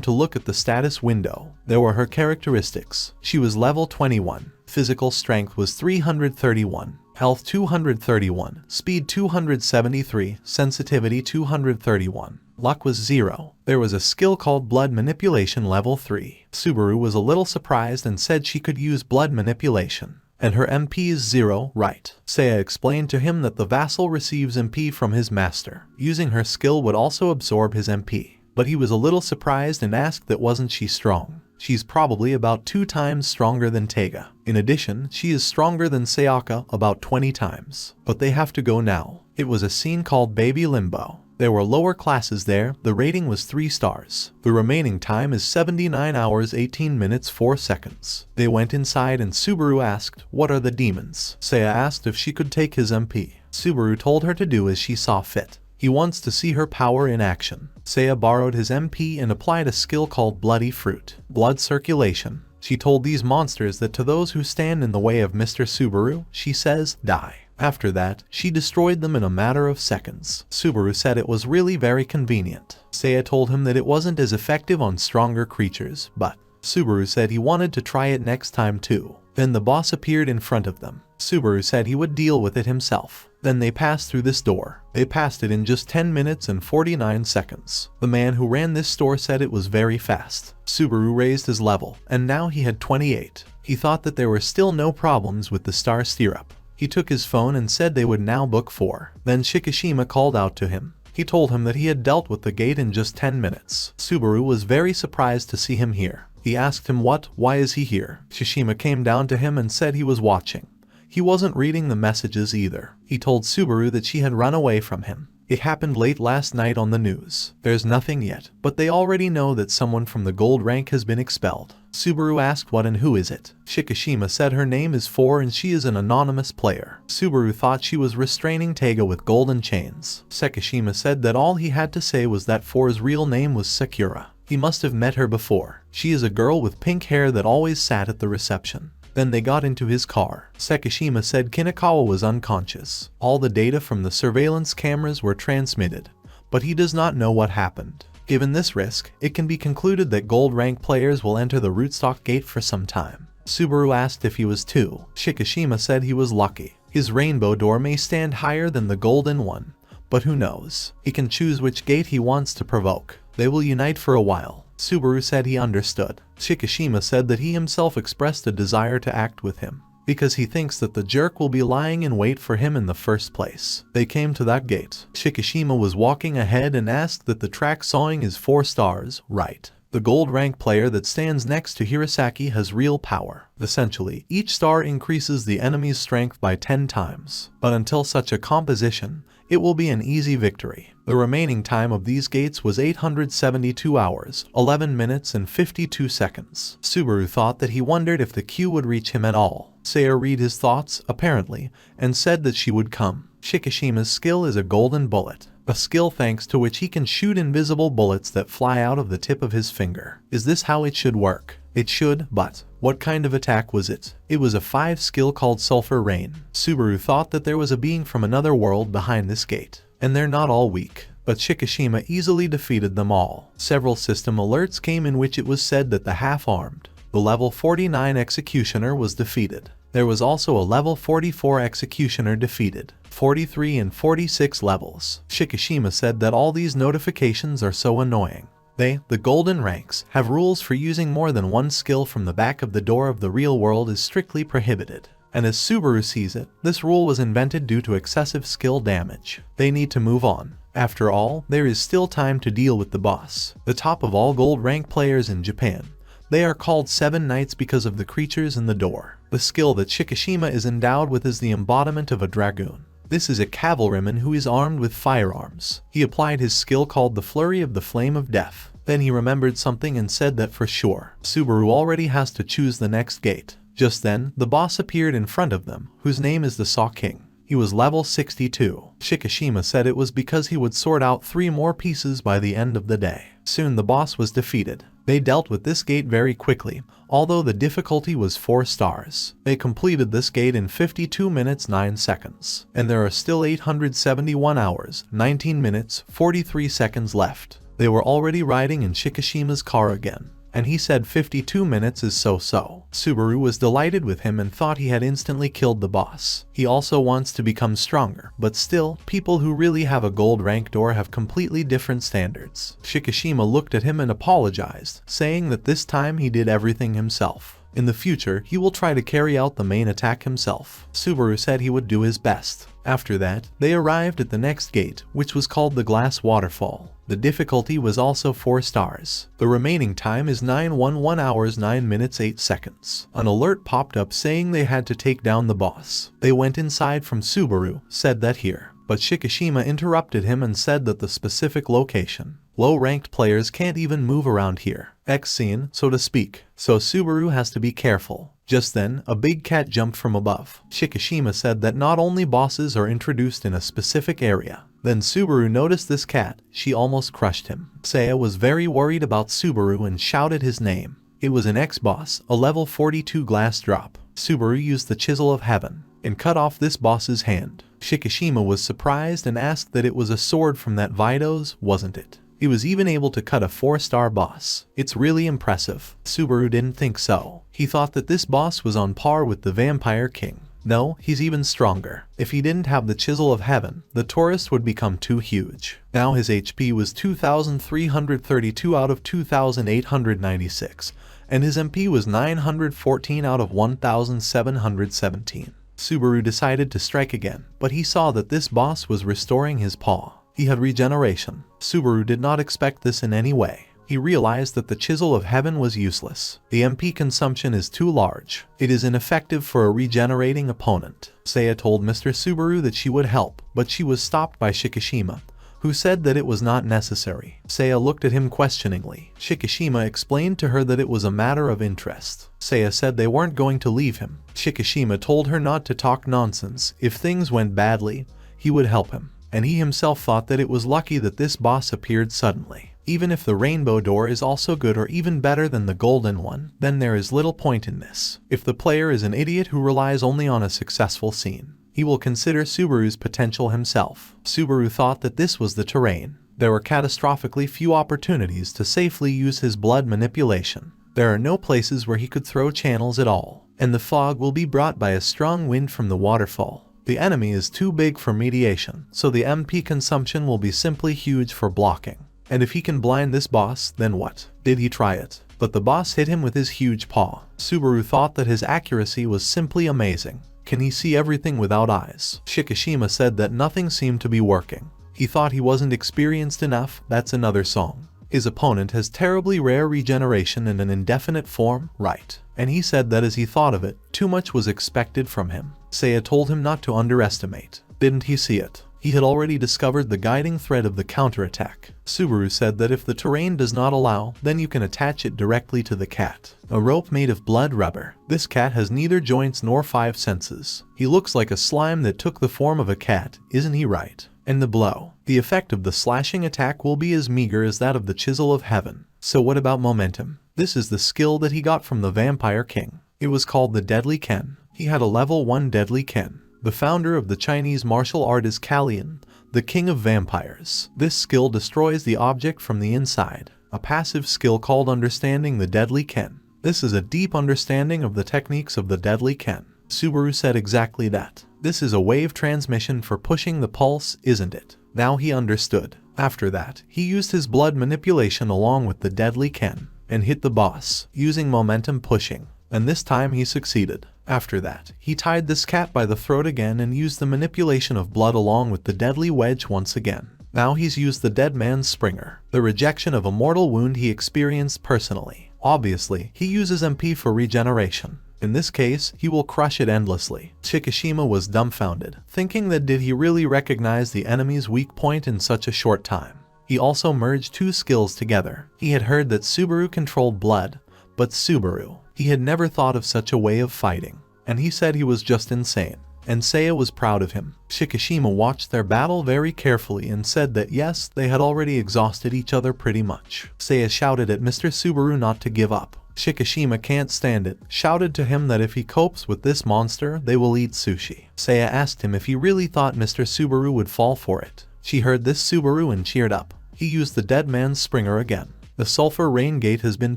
to look at the status window. There were her characteristics. She was level 21. Physical strength was 331. Health 231, speed 273, sensitivity 231. Luck was 0. There was a skill called Blood Manipulation level 3. Subaru was a little surprised and said she could use blood manipulation. And her MP is 0, right? Saya explained to him that the vassal receives MP from his master. Using her skill would also absorb his MP. But he was a little surprised and asked that wasn't she strong. She's probably about 2 times stronger than Taiga. In addition, she is stronger than Sayaka about 20 times. But they have to go now. It was a scene called Baby Limbo. There were lower classes there. The rating was 3 stars. The remaining time is 79 hours 18 minutes 4 seconds. They went inside and Subaru asked, what are the demons? Saya asked if she could take his MP. Subaru told her to do as she saw fit. He wants to see her power in action. Saya borrowed his MP and applied a skill called Bloody Fruit, Blood Circulation. She told these monsters that to those who stand in the way of Mr. Subaru, she says, die. After that, she destroyed them in a matter of seconds. Subaru said it was really very convenient. Saya told him that it wasn't as effective on stronger creatures, but Subaru said he wanted to try it next time too. Then the boss appeared in front of them. Subaru said he would deal with it himself. Then they passed through this door. They passed it in just 10 minutes and 49 seconds. The man who ran this store said it was very fast. Subaru raised his level, and now he had 28. He thought that there were still no problems with the star stirrup. He took his phone and said they would now book 4. Then Shikishima called out to him. He told him that he had dealt with the gate in just 10 minutes. Subaru was very surprised to see him here. He asked him why is he here? Shishima came down to him and said he was watching. He wasn't reading the messages either. He told Subaru that she had run away from him. It happened late last night on the news. There's nothing yet, but they already know that someone from the gold rank has been expelled. Subaru asked what and who is it. Shikishima said her name is 4 and she is an anonymous player. Subaru thought she was restraining Taiga with golden chains. Sekishima said that all he had to say was that 4's real name was Sakura. He must have met her before. She is a girl with pink hair that always sat at the reception. Then they got into his car. Sekishima said Kinakawa was unconscious. All the data from the surveillance cameras were transmitted, but he does not know what happened. Given this risk, it can be concluded that gold rank players will enter the Rootstock gate for some time. Subaru asked if he was too. Shikishima said he was lucky. His rainbow door may stand higher than the golden one, but who knows? He can choose which gate he wants to provoke. They will unite for a while. Subaru said he understood. Shikishima said that he himself expressed a desire to act with him, because he thinks that the jerk will be lying in wait for him in the first place. They came to that gate. Shikishima was walking ahead and asked that the track sawing is 4 stars, right? The gold rank player that stands next to Hirasaki has real power. Essentially, each star increases the enemy's strength by 10 times. But until such a composition, it will be an easy victory. The remaining time of these gates was 872 hours, 11 minutes and 52 seconds. Subaru thought that he wondered if the queue would reach him at all. Saya read his thoughts, apparently, and said that she would come. Shikishima's skill is a golden bullet, a skill thanks to which he can shoot invisible bullets that fly out of the tip of his finger. Is this how it should work? It should, but what kind of attack was it? It was a 5 skill called Sulfur Rain. Subaru thought that there was a being from another world behind this gate, and they're not all weak. But Shikishima easily defeated them all. Several system alerts came in which it was said that the half-armed, the level 49 executioner was defeated. There was also a level 44 executioner defeated. 43 and 46 levels. Shikishima said that all these notifications are so annoying. They, the golden ranks, have rules for using more than one skill from the back of the door of the real world is strictly prohibited. And as Subaru sees it, this rule was invented due to excessive skill damage. They need to move on. After all, there is still time to deal with the boss, the top of all gold rank players in Japan. They are called 7 Knights because of the creatures in the door. The skill that Shikishima is endowed with is the embodiment of a dragoon. This is a cavalryman who is armed with firearms. He applied his skill called the Flurry of the Flame of Death. Then he remembered something and said that for sure, Subaru already has to choose the next gate. Just then, the boss appeared in front of them, whose name is the Saw King. He was level 62. Shikishima said it was because he would sort out 3 more pieces by the end of the day. Soon the boss was defeated. They dealt with this gate very quickly, although the difficulty was 4 stars. They completed this gate in 52 minutes 9 seconds. And there are still 871 hours, 19 minutes, 43 seconds left. They were already riding in Shikishima's car again. And he said 52 minutes is so-so. Subaru was delighted with him and thought he had instantly killed the boss. He also wants to become stronger, but still, people who really have a gold rank door have completely different standards. Shikishima looked at him and apologized, saying that this time he did everything himself. In the future, he will try to carry out the main attack himself. Subaru said he would do his best. After that, they arrived at the next gate, which was called the Glass Waterfall. The difficulty was also 4 stars. The remaining time is 911 hours 9 minutes 8 seconds. An alert popped up saying they had to take down the boss. They went inside from Subaru, said that here. But Shikishima interrupted him and said that the specific location. Low-ranked players can't even move around here. X scene, so to speak. So Subaru has to be careful. Just then, a big cat jumped from above. Shikishima said that not only bosses are introduced in a specific area. Then Subaru noticed this cat. She almost crushed him. Saya was very worried about Subaru and shouted his name. It was an ex-boss, a level 42 glass drop. Subaru used the Chisel of Heaven and cut off this boss's hand. Shikishima was surprised and asked that it was a sword from that Vido's, wasn't it? He was even able to cut a 4-star boss. It's really impressive. Subaru didn't think so. He thought that this boss was on par with the Vampire King. No, he's even stronger. If he didn't have the Chisel of Heaven, the tourist would become too huge. Now his HP was 2,332 out of 2,896, and his MP was 914 out of 1,717. Subaru decided to strike again, but he saw that this boss was restoring his paw. He had regeneration. Subaru did not expect this in any way. He realized that the Chisel of Heaven was useless. The MP consumption is too large. It is ineffective for a regenerating opponent. Saya told Mr. Subaru that she would help, but she was stopped by Shikishima, who said that it was not necessary. Seiya looked at him questioningly. Shikishima explained to her that it was a matter of interest. Seiya said they weren't going to leave him. Shikishima told her not to talk nonsense. If things went badly, he would help him. And he himself thought that it was lucky that this boss appeared suddenly. Even if the rainbow door is also good or even better than the golden one, then there is little point in this. If the player is an idiot who relies only on a successful scene, he will consider Subaru's potential himself. Subaru thought that this was the terrain. There were catastrophically few opportunities to safely use his blood manipulation. There are no places where he could throw channels at all, and the fog will be brought by a strong wind from the waterfall. The enemy is too big for mediation, so the MP consumption will be simply huge for blocking. And if he can blind this boss, then what? Did he try it? But the boss hit him with his huge paw. Subaru thought that his accuracy was simply amazing. Can he see everything without eyes? Shikishima said that nothing seemed to be working. He thought he wasn't experienced enough. That's another song. His opponent has terribly rare regeneration in an indefinite form, right? And he said that as he thought of it, too much was expected from him. Seiya told him not to underestimate. Didn't he see it? He had already discovered the guiding thread of the counterattack. Subaru said that if the terrain does not allow, then you can attach it directly to the cat. A rope made of blood rubber. This cat has neither joints nor 5 senses. He looks like a slime that took the form of a cat, isn't he right? And the blow. The effect of the slashing attack will be as meager as that of the chisel of heaven. So what about momentum? This is the skill that he got from the Vampire King. It was called the Deadly Ken. He had a level 1 Deadly Ken. The founder of the Chinese martial art is Kalian, the king of vampires. This skill destroys the object from the inside. A passive skill called Understanding the Deadly Ken. This is a deep understanding of the techniques of the Deadly Ken. Subaru said exactly that. This is a wave transmission for pushing the pulse, isn't it? Now he understood. After that, he used his blood manipulation along with the Deadly Ken and hit the boss, using momentum pushing. And this time he succeeded. After that, he tied this cat by the throat again and used the manipulation of blood along with the deadly wedge once again. Now he's used the dead man's Springer, the rejection of a mortal wound he experienced personally. Obviously, he uses MP for regeneration. In this case, he will crush it endlessly. Shikishima was dumbfounded, thinking that did he really recognize the enemy's weak point in such a short time. He also merged 2 skills together. He had heard that Subaru controlled blood, but Subaru, he had never thought of such a way of fighting, and he said he was just insane. And Seiya was proud of him. Shikishima watched their battle very carefully and said that yes, they had already exhausted each other pretty much. Seiya shouted at Mr. Subaru not to give up. Shikishima can't stand it, shouted to him that if he copes with this monster, they will eat sushi. Seiya asked him if he really thought Mr. Subaru would fall for it. She heard this Subaru and cheered up. He used the dead man's Springer again. The sulfur rain gate has been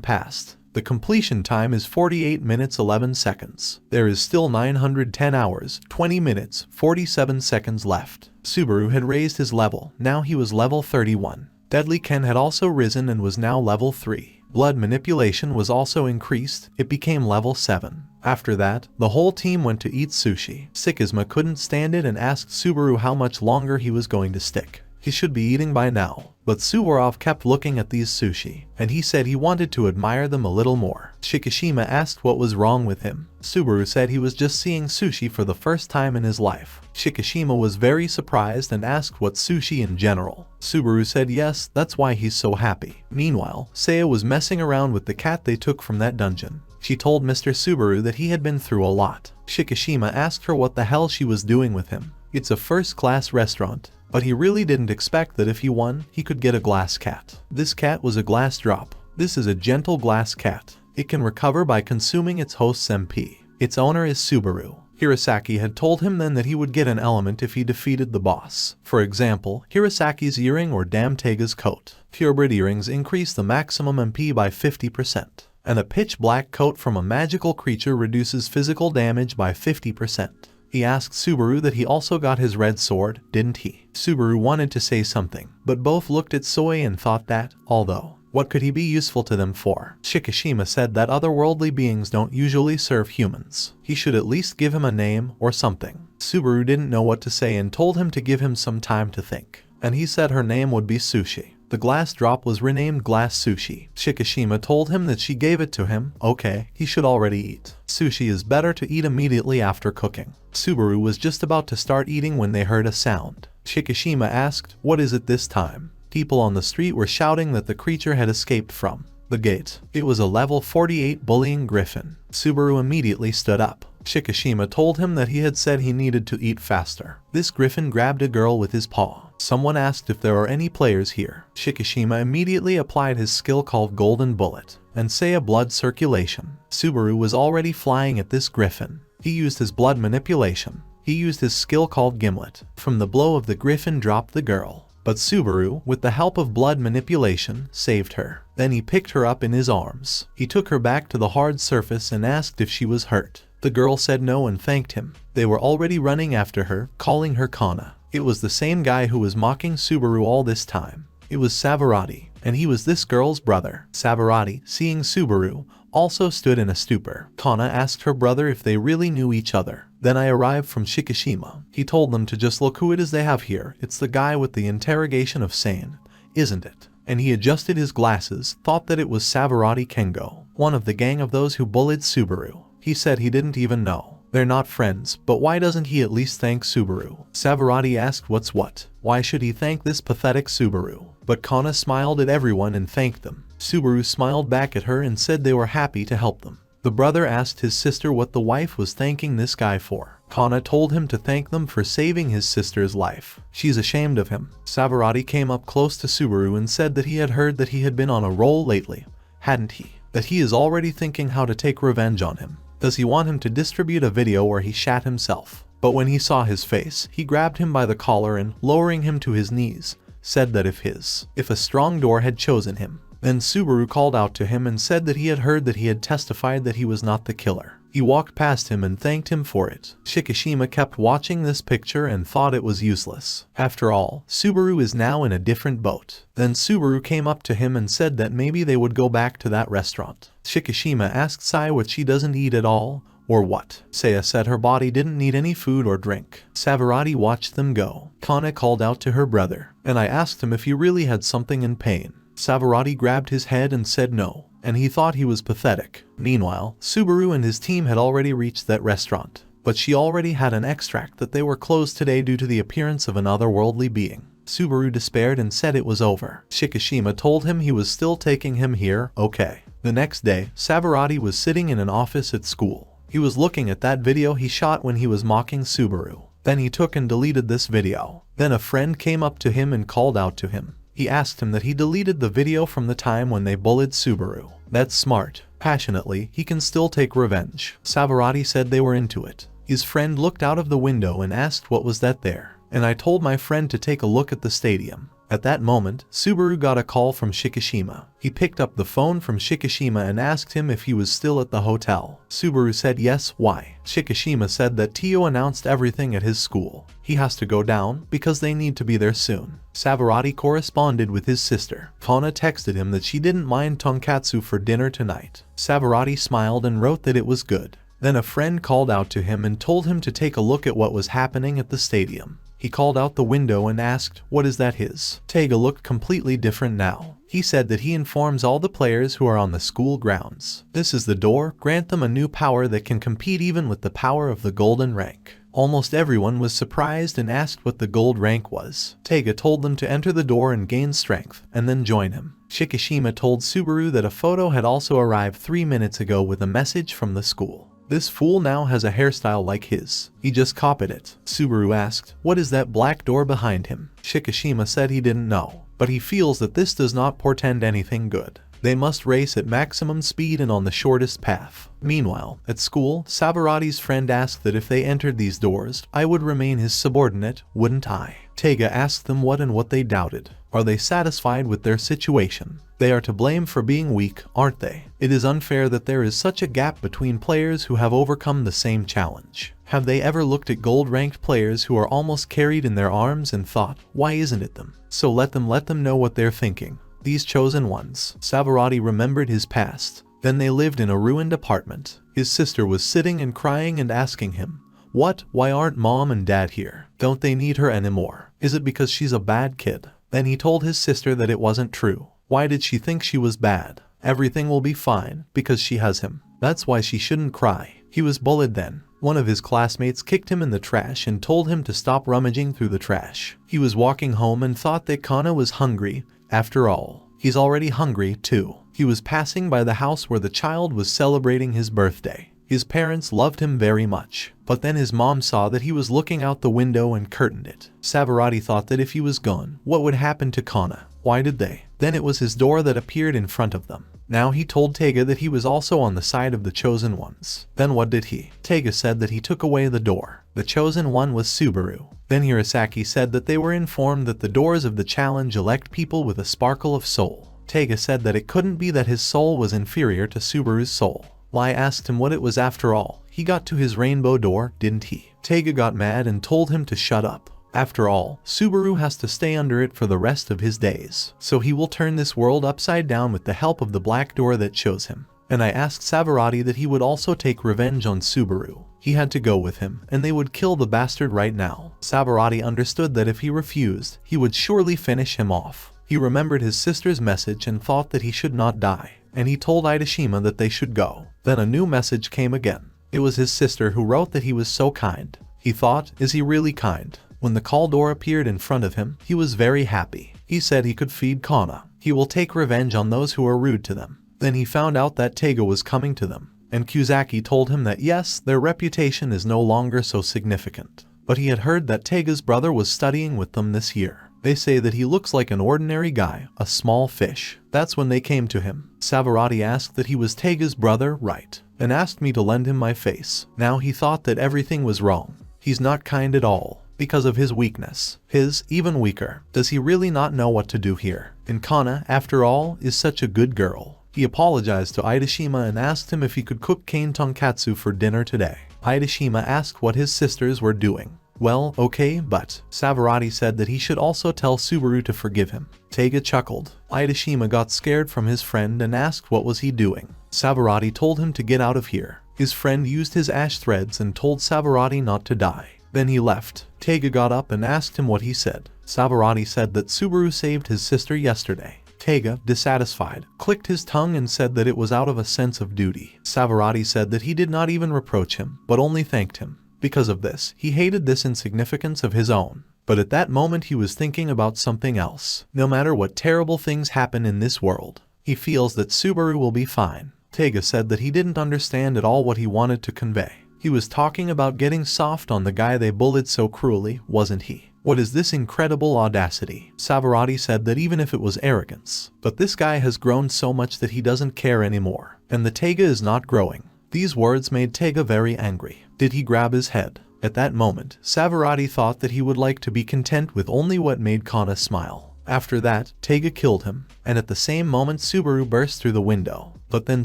passed. The completion time is 48 minutes 11 seconds. There is still 910 hours, 20 minutes, 47 seconds left. Subaru had raised his level. Now he was level 31. Deadly Ken had also risen and was now level 3. Blood manipulation was also increased. It became level 7. After that, the whole team went to eat sushi. Sikizma couldn't stand it and asked Subaru how much longer he was going to stick. He should be eating by now. But Suvorov kept looking at these sushi, and he said he wanted to admire them a little more. Shikishima asked what was wrong with him. Subaru said he was just seeing sushi for the first time in his life. Shikishima was very surprised and asked what sushi in general. Subaru said yes, that's why he's so happy. Meanwhile, Seiya was messing around with the cat they took from that dungeon. She told Mr. Subaru that he had been through a lot. Shikishima asked her what the hell she was doing with him. It's a first-class restaurant. But he really didn't expect that if he won, he could get a glass cat. This cat was a glass drop. This is a gentle glass cat. It can recover by consuming its host's MP. Its owner is Subaru. Hirasaki had told him then that he would get an element if he defeated the boss. For example, Hirasaki's earring or Damtega's coat. Purebred earrings increase the maximum MP by 50%. And a pitch black coat from a magical creature reduces physical damage by 50%. He asked Subaru that he also got his red sword, didn't he? Subaru wanted to say something, but both looked at Soy and thought that, although, what could he be useful to them for? Shikishima said that otherworldly beings don't usually serve humans. He should at least give him a name or something. Subaru didn't know what to say and told him to give him some time to think. And he said her name would be Sushi. The glass drop was renamed Glass Sushi. Shikishima told him that she gave it to him. Okay, he should already eat. Sushi is better to eat immediately after cooking. Subaru was just about to start eating when they heard a sound. Shikishima asked, "What is it this time?" People on the street were shouting that the creature had escaped from the gate. It was a level 48 bullying Griffin. Subaru immediately stood up. Shikishima told him that he had said he needed to eat faster. This Griffin grabbed a girl with his paw. Someone asked if there are any players here. Shikishima immediately applied his skill called Golden Bullet and say a blood circulation. Subaru was already flying at this Griffin. He used his blood manipulation. He used his skill called Gimlet. From the blow of the Griffin dropped the girl. But Subaru, with the help of blood manipulation, saved her. Then he picked her up in his arms. He took her back to the hard surface and asked if she was hurt. The girl said no and thanked him. They were already running after her, calling her Kana. It was the same guy who was mocking Subaru all this time. It was Savarati, and he was this girl's brother. Savarati, seeing Subaru, also stood in a stupor. Kana asked her brother if they really knew each other. Then I arrived from Shikishima. He told them to just look who it is they have here. It's the guy with the interrogation of sane, isn't it? And he adjusted his glasses, thought that it was Savarati Kengo, one of the gang of those who bullied Subaru. He said he didn't even know. They're not friends, but why doesn't he at least thank Subaru? Savarati asked what's what. Why should he thank this pathetic Subaru? But Kana smiled at everyone and thanked them. Subaru smiled back at her and said they were happy to help them. The brother asked his sister what the wife was thanking this guy for. Kana told him to thank them for saving his sister's life. She's ashamed of him. Savarati came up close to Subaru and said that he had heard that he had been on a roll lately. Hadn't he? That he is already thinking how to take revenge on him. Does he want him to distribute a video where he shat himself? But when he saw his face, he grabbed him by the collar and, lowering him to his knees, said that if a strong door had chosen him. Then Subaru called out to him and said that he had heard that he had testified that he was not the killer. He walked past him and thanked him for it. Shikishima kept watching this picture and thought it was useless. After all, Subaru is now in a different boat. Then Subaru came up to him and said that maybe they would go back to that restaurant. Shikishima asked Sai what she doesn't eat at all, or what. Saya said her body didn't need any food or drink. Savarati watched them go. Kana called out to her brother, and I asked him if he really had something in pain. Savarati grabbed his head and said no, and he thought he was pathetic. Meanwhile, Subaru and his team had already reached that restaurant, but she already had an extract that they were closed today due to the appearance of an otherworldly being. Subaru despaired and said it was over. Shikishima told him he was still taking him here, okay. The next day, Savarati was sitting in an office at school. He was looking at that video he shot when he was mocking Subaru. Then he took and deleted this video. Then a friend came up to him and called out to him. He asked him that he deleted the video from the time when they bullied Subaru. That's smart. Passionately, he can still take revenge. Savarati said they were into it. His friend looked out of the window and asked what was that there. And I told my friend to take a look at the stadium. At that moment, Subaru got a call from Shikishima. He picked up the phone from Shikishima and asked him if he was still at the hotel. Subaru said yes, why? Shikishima said that Tio announced everything at his school. He has to go down because they need to be there soon. Savarati corresponded with his sister. Kana texted him that she didn't mind tonkatsu for dinner tonight. Savarati smiled and wrote that it was good. Then a friend called out to him and told him to take a look at what was happening at the stadium. He called out the window and asked, what is that his? Taiga looked completely different now. He said that he informs all the players who are on the school grounds. This is the door, grant them a new power that can compete even with the power of the golden rank. Almost everyone was surprised and asked what the gold rank was. Taiga told them to enter the door and gain strength, and then join him. Shikishima told Subaru that a photo had also arrived 3 minutes ago with a message from the school. This fool now has a hairstyle like his. He just copied it. Subaru asked, what is that black door behind him? Shikishima said he didn't know, but he feels that this does not portend anything good. They must race at maximum speed and on the shortest path. Meanwhile, at school, Savarati's friend asked that if they entered these doors, I would remain his subordinate, wouldn't I? Taiga asked them what and what they doubted. Are they satisfied with their situation? They are to blame for being weak, aren't they? It is unfair that there is such a gap between players who have overcome the same challenge. Have they ever looked at gold-ranked players who are almost carried in their arms and thought, why isn't it them? So let them know what they're thinking. These chosen ones. Savarati remembered his past. Then they lived in a ruined apartment. His sister was sitting and crying and asking him, what? Why aren't mom and dad here? Don't they need her anymore? Is it because she's a bad kid? Then he told his sister that it wasn't true. Why did she think she was bad? Everything will be fine, because she has him. That's why she shouldn't cry. He was bullied then. One of his classmates kicked him in the trash and told him to stop rummaging through the trash. He was walking home and thought that Kana was hungry. After all, he's already hungry too. He was passing by the house where the child was celebrating his birthday. His parents loved him very much, but then his mom saw that he was looking out the window and curtained it. Savarati thought that if he was gone, what would happen to Kana? Why did they? Then it was his door that appeared in front of them. Now he told Taiga that he was also on the side of the chosen ones. Then what did he? Taiga said that he took away the door. The chosen one was Subaru. Then Hirasaki said that they were informed that the doors of the challenge elect people with a sparkle of soul. Taiga said that it couldn't be that his soul was inferior to Subaru's soul. Lai asked him what it was after all. He got to his rainbow door, didn't he? Taiga got mad and told him to shut up. After all, Subaru has to stay under it for the rest of his days. So he will turn this world upside down with the help of the black door that shows him. And I asked Savarati that he would also take revenge on Subaru. He had to go with him, and they would kill the bastard right now. Savarati understood that if he refused, he would surely finish him off. He remembered his sister's message and thought that he should not die. And he told Idashima that they should go. Then a new message came again. It was his sister who wrote that he was so kind. He thought, is he really kind? When the call door appeared in front of him, he was very happy. He said he could feed Kana. He will take revenge on those who are rude to them. Then he found out that Taiga was coming to them. And Kusaki told him that yes, their reputation is no longer so significant. But he had heard that Taiga's brother was studying with them this year. They say that he looks like an ordinary guy, a small fish. That's when they came to him. Savarati asked that he was Taiga's brother, right? And asked me to lend him my face. Now he thought that everything was wrong. He's not kind at all. Because of his weakness. His even weaker. Does he really not know what to do here? And Kana, after all, is such a good girl. He apologized to Idashima and asked him if he could cook cane tonkatsu for dinner today. Idashima asked what his sisters were doing. Well, okay, but Savarati said that he should also tell Subaru to forgive him. Taiga chuckled. Idashima got scared from his friend and asked what was he doing. Savarati told him to get out of here. His friend used his ash threads and told Savarati not to die. Then he left. Taiga got up and asked him what he said. Savarati said that Subaru saved his sister yesterday. Taiga, dissatisfied, clicked his tongue and said that it was out of a sense of duty. Savarati said that he did not even reproach him, but only thanked him. Because of this, he hated this insignificance of his own. But at that moment he was thinking about something else. No matter what terrible things happen in this world, he feels that Subaru will be fine. Taiga said that he didn't understand at all what he wanted to convey. He was talking about getting soft on the guy they bullied so cruelly, wasn't he? What is this incredible audacity? Savarati said that even if it was arrogance, but this guy has grown so much that he doesn't care anymore, and the Taiga is not growing. These words made Taiga very angry. Did he grab his head? At that moment, Savarati thought that he would like to be content with only what made Kana smile. After that, Taiga killed him, and at the same moment Subaru burst through the window. But then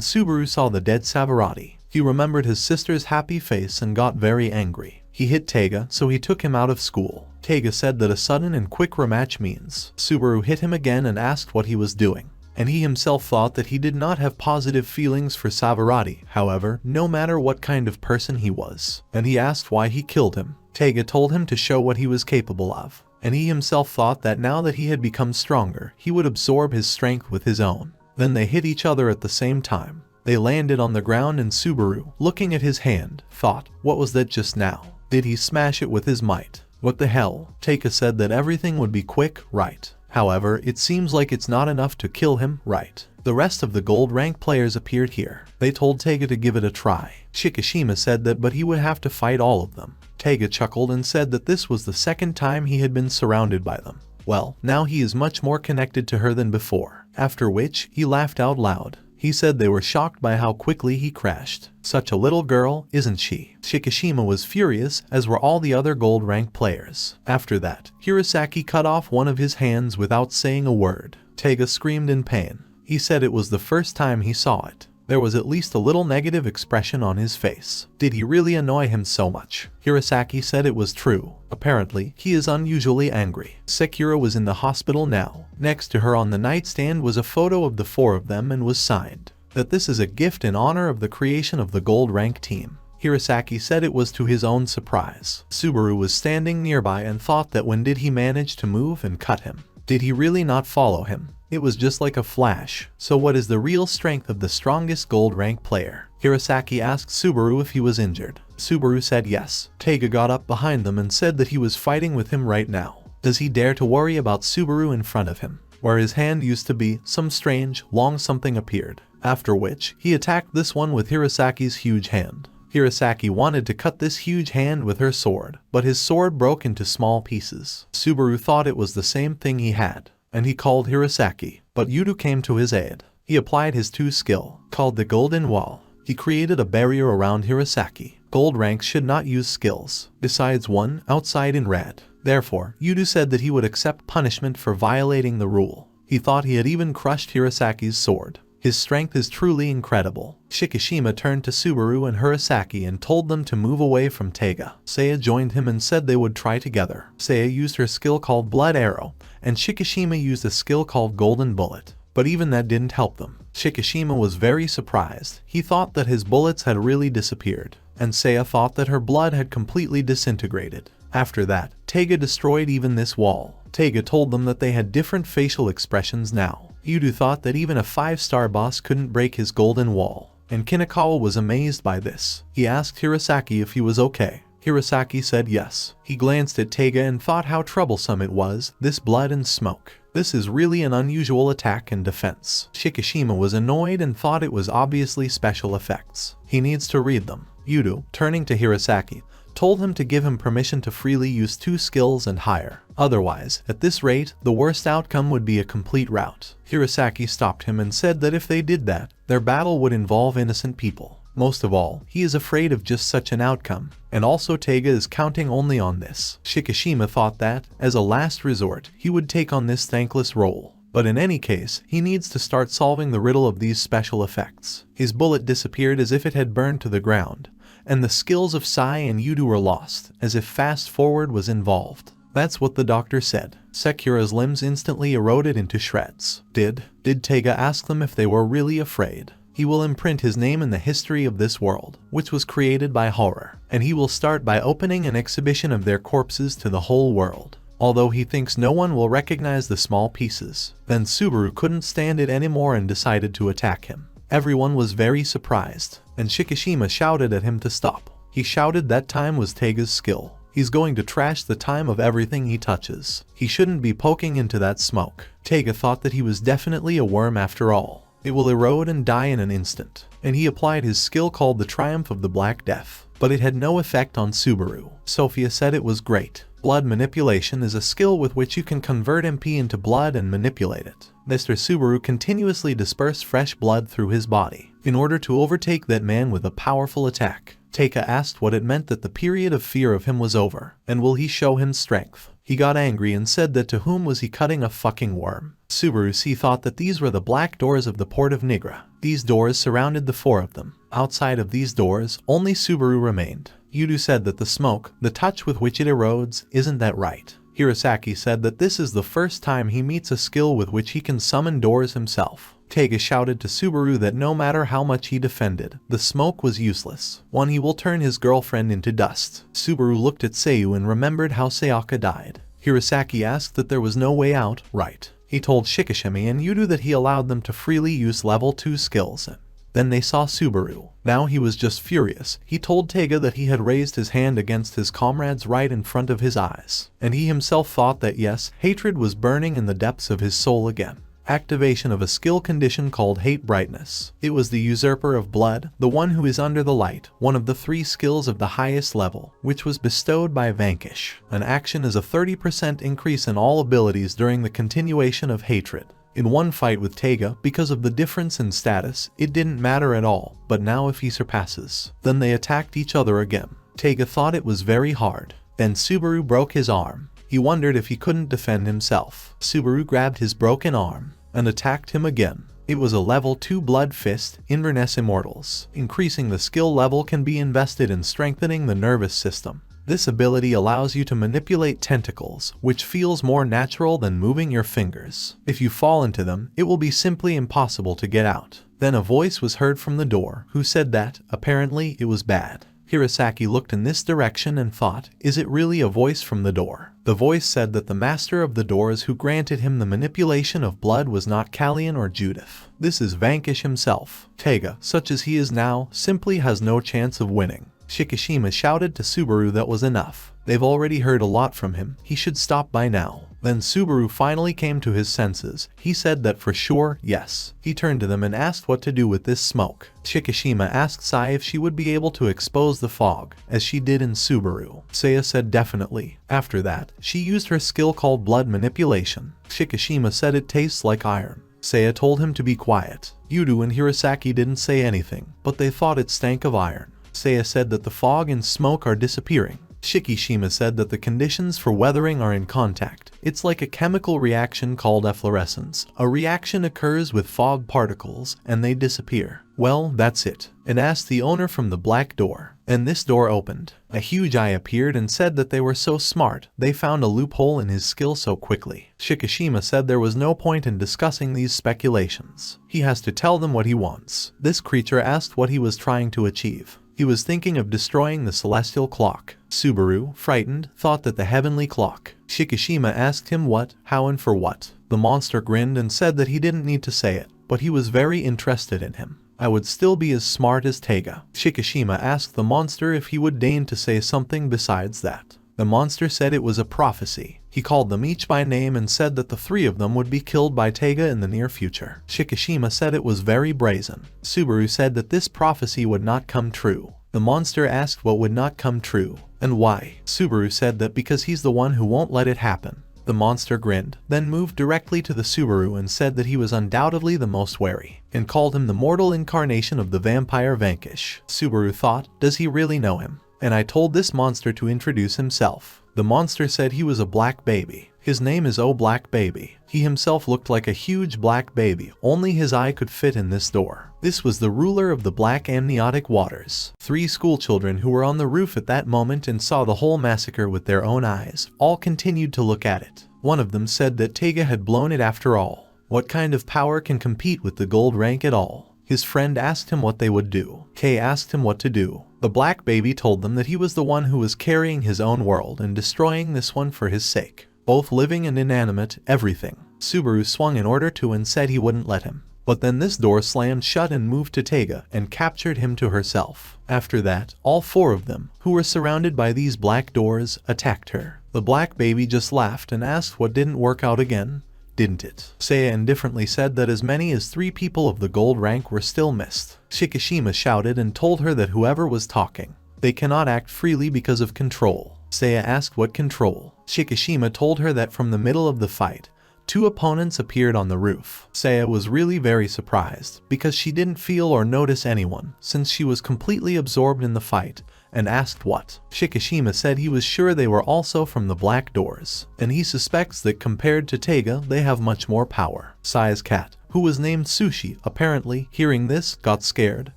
Subaru saw the dead Savarati. He remembered his sister's happy face and got very angry. He hit Taiga, so he took him out of school. Taiga said that a sudden and quick rematch means. Subaru hit him again and asked what he was doing. And he himself thought that he did not have positive feelings for Savarati, however, no matter what kind of person he was. And he asked why he killed him. Taiga told him to show what he was capable of. And he himself thought that now that he had become stronger, he would absorb his strength with his own. Then they hit each other at the same time. They landed on the ground and Subaru, looking at his hand, thought, what was that just now? Did he smash it with his might? What the hell? Taiga said that everything would be quick, right? However, it seems like it's not enough to kill him, right? The rest of the gold rank players appeared here. They told Taiga to give it a try. Shikishima said that but he would have to fight all of them. Taiga chuckled and said that this was the second time he had been surrounded by them. Well, now he is much more connected to her than before. After which, he laughed out loud. He said they were shocked by how quickly he crashed. Such a little girl, isn't she? Shikishima was furious, as were all the other gold rank players. After that, Hirasaki cut off one of his hands without saying a word. Taiga screamed in pain. He said it was the first time he saw it. There was at least a little negative expression on his face. Did he really annoy him so much? Hirasaki said it was true. Apparently, he is unusually angry. Sekira was in the hospital now. Next to her on the nightstand was a photo of the four of them and was signed that this is a gift in honor of the creation of the gold rank team. Hirasaki said it was to his own surprise. Subaru was standing nearby and thought that when did he manage to move and cut him? Did he really not follow him? It was just like a flash. So what is the real strength of the strongest gold rank player? Hirasaki asked Subaru if he was injured. Subaru said yes. Taiga got up behind them and said that he was fighting with him right now. Does he dare to worry about Subaru in front of him? Where his hand used to be, some strange, long something appeared. After which, he attacked this one with Hirasaki's huge hand. Hirasaki wanted to cut this huge hand with her sword, but his sword broke into small pieces. Subaru thought it was the same thing he had, and he called Hirasaki, but Yudu came to his aid. He applied his 2 skill, called the Golden Wall. He created a barrier around Hirasaki. Gold ranks should not use skills, besides one outside in red. Therefore, Yudu said that he would accept punishment for violating the rule. He thought he had even crushed Hirasaki's sword. His strength is truly incredible. Shikishima turned to Subaru and Hirasaki and told them to move away from Taiga. Seiya joined him and said they would try together. Seiya used her skill called Blood Arrow, and Shikishima used a skill called Golden Bullet. But even that didn't help them. Shikishima was very surprised. He thought that his bullets had really disappeared, and Seiya thought that her blood had completely disintegrated. After that, Taiga destroyed even this wall. Taiga told them that they had different facial expressions now. Yudu thought that even a 5-star boss couldn't break his golden wall, and Kinakawa was amazed by this. He asked Hirasaki if he was okay. Hirasaki said yes. He glanced at Taiga and thought how troublesome it was, this blood and smoke. This is really an unusual attack and defense. Shikishima was annoyed and thought it was obviously special effects. He needs to read them. Yudu, turning to Hirasaki, told him to give him permission to freely use 2 skills and higher. Otherwise, at this rate, the worst outcome would be a complete rout. Hirasaki stopped him and said that if they did that, their battle would involve innocent people. Most of all, he is afraid of just such an outcome, and also Taiga is counting only on this. Shikishima thought that, as a last resort, he would take on this thankless role. But in any case, he needs to start solving the riddle of these special effects. His bullet disappeared as if it had burned to the ground, and the skills of Sai and Yudu were lost, as if fast forward was involved. That's what the doctor said. Sekira's limbs instantly eroded into shreds. Did Taiga ask them if they were really afraid? He will imprint his name in the history of this world, which was created by horror, and he will start by opening an exhibition of their corpses to the whole world. Although he thinks no one will recognize the small pieces. Then Subaru couldn't stand it anymore and decided to attack him. Everyone was very surprised, and Shikishima shouted at him to stop. He shouted that time was Taiga's skill. He's going to trash the time of everything he touches. He shouldn't be poking into that smoke. Taiga thought that he was definitely a worm after all. It will erode and die in an instant. And he applied his skill called the Triumph of the Black Death. But it had no effect on Subaru. Sophia said it was great. Blood manipulation is a skill with which you can convert MP into blood and manipulate it. Mr. Subaru continuously dispersed fresh blood through his body in order to overtake that man with a powerful attack. Taiga asked what it meant that the period of fear of him was over, and will he show him strength? He got angry and said that to whom was he cutting a fucking worm? Subaru thought that these were the black doors of the port of Nigra. These doors surrounded the 4 of them. Outside of these doors, only Subaru remained. Yudu said that the smoke, the touch with which it erodes, isn't that right? Hirasaki said that this is the first time he meets a skill with which he can summon doors himself. Taiga shouted to Subaru that no matter how much he defended, the smoke was useless. One, he will turn his girlfriend into dust. Subaru looked at Seiyu and remembered how Sayaka died. Hirasaki asked that there was no way out, right? He told Shikishima and Yudu that he allowed them to freely use level 2 skills. Then they saw Subaru. Now he was just furious. He told Taiga that he had raised his hand against his comrades right in front of his eyes. And he himself thought that yes, hatred was burning in the depths of his soul again. Activation of a skill condition called Hate Brightness. It was the Usurper of Blood, the one who is under the light, one of the 3 skills of the highest level, which was bestowed by Vanquish. An action is a 30% increase in all abilities during the continuation of hatred. In one fight with Taiga, because of the difference in status, it didn't matter at all, but now if he surpasses, then they attacked each other again. Taiga thought it was very hard. Then Subaru broke his arm. He wondered if he couldn't defend himself. Subaru grabbed his broken arm and attacked him again. It was a level 2 Blood Fist, Inverness Immortals. Increasing the skill level can be invested in strengthening the nervous system. This ability allows you to manipulate tentacles, which feels more natural than moving your fingers. If you fall into them, it will be simply impossible to get out. Then a voice was heard from the door, who said that, apparently, it was bad. Hirasaki looked in this direction and thought, is it really a voice from the door? The voice said that the master of the doors who granted him the manipulation of blood was not Kallian or Judith. This is Vanquish himself. Taiga, such as he is now, simply has no chance of winning. Shikishima shouted to Subaru that was enough. They've already heard a lot from him, he should stop by now. Then Subaru finally came to his senses. He said that for sure, yes. He turned to them and asked what to do with this smoke. Shikishima asked Sai if she would be able to expose the fog, as she did in Subaru. Saya said definitely. After that, she used her skill called blood manipulation. Shikishima said it tastes like iron. Saya told him to be quiet. Yudu and Hirasaki didn't say anything, but they thought it stank of iron. Saya said that the fog and smoke are disappearing. Shikishima said that the conditions for weathering are in contact. It's like a chemical reaction called efflorescence. A reaction occurs with fog particles, and they disappear. Well, that's it. And asked the owner from the black door. And this door opened. A huge eye appeared and said that they were so smart, they found a loophole in his skill so quickly. Shikishima said there was no point in discussing these speculations. He has to tell them what he wants. This creature asked what he was trying to achieve. He was thinking of destroying the celestial clock. Subaru, frightened, thought that the heavenly clock. Shikishima asked him what, how and for what. The monster grinned and said that he didn't need to say it, but he was very interested in him. I would still be as smart as Taiga. Shikishima asked the monster if he would deign to say something besides that. The monster said it was a prophecy. He called them each by name and said that the three of them would be killed by Taiga in the near future. Shikishima said it was very brazen. Subaru said that this prophecy would not come true. The monster asked what would not come true, and why. Subaru said that because he's the one who won't let it happen. The monster grinned, then moved directly to the Subaru and said that he was undoubtedly the most wary, and called him the mortal incarnation of the vampire Vanquish. Subaru thought, does he really know him? And I told this monster to introduce himself. The monster said he was a black baby. His name is Oh Black Baby. He himself looked like a huge black baby, only his eye could fit in this door. This was the ruler of the black amniotic waters. 3 schoolchildren who were on the roof at that moment and saw the whole massacre with their own eyes, all continued to look at it. One of them said that Taiga had blown it after all. What kind of power can compete with the gold rank at all? His friend asked him what they would do. Kay asked him what to do. The black baby told them that he was the one who was carrying his own world and destroying this one for his sake. Both living and inanimate, everything. Subaru swung an order to and said he wouldn't let him. But then this door slammed shut and moved to Taiga and captured him to herself. After that, all 4 of them, who were surrounded by these black doors, attacked her. The black baby just laughed and asked what didn't work out again. Didn't it? Saya indifferently said that as many as 3 people of the gold rank were still missed. Shikishima shouted and told her that whoever was talking, they cannot act freely because of control. Saya asked what control. Shikishima told her that from the middle of the fight, 2 opponents appeared on the roof. Saya was really very surprised, because she didn't feel or notice anyone, since she was completely absorbed in the fight, and asked what. Shikishima said he was sure they were also from the black doors, and he suspects that compared to Taiga, they have much more power. Saya's cat, who was named Sushi, apparently, hearing this, got scared,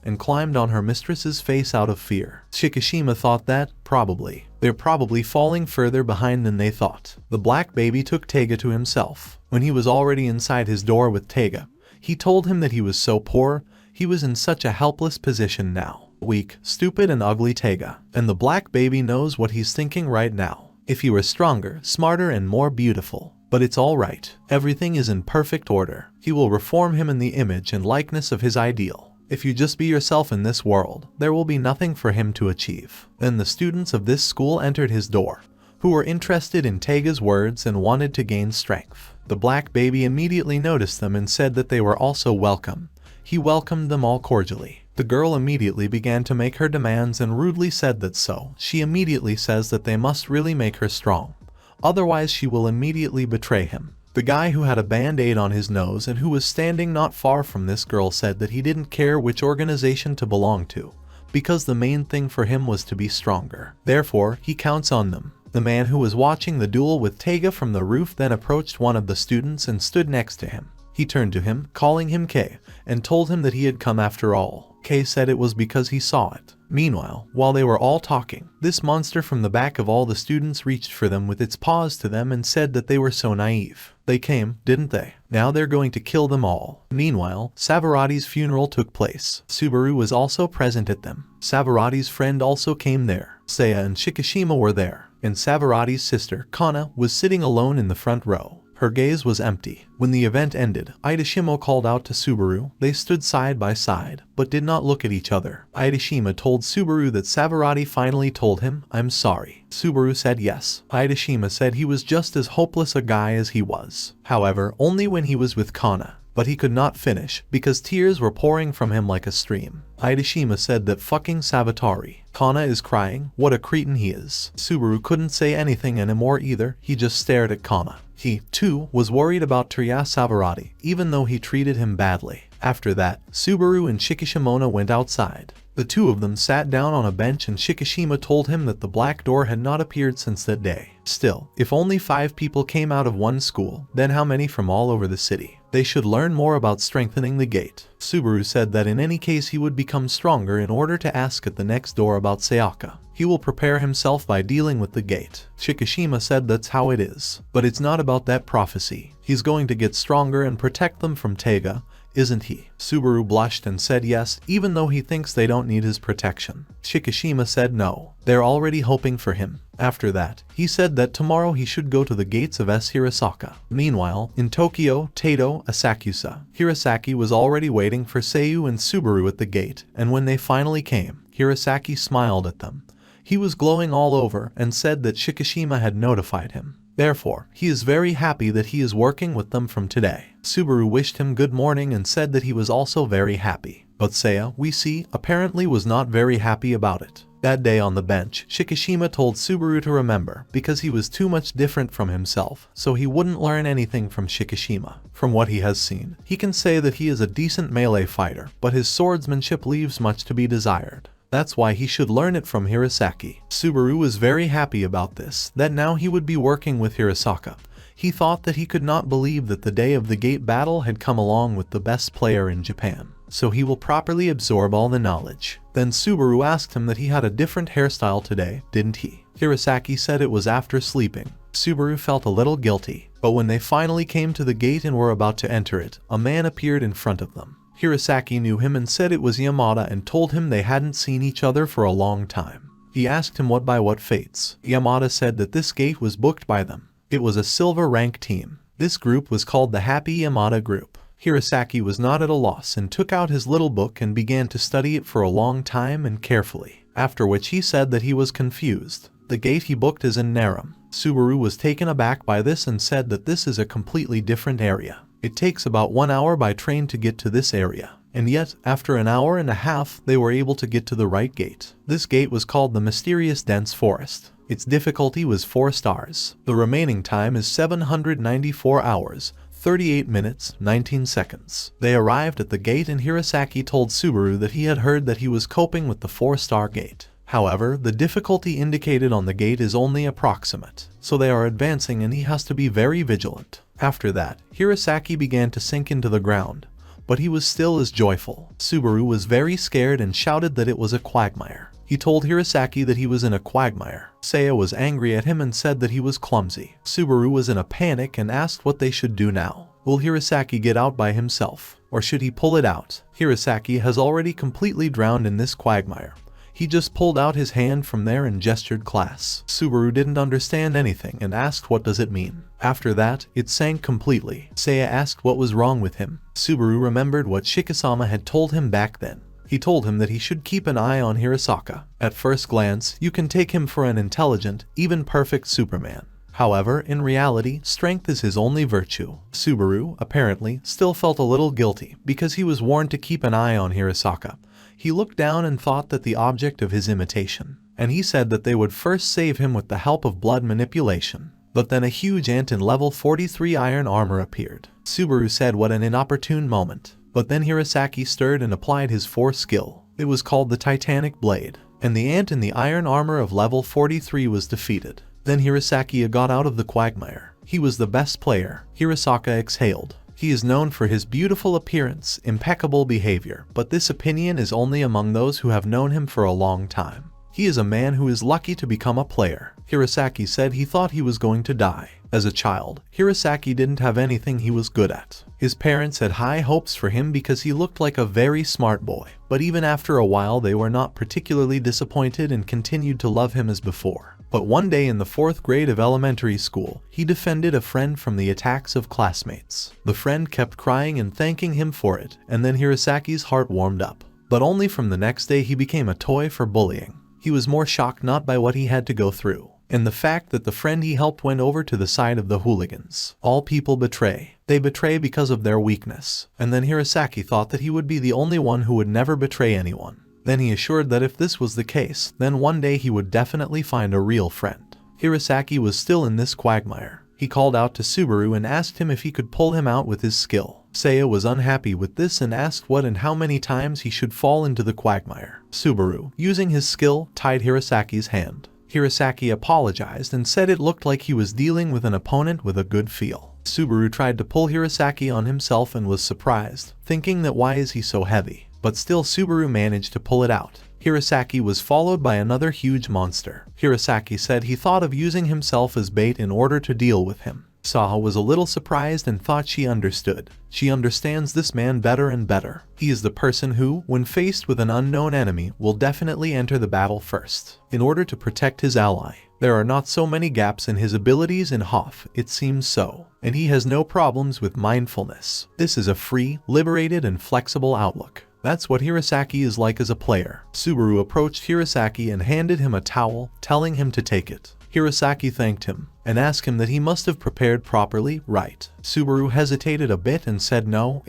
and climbed on her mistress's face out of fear. Shikishima thought that, probably, they're probably falling further behind than they thought. The black baby took Taiga to himself. When he was already inside his door with Taiga, he told him that he was so poor, he was in such a helpless position now. Weak, stupid and ugly Taiga. And the black baby knows what he's thinking right now. If he were stronger, smarter and more beautiful. But it's alright. Everything is in perfect order. He will reform him in the image and likeness of his ideal. If you just be yourself in this world, there will be nothing for him to achieve. Then the students of this school entered his door, who were interested in Taiga's words and wanted to gain strength. The black baby immediately noticed them and said that they were also welcome. He welcomed them all cordially. The girl immediately began to make her demands and rudely said that she immediately says that they must really make her strong. Otherwise she will immediately betray him. The guy who had a band-aid on his nose and who was standing not far from this girl said that he didn't care which organization to belong to, because the main thing for him was to be stronger. Therefore, he counts on them. The man who was watching the duel with Taiga from the roof then approached one of the students and stood next to him. He turned to him, calling him K, and told him that he had come after all. K said it was because he saw it. Meanwhile, while they were all talking, this monster from the back of all the students reached for them with its paws to them and said that they were so naive. They came, didn't they? Now they're going to kill them all. Meanwhile, Savarati's funeral took place. Subaru was also present at them. Savarati's friend also came there. Seiya and Shikishima were there, and Savarati's sister, Kana, was sitting alone in the front row. Her gaze was empty. When the event ended, Idashimo called out to Subaru. They stood side by side, but did not look at each other. Idashima told Subaru that Savarati finally told him, "I'm sorry." Subaru said yes. Idashima said he was just as hopeless a guy as he was. However, only when he was with Kana. But he could not finish, because tears were pouring from him like a stream. Idashima said that fucking Savatari. Kana is crying, what a cretin he is. Subaru couldn't say anything anymore either, he just stared at Kana. He, too, was worried about Teruya Savarati, even though he treated him badly. After that, Subaru and Shikishima went outside. The two of them sat down on a bench and Shikishima told him that the black door had not appeared since that day. Still, if only 5 people came out of one school, then how many from all over the city? They should learn more about strengthening the gate. Subaru said that in any case he would become stronger in order to ask at the next door about Sayaka. He will prepare himself by dealing with the gate. Shikishima said that's how it is. But it's not about that prophecy. He's going to get stronger and protect them from Taiga, isn't he? Subaru blushed and said yes, even though he thinks they don't need his protection. Shikishima said no. They're already hoping for him. After that, he said that tomorrow he should go to the gates of Hirasaka. Meanwhile, in Tokyo, Taito, Asakusa, Hirasaki was already waiting for Seiyu and Subaru at the gate, and when they finally came, Hirasaki smiled at them. He was glowing all over and said that Shikishima had notified him. Therefore, he is very happy that he is working with them from today. Subaru wished him good morning and said that he was also very happy. But Seiya, we see, apparently was not very happy about it. That day on the bench, Shikishima told Subaru to remember, because he was too much different from himself, so he wouldn't learn anything from Shikishima. From what he has seen, he can say that he is a decent melee fighter, but his swordsmanship leaves much to be desired. That's why he should learn it from Hirasaki. Subaru was very happy about this, that now he would be working with Hirasaka. He thought that he could not believe that the day of the gate battle had come along with the best player in Japan. So he will properly absorb all the knowledge. Then Subaru asked him that he had a different hairstyle today, didn't he? Hirasaki said it was after sleeping. Subaru felt a little guilty, but when they finally came to the gate and were about to enter it, a man appeared in front of them. Hirasaki knew him and said it was Yamada and told him they hadn't seen each other for a long time. He asked him what by what fates. Yamada said that this gate was booked by them. It was a silver rank team. This group was called the Happy Yamada Group. Hirasaki was not at a loss and took out his little book and began to study it for a long time and carefully, after which he said that he was confused. The gate he booked is in Narum. Subaru was taken aback by this and said that this is a completely different area. It takes about 1 hour by train to get to this area. And yet, after an hour and a half, they were able to get to the right gate. This gate was called the Mysterious Dense Forest. Its difficulty was 4 stars. The remaining time is 794 hours, 38 minutes, 19 seconds. They arrived at the gate and Hirasaki told Subaru that he had heard that he was coping with the 4-star gate. However, the difficulty indicated on the gate is only approximate, so they are advancing and he has to be very vigilant. After that, Hirasaki began to sink into the ground, but he was still as joyful. Subaru was very scared and shouted that it was a quagmire. He told Hirasaki that he was in a quagmire. Seiya was angry at him and said that he was clumsy. Subaru was in a panic and asked what they should do now. Will Hirasaki get out by himself, or should he pull it out? Hirasaki has already completely drowned in this quagmire. He just pulled out his hand from there and gestured class. Subaru didn't understand anything and asked what does it mean. After that, it sank completely. Seiya asked what was wrong with him. Subaru remembered what Shikisama had told him back then. He told him that he should keep an eye on Hirasaka. At first glance, you can take him for an intelligent, even perfect Superman. However, in reality, strength is his only virtue. Subaru, apparently, still felt a little guilty because he was warned to keep an eye on Hirasaka. He looked down and thought that the object of his imitation, and he said that they would first save him with the help of blood manipulation. But then a huge ant in level 43 iron armor appeared. Subaru said what an inopportune moment. But then Hirasaki stirred and applied his 4th skill. It was called the Titanic Blade, and the ant in the iron armor of level 43 was defeated. Then Hirasaki got out of the quagmire. He was the best player. Hirasaka exhaled. He is known for his beautiful appearance, impeccable behavior, but this opinion is only among those who have known him for a long time. He is a man who is lucky to become a player. Hirasaki said he thought he was going to die. As a child, Hirasaki didn't have anything he was good at. His parents had high hopes for him because he looked like a very smart boy, but even after a while they were not particularly disappointed and continued to love him as before. But one day in the 4th grade of elementary school, he defended a friend from the attacks of classmates. The friend kept crying and thanking him for it, and then Hirasaki's heart warmed up. But only from the next day he became a toy for bullying. He was more shocked not by what he had to go through, and the fact that the friend he helped went over to the side of the hooligans. All people betray. They betray because of their weakness. And then Hirasaki thought that he would be the only one who would never betray anyone. Then he assured that if this was the case, then one day he would definitely find a real friend. Hirasaki was still in this quagmire. He called out to Subaru and asked him if he could pull him out with his skill. Seiya was unhappy with this and asked what and how many times he should fall into the quagmire. Subaru, using his skill, tied Hirasaki's hand. Hirasaki apologized and said it looked like he was dealing with an opponent with a good feel. Subaru tried to pull Hirasaki on himself and was surprised, thinking that why is he so heavy? But still Subaru managed to pull it out. Hirasaki was followed by another huge monster. Hirasaki said he thought of using himself as bait in order to deal with him. Saha was a little surprised and thought she understood. She understands this man better and better. He is the person who, when faced with an unknown enemy, will definitely enter the battle first, in order to protect his ally. There are not so many gaps in his abilities in Hoff, it seems so, and he has no problems with mindfulness. This is a free, liberated and flexible outlook. That's what Hirasaki is like as a player. Subaru approached Hirasaki and handed him a towel, telling him to take it. Hirasaki thanked him and asked him that he must have prepared properly, right? Subaru hesitated a bit and said no,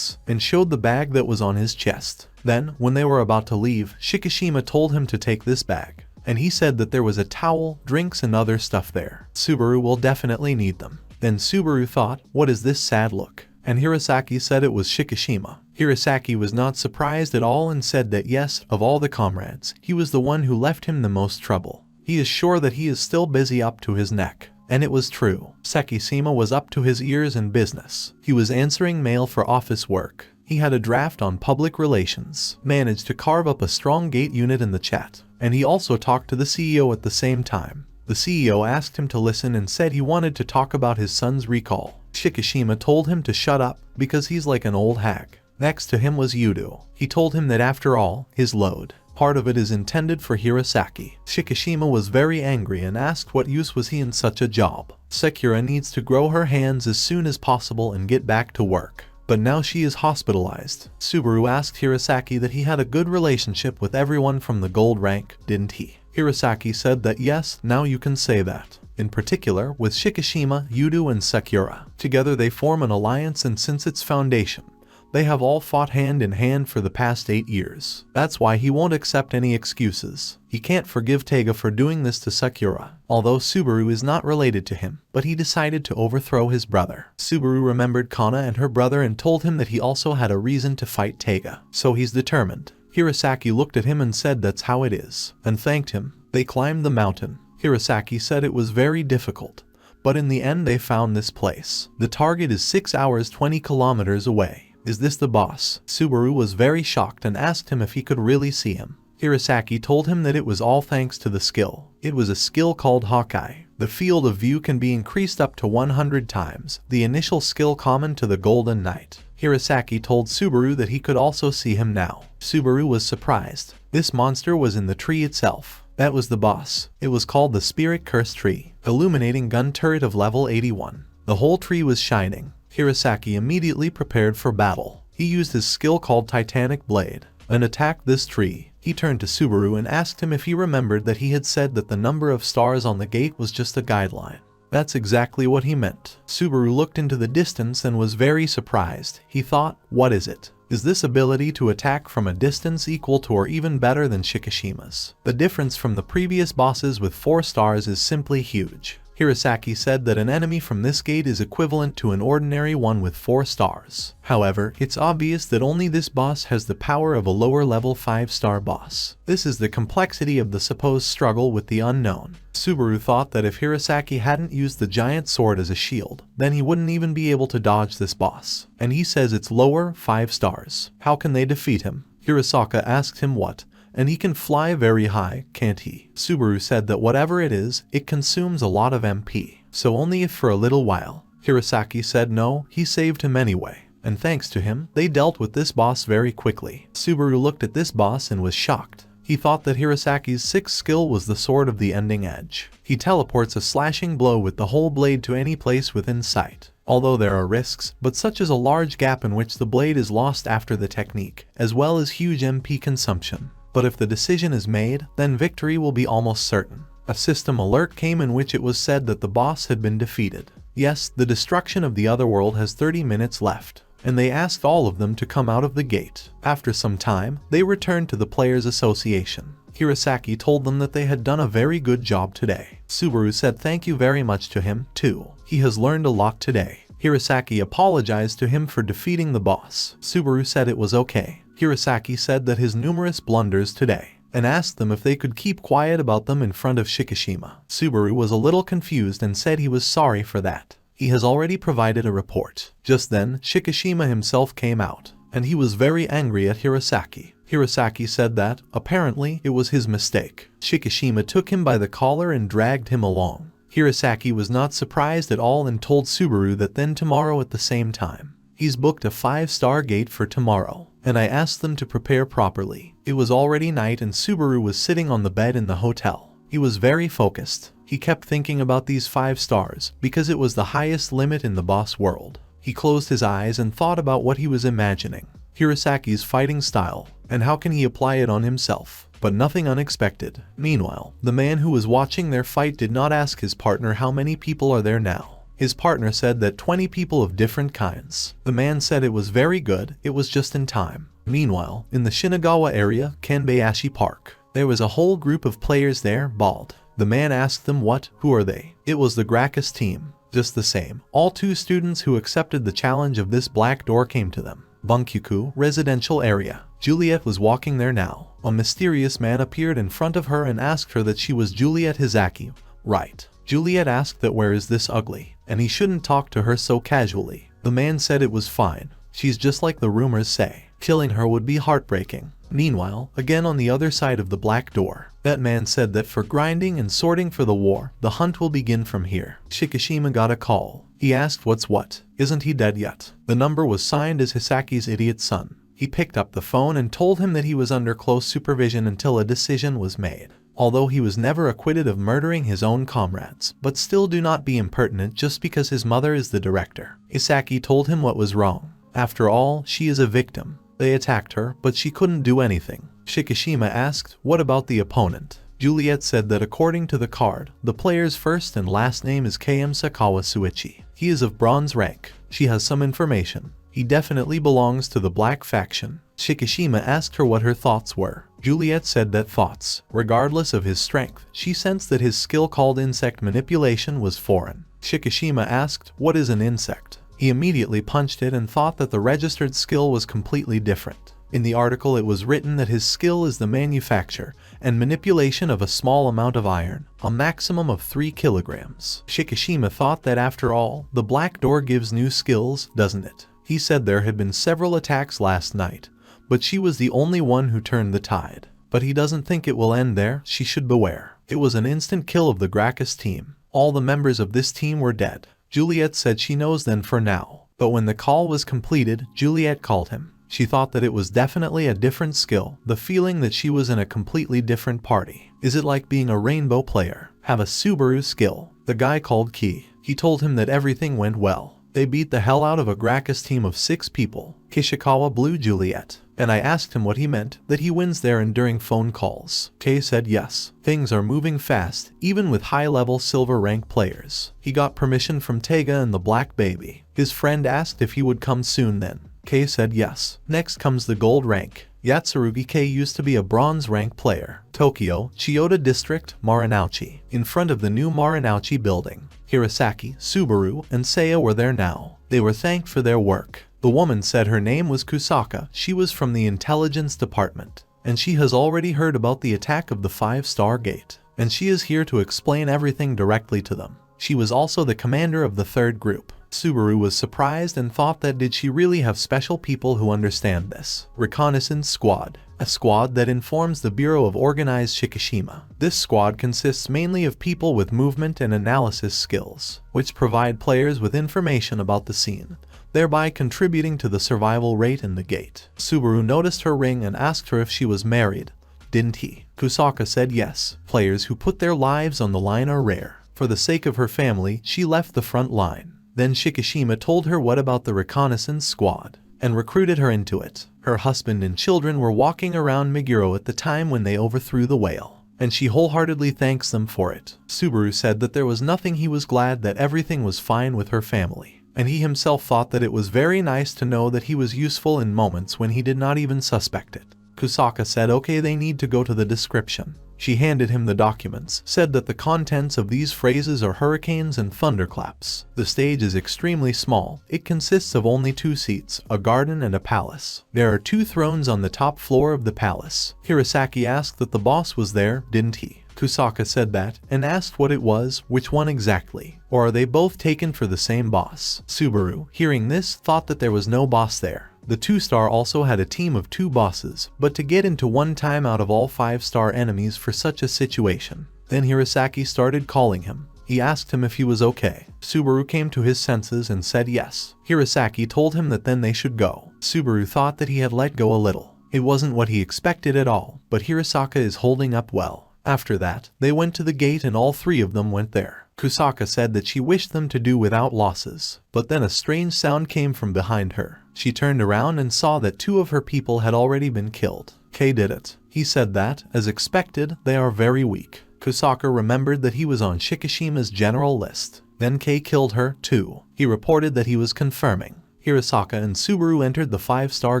and showed the bag that was on his chest. Then, when they were about to leave, Shikishima told him to take this bag, and he said that there was a towel, drinks and other stuff there. Subaru will definitely need them. Then Subaru thought, what is this sad look? And Hirasaki said it was Shikishima. Hirasaki was not surprised at all and said that yes, of all the comrades, he was the one who left him the most trouble. He is sure that he is still busy up to his neck. And it was true. Sekishima was up to his ears in business. He was answering mail for office work. He had a draft on public relations, managed to carve up a strong gate unit in the chat, and he also talked to the CEO at the same time. The CEO asked him to listen and said he wanted to talk about his son's recall. Shikishima told him to shut up because he's like an old hag. Next to him was Yudo. He told him that after all, his load, part of it is intended for Hirasaki. Shikishima was very angry and asked what use was he in such a job. Sakura needs to grow her hands as soon as possible and get back to work. But now she is hospitalized. Subaru asked Hirasaki that he had a good relationship with everyone from the gold rank, didn't he? Hirasaki said that yes, now you can say that. In particular, with Shikishima, Yudo and Sakura. Together they form an alliance, and since its foundation, they have all fought hand in hand for the past 8 years. That's why he won't accept any excuses. He can't forgive Taiga for doing this to Sakura, although Subaru is not related to him, but he decided to overthrow his brother. Subaru remembered Kana and her brother and told him that he also had a reason to fight Taiga, so he's determined. Hirasaki looked at him and said that's how it is, and thanked him. They climbed the mountain. Hirasaki said it was very difficult, but in the end they found this place. The target is 6 hours 20 kilometers away. Is this the boss? Subaru was very shocked and asked him if he could really see him. Hirasaki told him that it was all thanks to the skill. It was a skill called Hawkeye. The field of view can be increased up to 100 times, the initial skill common to the Golden Knight. Hirasaki told Subaru that he could also see him now. Subaru was surprised. This monster was in the tree itself. That was the boss. It was called the Spirit Curse Tree, illuminating gun turret of level 81. The whole tree was shining. Hirasaki immediately prepared for battle. He used his skill called Titanic Blade and attacked this tree. He turned to Subaru and asked him if he remembered that he had said that the number of stars on the gate was just a guideline. That's exactly what he meant. Subaru looked into the distance and was very surprised. He thought, what is it? Is this ability to attack from a distance equal to or even better than Shikishima's? The difference from the previous bosses with 4 stars is simply huge. Hirasaki said that an enemy from this gate is equivalent to an ordinary one with 4 stars. However, it's obvious that only this boss has the power of a lower level 5-star boss. This is the complexity of the supposed struggle with the unknown. Subaru thought that if Hirasaki hadn't used the giant sword as a shield, then he wouldn't even be able to dodge this boss. And he says it's lower 5 stars. How can they defeat him? Hirasaka asked him what. And he can fly very high, can't he? Subaru said that whatever it is, it consumes a lot of MP. so only if for a little while. Hirasaki said no, he saved him anyway. And thanks to him, they dealt with this boss very quickly. Subaru looked at this boss and was shocked. He thought that Hirasaki's sixth skill was the sword of the ending edge. He teleports a slashing blow with the whole blade to any place within sight. Although there are risks, but such as a large gap in which the blade is lost after the technique, as well as huge MP consumption. But if the decision is made, then victory will be almost certain. A system alert came in which it was said that the boss had been defeated. Yes, the destruction of the other world has 30 minutes left. And they asked all of them to come out of the gate. After some time, they returned to the Players Association. Hirasaki told them that they had done a very good job today. Subaru said thank you very much to him, too. He has learned a lot today. Hirasaki apologized to him for defeating the boss. Subaru said it was okay. Hirasaki said that his numerous blunders today, and asked them if they could keep quiet about them in front of Shikishima. Subaru was a little confused and said he was sorry for that. He has already provided a report. Just then, Shikishima himself came out, and he was very angry at Hirasaki. Hirasaki said that, apparently, it was his mistake. Shikishima took him by the collar and dragged him along. Hirasaki was not surprised at all and told Subaru that then tomorrow at the same time. He's booked a 5-star gate for tomorrow, and I asked them to prepare properly. It was already night and Subaru was sitting on the bed in the hotel. He was very focused. He kept thinking about these 5 stars, because it was the highest limit in the boss world. He closed his eyes and thought about what he was imagining. Hirasaki's fighting style, and how can he apply it on himself. But nothing unexpected. Meanwhile, the man who was watching their fight did not ask his partner how many people are there now. His partner said that 20 people of different kinds. The man said it was very good, it was just in time. Meanwhile, in the Shinagawa area, Kanbayashi Park, there was a whole group of players there, bald. The man asked them who are they? It was the Gracchus team. Just the same, all 2 students who accepted the challenge of this black door came to them. Bunkyuku residential area. Juliet was walking there now. A mysterious man appeared in front of her and asked her that she was Juliet Hizaki, right? Juliet asked that where is this ugly, and he shouldn't talk to her so casually. The man said it was fine. She's just like the rumors say. Killing her would be heartbreaking. Meanwhile, again on the other side of the black door, that man said that for grinding and sorting for the war, the hunt will begin from here. Shikishima got a call. He asked what's what. Isn't he dead yet? The number was signed as Hisaki's idiot son. He picked up the phone and told him that he was under close supervision until a decision was made. Although he was never acquitted of murdering his own comrades, but still do not be impertinent just because his mother is the director. Hisaki told him what was wrong. After all, she is a victim. They attacked her, but she couldn't do anything. Shikishima asked, what about the opponent? Juliet said that according to the card, the player's first and last name is KM Sakawa Suichi. He is of bronze rank. She has some information. He definitely belongs to the black faction. Shikishima asked her what her thoughts were. Juliet said that thoughts, regardless of his strength, she sensed that his skill called insect manipulation was foreign. Shikishima asked, what is an insect? He immediately punched it and thought that the registered skill was completely different. In the article it was written that his skill is the manufacture and manipulation of a small amount of iron, a maximum of 3 kilograms. Shikishima thought that after all, the black door gives new skills, doesn't it? He said there had been several attacks last night, but she was the only one who turned the tide. But he doesn't think it will end there, she should beware. It was an instant kill of the Gracchus team. All the members of this team were dead. Juliet said she knows then for now. But when the call was completed, Juliet called him. She thought that it was definitely a different skill, the feeling that she was in a completely different party. Is it like being a rainbow player? Have a Subaru skill? The guy called Ki. He told him that everything went well. They beat the hell out of a Gracchus team of 6 people. Kishikawa blew Juliet. And I asked him what he meant, that he wins there and during phone calls. Kei said yes. Things are moving fast, even with high-level silver rank players. He got permission from Tega and the Black Baby. His friend asked if he would come soon then. Kei said yes. Next comes the gold rank. Yatsurugi Kei used to be a bronze rank player. Tokyo, Chiyoda District, Marinauchi. In front of the new Marinauchi building. Hirasaki, Subaru, and Seiya were there now. They were thanked for their work. The woman said her name was Kusaka, she was from the intelligence department, and she has already heard about the attack of the 5-star gate, and she is here to explain everything directly to them. She was also the commander of the 3rd group. Subaru was surprised and thought that did she really have special people who understand this? Reconnaissance squad. a squad that informs the Bureau of Organized Shikishima. This squad consists mainly of people with movement and analysis skills, which provide players with information about the scene, thereby contributing to the survival rate in the gate. Subaru noticed her ring and asked her if she was married. Didn't he? Kusaka said yes. Players who put their lives on the line are rare. For the sake of her family, she left the front line. Then Shikishima told her what about the reconnaissance squad, and recruited her into it. Her husband and children were walking around Meguro at the time when they overthrew the whale, and she wholeheartedly thanks them for it. Subaru said that there was nothing, he was glad that everything was fine with her family, and he himself thought that it was very nice to know that he was useful in moments when he did not even suspect it. Kusaka said okay, they need to go to the description. She handed him the documents, said that the contents of these phrases are hurricanes and thunderclaps. The stage is extremely small. It consists of only 2 seats, a garden and a palace. There are 2 thrones on the top floor of the palace. Hirasaki asked that the boss was there, didn't he? Kusaka said that, and asked what it was, which one exactly, or are they both taken for the same boss? Subaru, hearing this, thought that there was no boss there. The 2-star also had a team of 2 bosses, but to get into one time out of all 5-star enemies for such a situation. Then Hirasaki started calling him. He asked him if he was okay. Subaru came to his senses and said yes. Hirasaki told him that then they should go. Subaru thought that he had let go a little. It wasn't what he expected at all, but Hirasaka is holding up well. After that, they went to the gate and all 3 of them went there. Kusaka said that she wished them to do without losses, but then a strange sound came from behind her. She turned around and saw that 2 of her people had already been killed. Kei did it. He said that, as expected, they are very weak. Kusaka remembered that he was on Shikishima's general list. Then Kei killed her, too. He reported that he was confirming. Hirasaka and Subaru entered the 5-star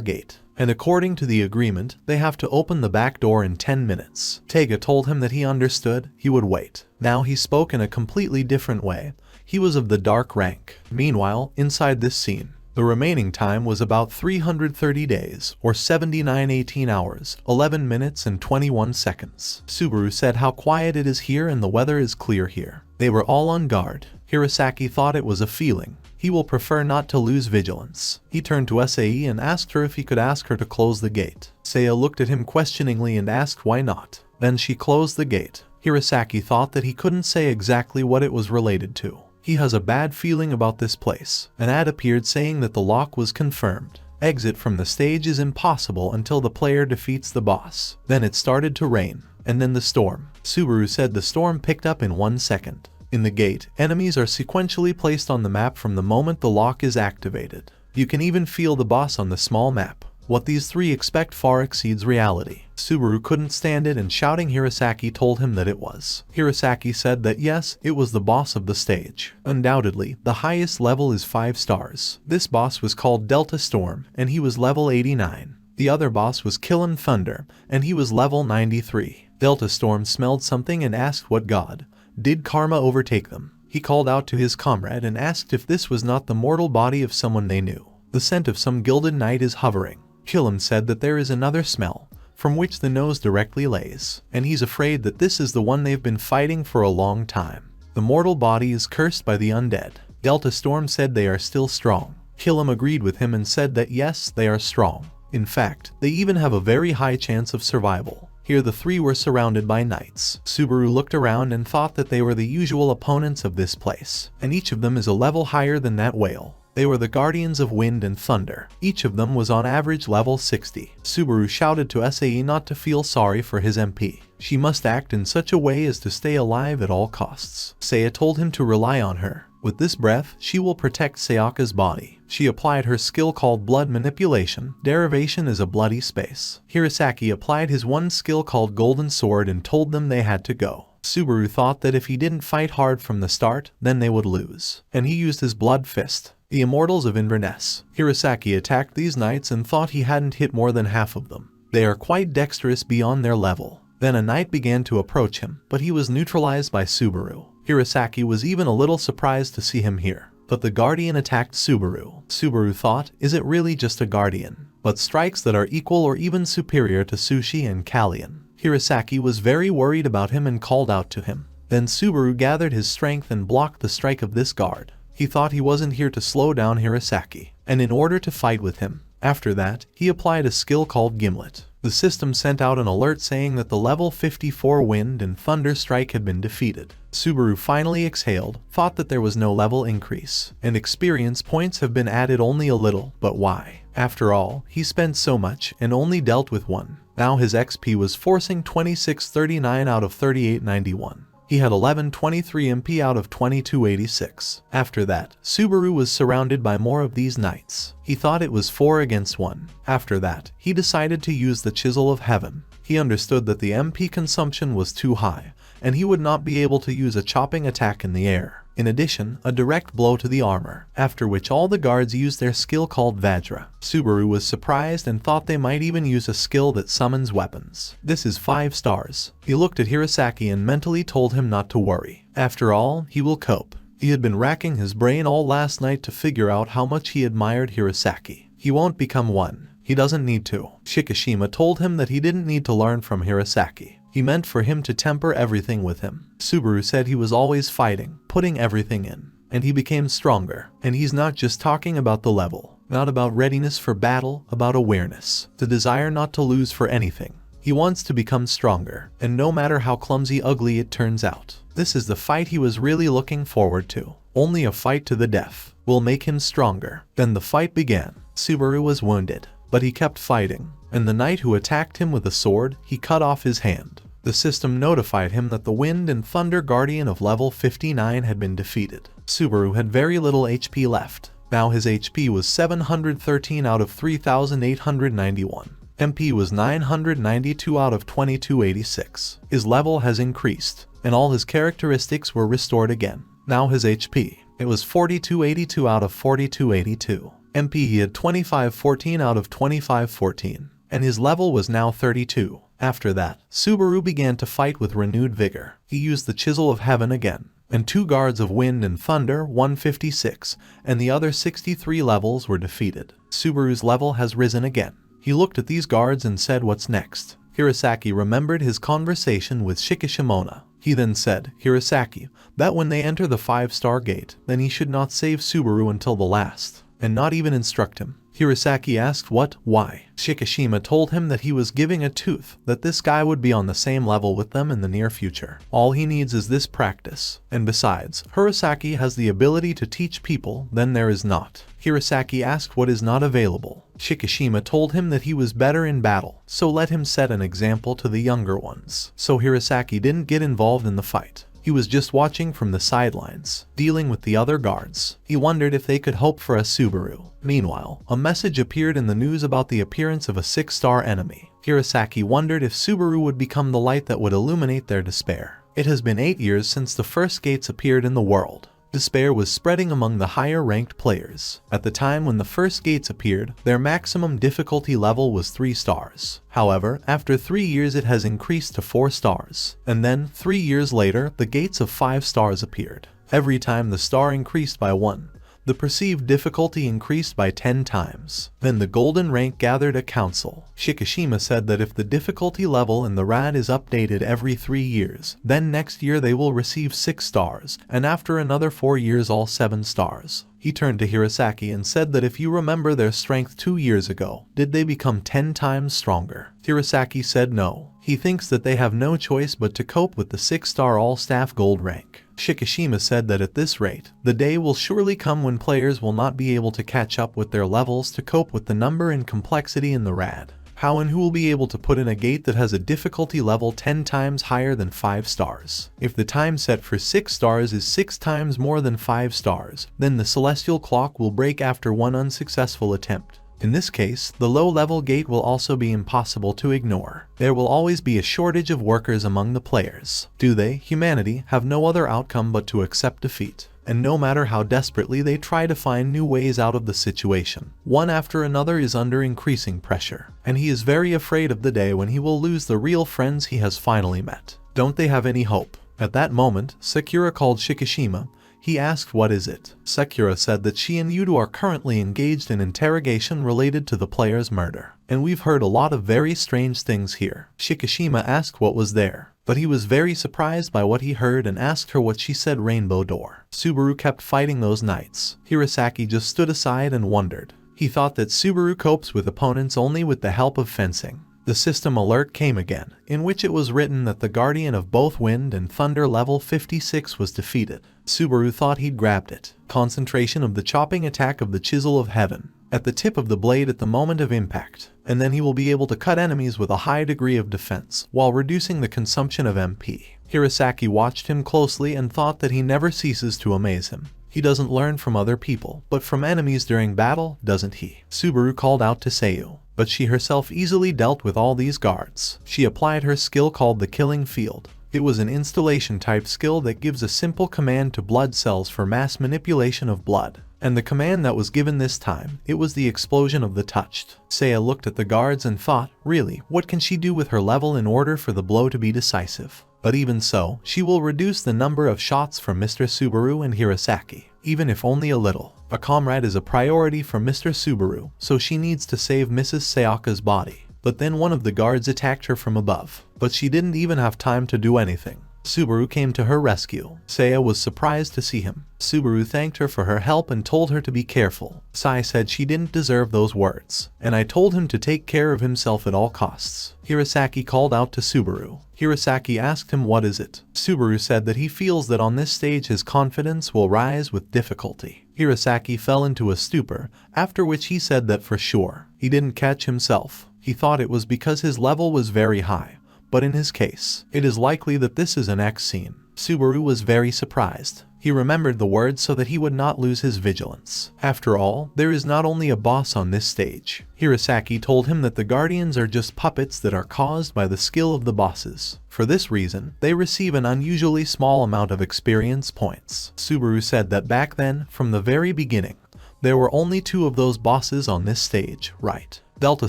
gate, and according to the agreement, they have to open the back door in 10 minutes. Tega told him that he understood, he would wait. Now he spoke in a completely different way. He was of the dark rank. Meanwhile, inside this scene, the remaining time was about 330 days, or 79 18 hours, 11 minutes and 21 seconds. Subaru said how quiet it is here and the weather is clear here. They were all on guard. Hirasaki thought it was a feeling. He will prefer not to lose vigilance. He turned to Sae and asked her if he could ask her to close the gate. Seiya looked at him questioningly and asked why not. Then she closed the gate. Hirasaki thought that he couldn't say exactly what it was related to. He has a bad feeling about this place. An ad appeared saying that the lock was confirmed. Exit from the stage is impossible until the player defeats the boss. Then it started to rain, and then the storm. Subaru said the storm picked up in 1 second. In the gate, enemies are sequentially placed on the map from the moment the lock is activated. You can even feel the boss on the small map. What these 3 expect far exceeds reality. Subaru couldn't stand it and shouting Hirasaki told him that it was. Hirasaki said that yes, it was the boss of the stage. Undoubtedly, the highest level is 5 stars. This boss was called Delta Storm, and he was level 89. The other boss was Killing Thunder, and he was level 93. Delta Storm smelled something and asked what god did karma overtake them. He called out to his comrade and asked if this was not the mortal body of someone they knew. The scent of some gilded knight is hovering. Killam said that there is another smell, from which the nose directly lays, and he's afraid that this is the one they've been fighting for a long time. The mortal body is cursed by the undead. Delta Storm said they are still strong. Killam agreed with him and said that yes, they are strong. In fact, they even have a very high chance of survival. Here the 3 were surrounded by knights. Subaru looked around and thought that they were the usual opponents of this place, and each of them is a level higher than that whale. They were the guardians of wind and thunder. Each of them was on average level 60. Subaru shouted to Sae not to feel sorry for his MP. She must act in such a way as to stay alive at all costs. Seiya told him to rely on her. With this breath, she will protect Sayaka's body. She applied her skill called Blood Manipulation. Derivation is a bloody space. Hirasaki applied his one skill called Golden Sword and told them they had to go. Subaru thought that if he didn't fight hard from the start, then they would lose. And he used his Blood Fist. The Immortals of Inverness. Hirasaki attacked these knights and thought he hadn't hit more than half of them. They are quite dexterous beyond their level. Then a knight began to approach him, but he was neutralized by Subaru. Hirasaki was even a little surprised to see him here. But the guardian attacked Subaru. Subaru thought, is it really just a guardian? But strikes that are equal or even superior to Sushi and Kallian. Hirasaki was very worried about him and called out to him. Then Subaru gathered his strength and blocked the strike of this guard. He thought he wasn't here to slow down Hirasaki, and in order to fight with him. After that, he applied a skill called Gimlet. The system sent out an alert saying that the level 54 wind and thunder strike had been defeated. Subaru finally exhaled, thought that there was no level increase, and experience points have been added only a little, but why? After all, he spent so much and only dealt with one. Now his XP was forcing 2639 out of 3891. He had 1123 MP out of 2286. After that, Subaru was surrounded by more of these knights. He thought it was 4 against 1. After that, he decided to use the Chisel of Heaven. He understood that the MP consumption was too high, and he would not be able to use a chopping attack in the air. In addition, a direct blow to the armor, after which all the guards used their skill called Vajra. Subaru was surprised and thought they might even use a skill that summons weapons. This is 5 stars. He looked at Hirasaki and mentally told him not to worry. After all, he will cope. He had been racking his brain all last night to figure out how much he admired Hirasaki. He won't become one. He doesn't need to. Shikishima told him that he didn't need to learn from Hirasaki. He meant for him to temper everything with him. Subaru said he was always fighting, putting everything in, and he became stronger. And he's not just talking about the level, not about readiness for battle, about awareness, the desire not to lose for anything. He wants to become stronger, and no matter how clumsy ugly it turns out. This is the fight he was really looking forward to. Only a fight to the death will make him stronger. Then the fight began. Subaru was wounded, but he kept fighting, and the knight who attacked him with a sword, he cut off his hand. The system notified him that the Wind and Thunder Guardian of level 59 had been defeated. Subaru had very little HP left. Now his HP was 713 out of 3891. MP was 992 out of 2286. His level has increased, and all his characteristics were restored again. Now his HP, it was 4282 out of 4282. MP he had 2514 out of 2514, and his level was now 32. After that, Subaru began to fight with renewed vigor. He used the Chisel of Heaven again, and 2 guards of Wind and Thunder, 156, and the other 63 levels were defeated. Subaru's level has risen again. He looked at these guards and said, "What's next?" Hirasaki remembered his conversation with Shikishimona. He then said, Hirasaki, that when they enter the 5-star gate, then he should not save Subaru until the last, and not even instruct him. Hirasaki asked what, why. Shikishima told him that he was giving a tooth, that this guy would be on the same level with them in the near future. All he needs is this practice. And besides, Hirasaki has the ability to teach people, then there is not. Hirasaki asked what is not available. Shikishima told him that he was better in battle, so let him set an example to the younger ones. So Hirasaki didn't get involved in the fight. He was just watching from the sidelines, dealing with the other guards. He wondered if they could hope for a Subaru. Meanwhile, a message appeared in the news about the appearance of a 6-star enemy. Hirasaki wondered if Subaru would become the light that would illuminate their despair. It has been 8 years since the first gates appeared in the world. Despair was spreading among the higher-ranked players. At the time when the first gates appeared, their maximum difficulty level was 3 stars. However, after 3 years it has increased to 4 stars. And then, 3 years later, the gates of 5 stars appeared. Every time the star increased by 1, the perceived difficulty increased by 10 times. Then the golden rank gathered a council. Shikishima said that if the difficulty level in the RAD is updated every 3 years, then next year they will receive 6 stars, and after another 4 years all 7 stars. He turned to Hirasaki and said that if you remember their strength 2 years ago, did they become 10 times stronger? Hirasaki said no. He thinks that they have no choice but to cope with the 6-star all-staff gold rank. Shikishima said that at this rate, the day will surely come when players will not be able to catch up with their levels to cope with the number and complexity in the RAD. How and who will be able to put in a gate that has a difficulty level 10 times higher than 5 stars? If the time set for 6 stars is 6 times more than 5 stars, then the celestial clock will break after 1 unsuccessful attempt. In this case, the low-level gate will also be impossible to ignore. There will always be a shortage of workers among the players. Do they, humanity, have no other outcome but to accept defeat? And no matter how desperately they try to find new ways out of the situation, one after another is under increasing pressure, and he is very afraid of the day when he will lose the real friends he has finally met. Don't they have any hope? At that moment, Sakura called Shikishima. He asked what is it. Sakura said that she and Yudo are currently engaged in interrogation related to the player's murder, and we've heard a lot of very strange things here. Shikishima asked what was there, but he was very surprised by what he heard and asked her what she said. Rainbow Door. Subaru kept fighting those knights. Hirasaki just stood aside and wondered. He thought that Subaru copes with opponents only with the help of fencing. The system alert came again, in which it was written that the guardian of both wind and thunder level 56 was defeated. Subaru thought he'd grabbed it. Concentration of the chopping attack of the chisel of heaven at the tip of the blade at the moment of impact, and then he will be able to cut enemies with a high degree of defense while reducing the consumption of MP. Hirasaki watched him closely and thought that he never ceases to amaze him. He doesn't learn from other people, but from enemies during battle, doesn't he? Subaru called out to Seiyu, but she herself easily dealt with all these guards. She applied her skill called the Killing Field. It was an installation type skill that gives a simple command to blood cells for mass manipulation of blood. And the command that was given this time, it was the explosion of the touched. Seiya looked at the guards and thought, really, what can she do with her level in order for the blow to be decisive? But even so, she will reduce the number of shots from Mr. Subaru and Hirasaki, even if only a little. A comrade is a priority for Mr. Subaru, so she needs to save Mrs. Sayaka's body. But then one of the guards attacked her from above, but she didn't even have time to do anything. Subaru came to her rescue. Seiya was surprised to see him. Subaru thanked her for her help and told her to be careful. Sai said she didn't deserve those words, and I told him to take care of himself at all costs. Hirasaki called out to Subaru. Hirasaki asked him what is it. Subaru said that he feels that on this stage his confidence will rise with difficulty. Hirasaki fell into a stupor, after which he said that for sure, he didn't catch himself. He thought it was because his level was very high. But in his case, it is likely that this is an X scene. Subaru was very surprised. He remembered the words so that he would not lose his vigilance. After all, there is not only a boss on this stage. Hirasaki told him that the guardians are just puppets that are caused by the skill of the bosses. For this reason, they receive an unusually small amount of experience points. Subaru said that back then, from the very beginning, there were only 2 of those bosses on this stage, right? Delta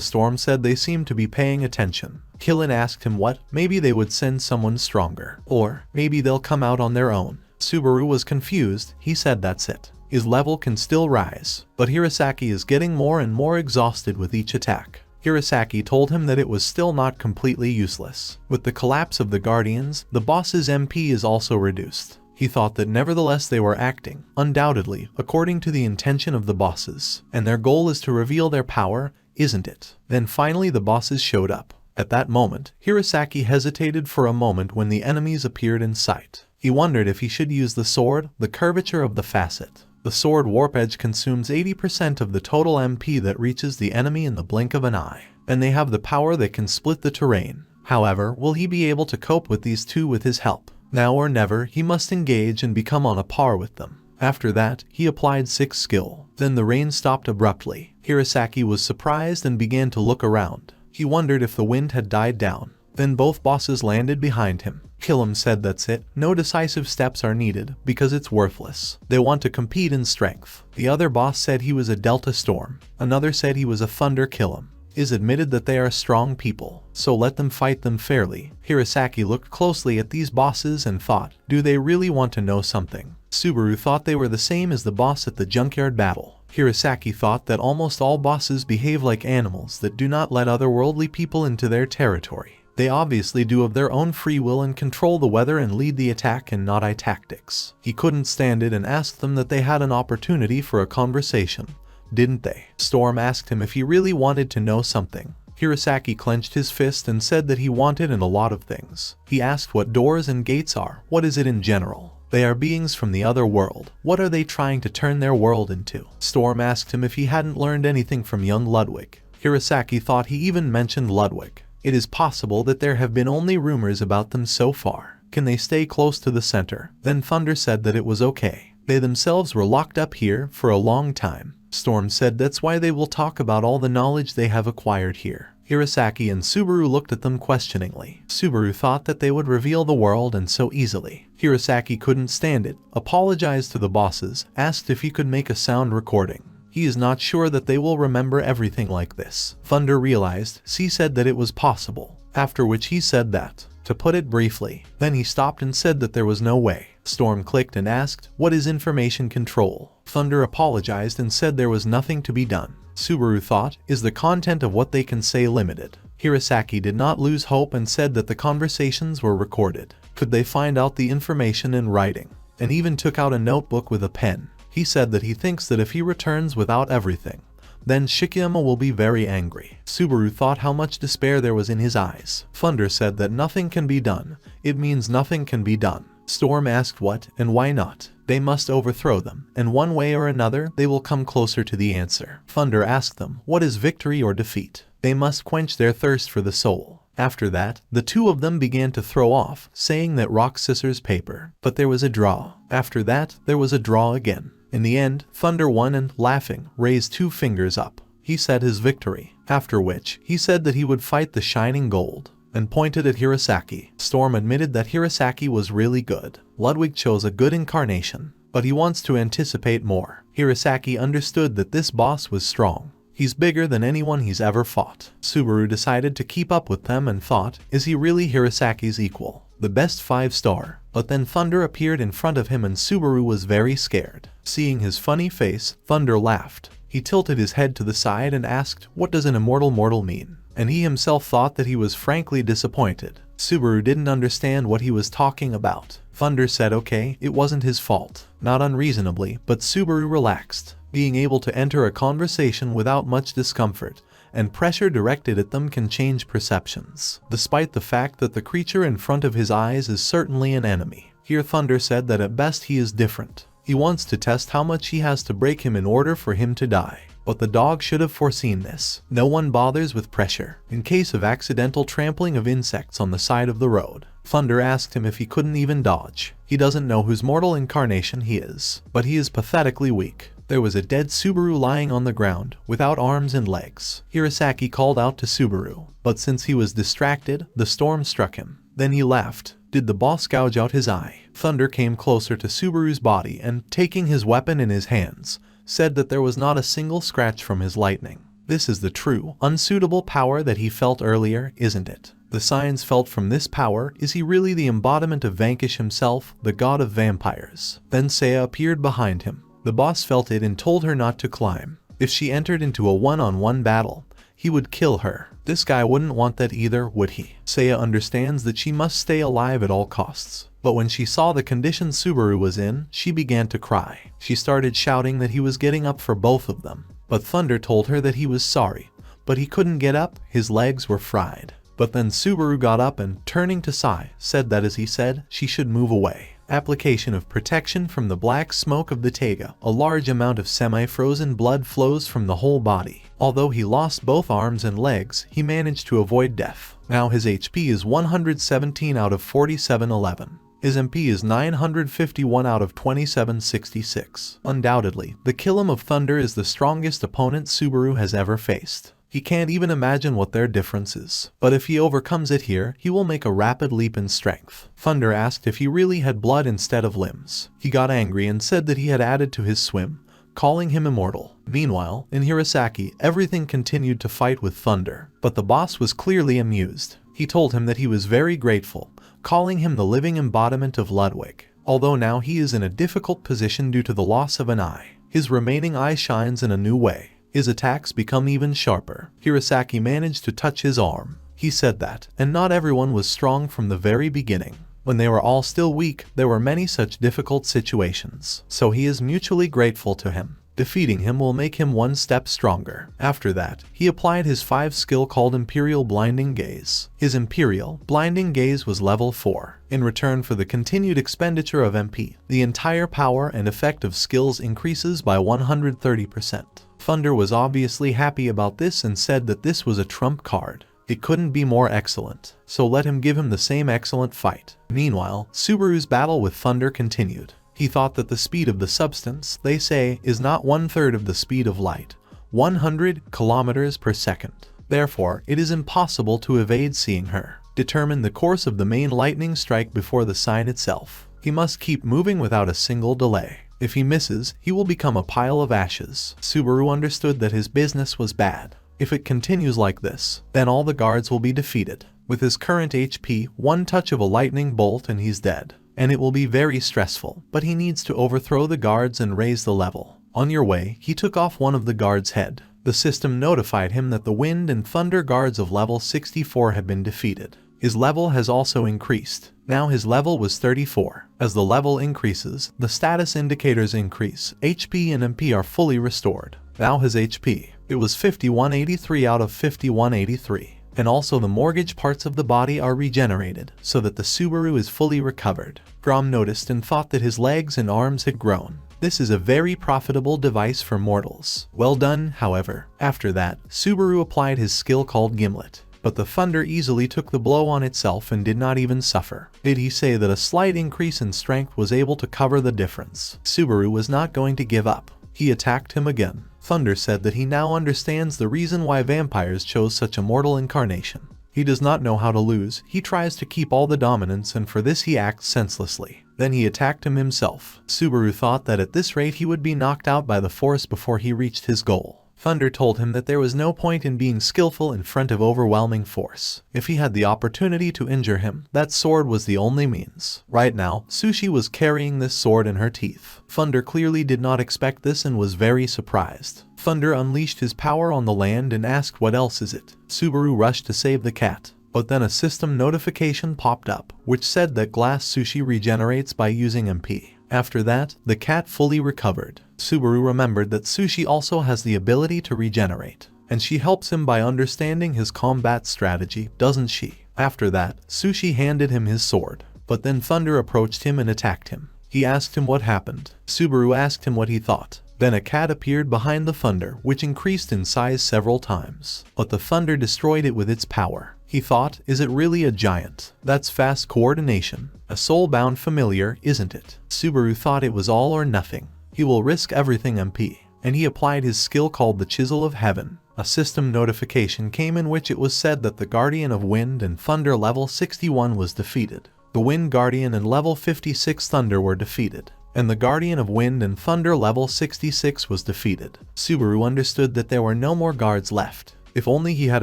Storm said they seemed to be paying attention. Killin asked him what, maybe they would send someone stronger, or maybe they'll come out on their own. Subaru was confused. He said that's it. His level can still rise, but Hirasaki is getting more and more exhausted with each attack. Hirasaki told him that it was still not completely useless. With the collapse of the Guardians, the boss's MP is also reduced. He thought that nevertheless they were acting, undoubtedly, according to the intention of the bosses, and their goal is to reveal their power, isn't it? Then finally the bosses showed up. At that moment, Hirasaki hesitated for a moment when the enemies appeared in sight. He wondered if he should use the sword, the curvature of the facet. The sword warp edge consumes 80% of the total MP that reaches the enemy in the blink of an eye, and they have the power that can split the terrain. However, will he be able to cope with these 2 with his help? Now or never, he must engage and become on a par with them. After that, he applied 6 skill. Then the rain stopped abruptly. Hirasaki was surprised and began to look around. He wondered if the wind had died down. Then both bosses landed behind him. Killam said that's it, no decisive steps are needed, because it's worthless. They want to compete in strength. The other boss said he was a Delta Storm. Another said he was a Thunder Killam. Is admitted that they are strong people, so let them fight them fairly. Hirasaki looked closely at these bosses and thought, do they really want to know something? Subaru thought they were the same as the boss at the junkyard battle. Hirasaki thought that almost all bosses behave like animals that do not let otherworldly people into their territory. They obviously do of their own free will and control the weather and lead the attack and not tactics. He couldn't stand it and asked them that they had an opportunity for a conversation. Didn't they? Storm asked him if he really wanted to know something. Hirasaki clenched his fist and said that he wanted in a lot of things. He asked what doors and gates are. What is it in general? They are beings from the other world. What are they trying to turn their world into? Storm asked him if he hadn't learned anything from young Ludwig. Hirasaki thought he even mentioned Ludwig. It is possible that there have been only rumors about them so far. Can they stay close to the center? Then Thunder said that it was okay. They themselves were locked up here for a long time. Storm said that's why they will talk about all the knowledge they have acquired here. Hirasaki and Subaru looked at them questioningly. Subaru thought that they would reveal the world and so easily. Hirasaki couldn't stand it, apologized to the bosses, asked if he could make a sound recording. He is not sure that they will remember everything like this. Thunder realized, she said that it was possible, after which he said that, to put it briefly. Then he stopped and said that there was no way. Storm clicked and asked, what is information control? Thunder apologized and said there was nothing to be done. Subaru thought, is the content of what they can say limited? Hirasaki did not lose hope and said that the conversations were recorded. Could they find out the information in writing? And even took out a notebook with a pen. He said that he thinks that if he returns without everything, then Shikiyama will be very angry. Subaru thought how much despair there was in his eyes. Thunder said that nothing can be done. It means nothing can be done. Storm asked what and why not. They must overthrow them, and one way or another they will come closer to the answer. Thunder asked them, what is victory or defeat? They must quench their thirst for the soul. After that, the two of them began to throw off, saying that rock, scissors, paper. But there was a draw. After that, there was a draw again. In the end, Thunder won and, laughing, raised 2 fingers up. He said his victory. After which, he said that he would fight the shining gold, and pointed at Hirasaki. Storm admitted that Hirasaki was really good. Ludwig chose a good incarnation, but he wants to anticipate more. Hirasaki understood that this boss was strong. He's bigger than anyone he's ever fought. Subaru decided to keep up with them and thought, is he really Hirasaki's equal? The best 5-star. But then Thunder appeared in front of him and Subaru was very scared. Seeing his funny face, Thunder laughed. He tilted his head to the side and asked, what does an immortal mortal mean? And he himself thought that he was frankly disappointed. Subaru didn't understand what he was talking about. Thunder said okay, it wasn't his fault. Not unreasonably, but Subaru relaxed. Being able to enter a conversation without much discomfort and pressure directed at them can change perceptions, despite the fact that the creature in front of his eyes is certainly an enemy. Here Thunder said that at best he is different. He wants to test how much he has to break him in order for him to die. But the dog should have foreseen this. No one bothers with pressure. In case of accidental trampling of insects on the side of the road, Thunder asked him if he couldn't even dodge. He doesn't know whose mortal incarnation he is, but he is pathetically weak. There was a dead Subaru lying on the ground, without arms and legs. Hirasaki called out to Subaru, but since he was distracted, the storm struck him. Then he laughed. Did the boss gouge out his eye? Thunder came closer to Subaru's body and, taking his weapon in his hands, said that there was not a single scratch from his lightning. This is the true, unsuitable power that he felt earlier, isn't it? The signs felt from this power, is he really the embodiment of Vanquish himself, the god of vampires? Then Seiya appeared behind him. The boss felt it and told her not to climb. If she entered into a one-on-one battle, he would kill her. This guy wouldn't want that either, would he? Seiya understands that she must stay alive at all costs. But when she saw the condition Subaru was in, she began to cry. She started shouting that he was getting up for both of them. But Thunder told her that he was sorry. But he couldn't get up, his legs were fried. But then Subaru got up and, turning to Sai, said that as he said, she should move away. Application of protection from the black smoke of the Taiga. A large amount of semi-frozen blood flows from the whole body. Although he lost both arms and legs, he managed to avoid death. Now his HP is 117 out of 4711. His MP is 951 out of 2766. Undoubtedly, the Killam of Thunder is the strongest opponent Subaru has ever faced. He can't even imagine what their difference is. But if he overcomes it here, he will make a rapid leap in strength. Thunder asked if he really had blood instead of limbs. He got angry and said that he had added to his swim, calling him immortal. Meanwhile, in Hirasaki, everything continued to fight with Thunder. But the boss was clearly amused. He told him that he was very grateful, calling him the living embodiment of Ludwig. Although now he is in a difficult position due to the loss of an eye. His remaining eye shines in a new way. His attacks become even sharper. Hirasaki managed to touch his arm. He said that, and not everyone was strong from the very beginning. When they were all still weak, there were many such difficult situations. So he is mutually grateful to him. Defeating him will make him one step stronger. After that, he applied his 5 skill called Imperial Blinding Gaze. His Imperial Blinding Gaze was level 4. In return for the continued expenditure of MP, the entire power and effect of skills increases by 130%. Thunder was obviously happy about this and said that this was a trump card. It couldn't be more excellent, so let him give him the same excellent fight. Meanwhile, Subaru's battle with Thunder continued. He thought that the speed of the substance, they say, is not 1/3 of the speed of light, 100 kilometers per second. Therefore, it is impossible to evade seeing her. Determine the course of the main lightning strike before the sign itself. He must keep moving without a single delay. If he misses, he will become a pile of ashes. Subaru understood that his business was bad. If it continues like this, then all the guards will be defeated. With his current HP, one touch of a lightning bolt and he's dead. And it will be very stressful, but he needs to overthrow the guards and raise the level. On your way, he took off one of the guards' head. The system notified him that the wind and thunder guards of level 64 had been defeated. His level has also increased. Now his level was 34. As the level increases, the status indicators increase. HP and MP are fully restored. Now his HP It was 5183 out of 5183. And also the mortgage parts of the body are regenerated, so that the Subaru is fully recovered. Grom noticed and thought that his legs and arms had grown. This is a very profitable device for mortals. Well done, however. After that, Subaru applied his skill called Gimlet. But the thunder easily took the blow on itself and did not even suffer. Did he say that a slight increase in strength was able to cover the difference? Subaru was not going to give up. He attacked him again. Thunder said that he now understands the reason why vampires chose such a mortal incarnation. He does not know how to lose, he tries to keep all the dominance, and for this he acts senselessly. Then he attacked him himself. Subaru thought that at this rate he would be knocked out by the force before he reached his goal. Thunder told him that there was no point in being skillful in front of overwhelming force. If he had the opportunity to injure him, that sword was the only means. Right now, Sushi was carrying this sword in her teeth. Thunder clearly did not expect this and was very surprised. Thunder unleashed his power on the land and asked what else is it. Subaru rushed to save the cat. But then a system notification popped up, which said that glass sushi regenerates by using MP. After that, the cat fully recovered. Subaru remembered that Sushi also has the ability to regenerate, and she helps him by understanding his combat strategy, doesn't she? After that, Sushi handed him his sword, but then Thunder approached him and attacked him. He asked him what happened. Subaru asked him what he thought. Then a cat appeared behind the thunder, which increased in size several times. But the thunder destroyed it with its power. He thought, is it really a giant? That's fast coordination. A soul-bound familiar, isn't it? Subaru thought it was all or nothing. He will risk everything MP. And he applied his skill called the Chisel of Heaven. A system notification came in which it was said that the Guardian of Wind and Thunder level 61 was defeated. The Wind Guardian and level 56 Thunder were defeated, and the Guardian of Wind and Thunder level 66 was defeated. Subaru understood that there were no more guards left. If only he had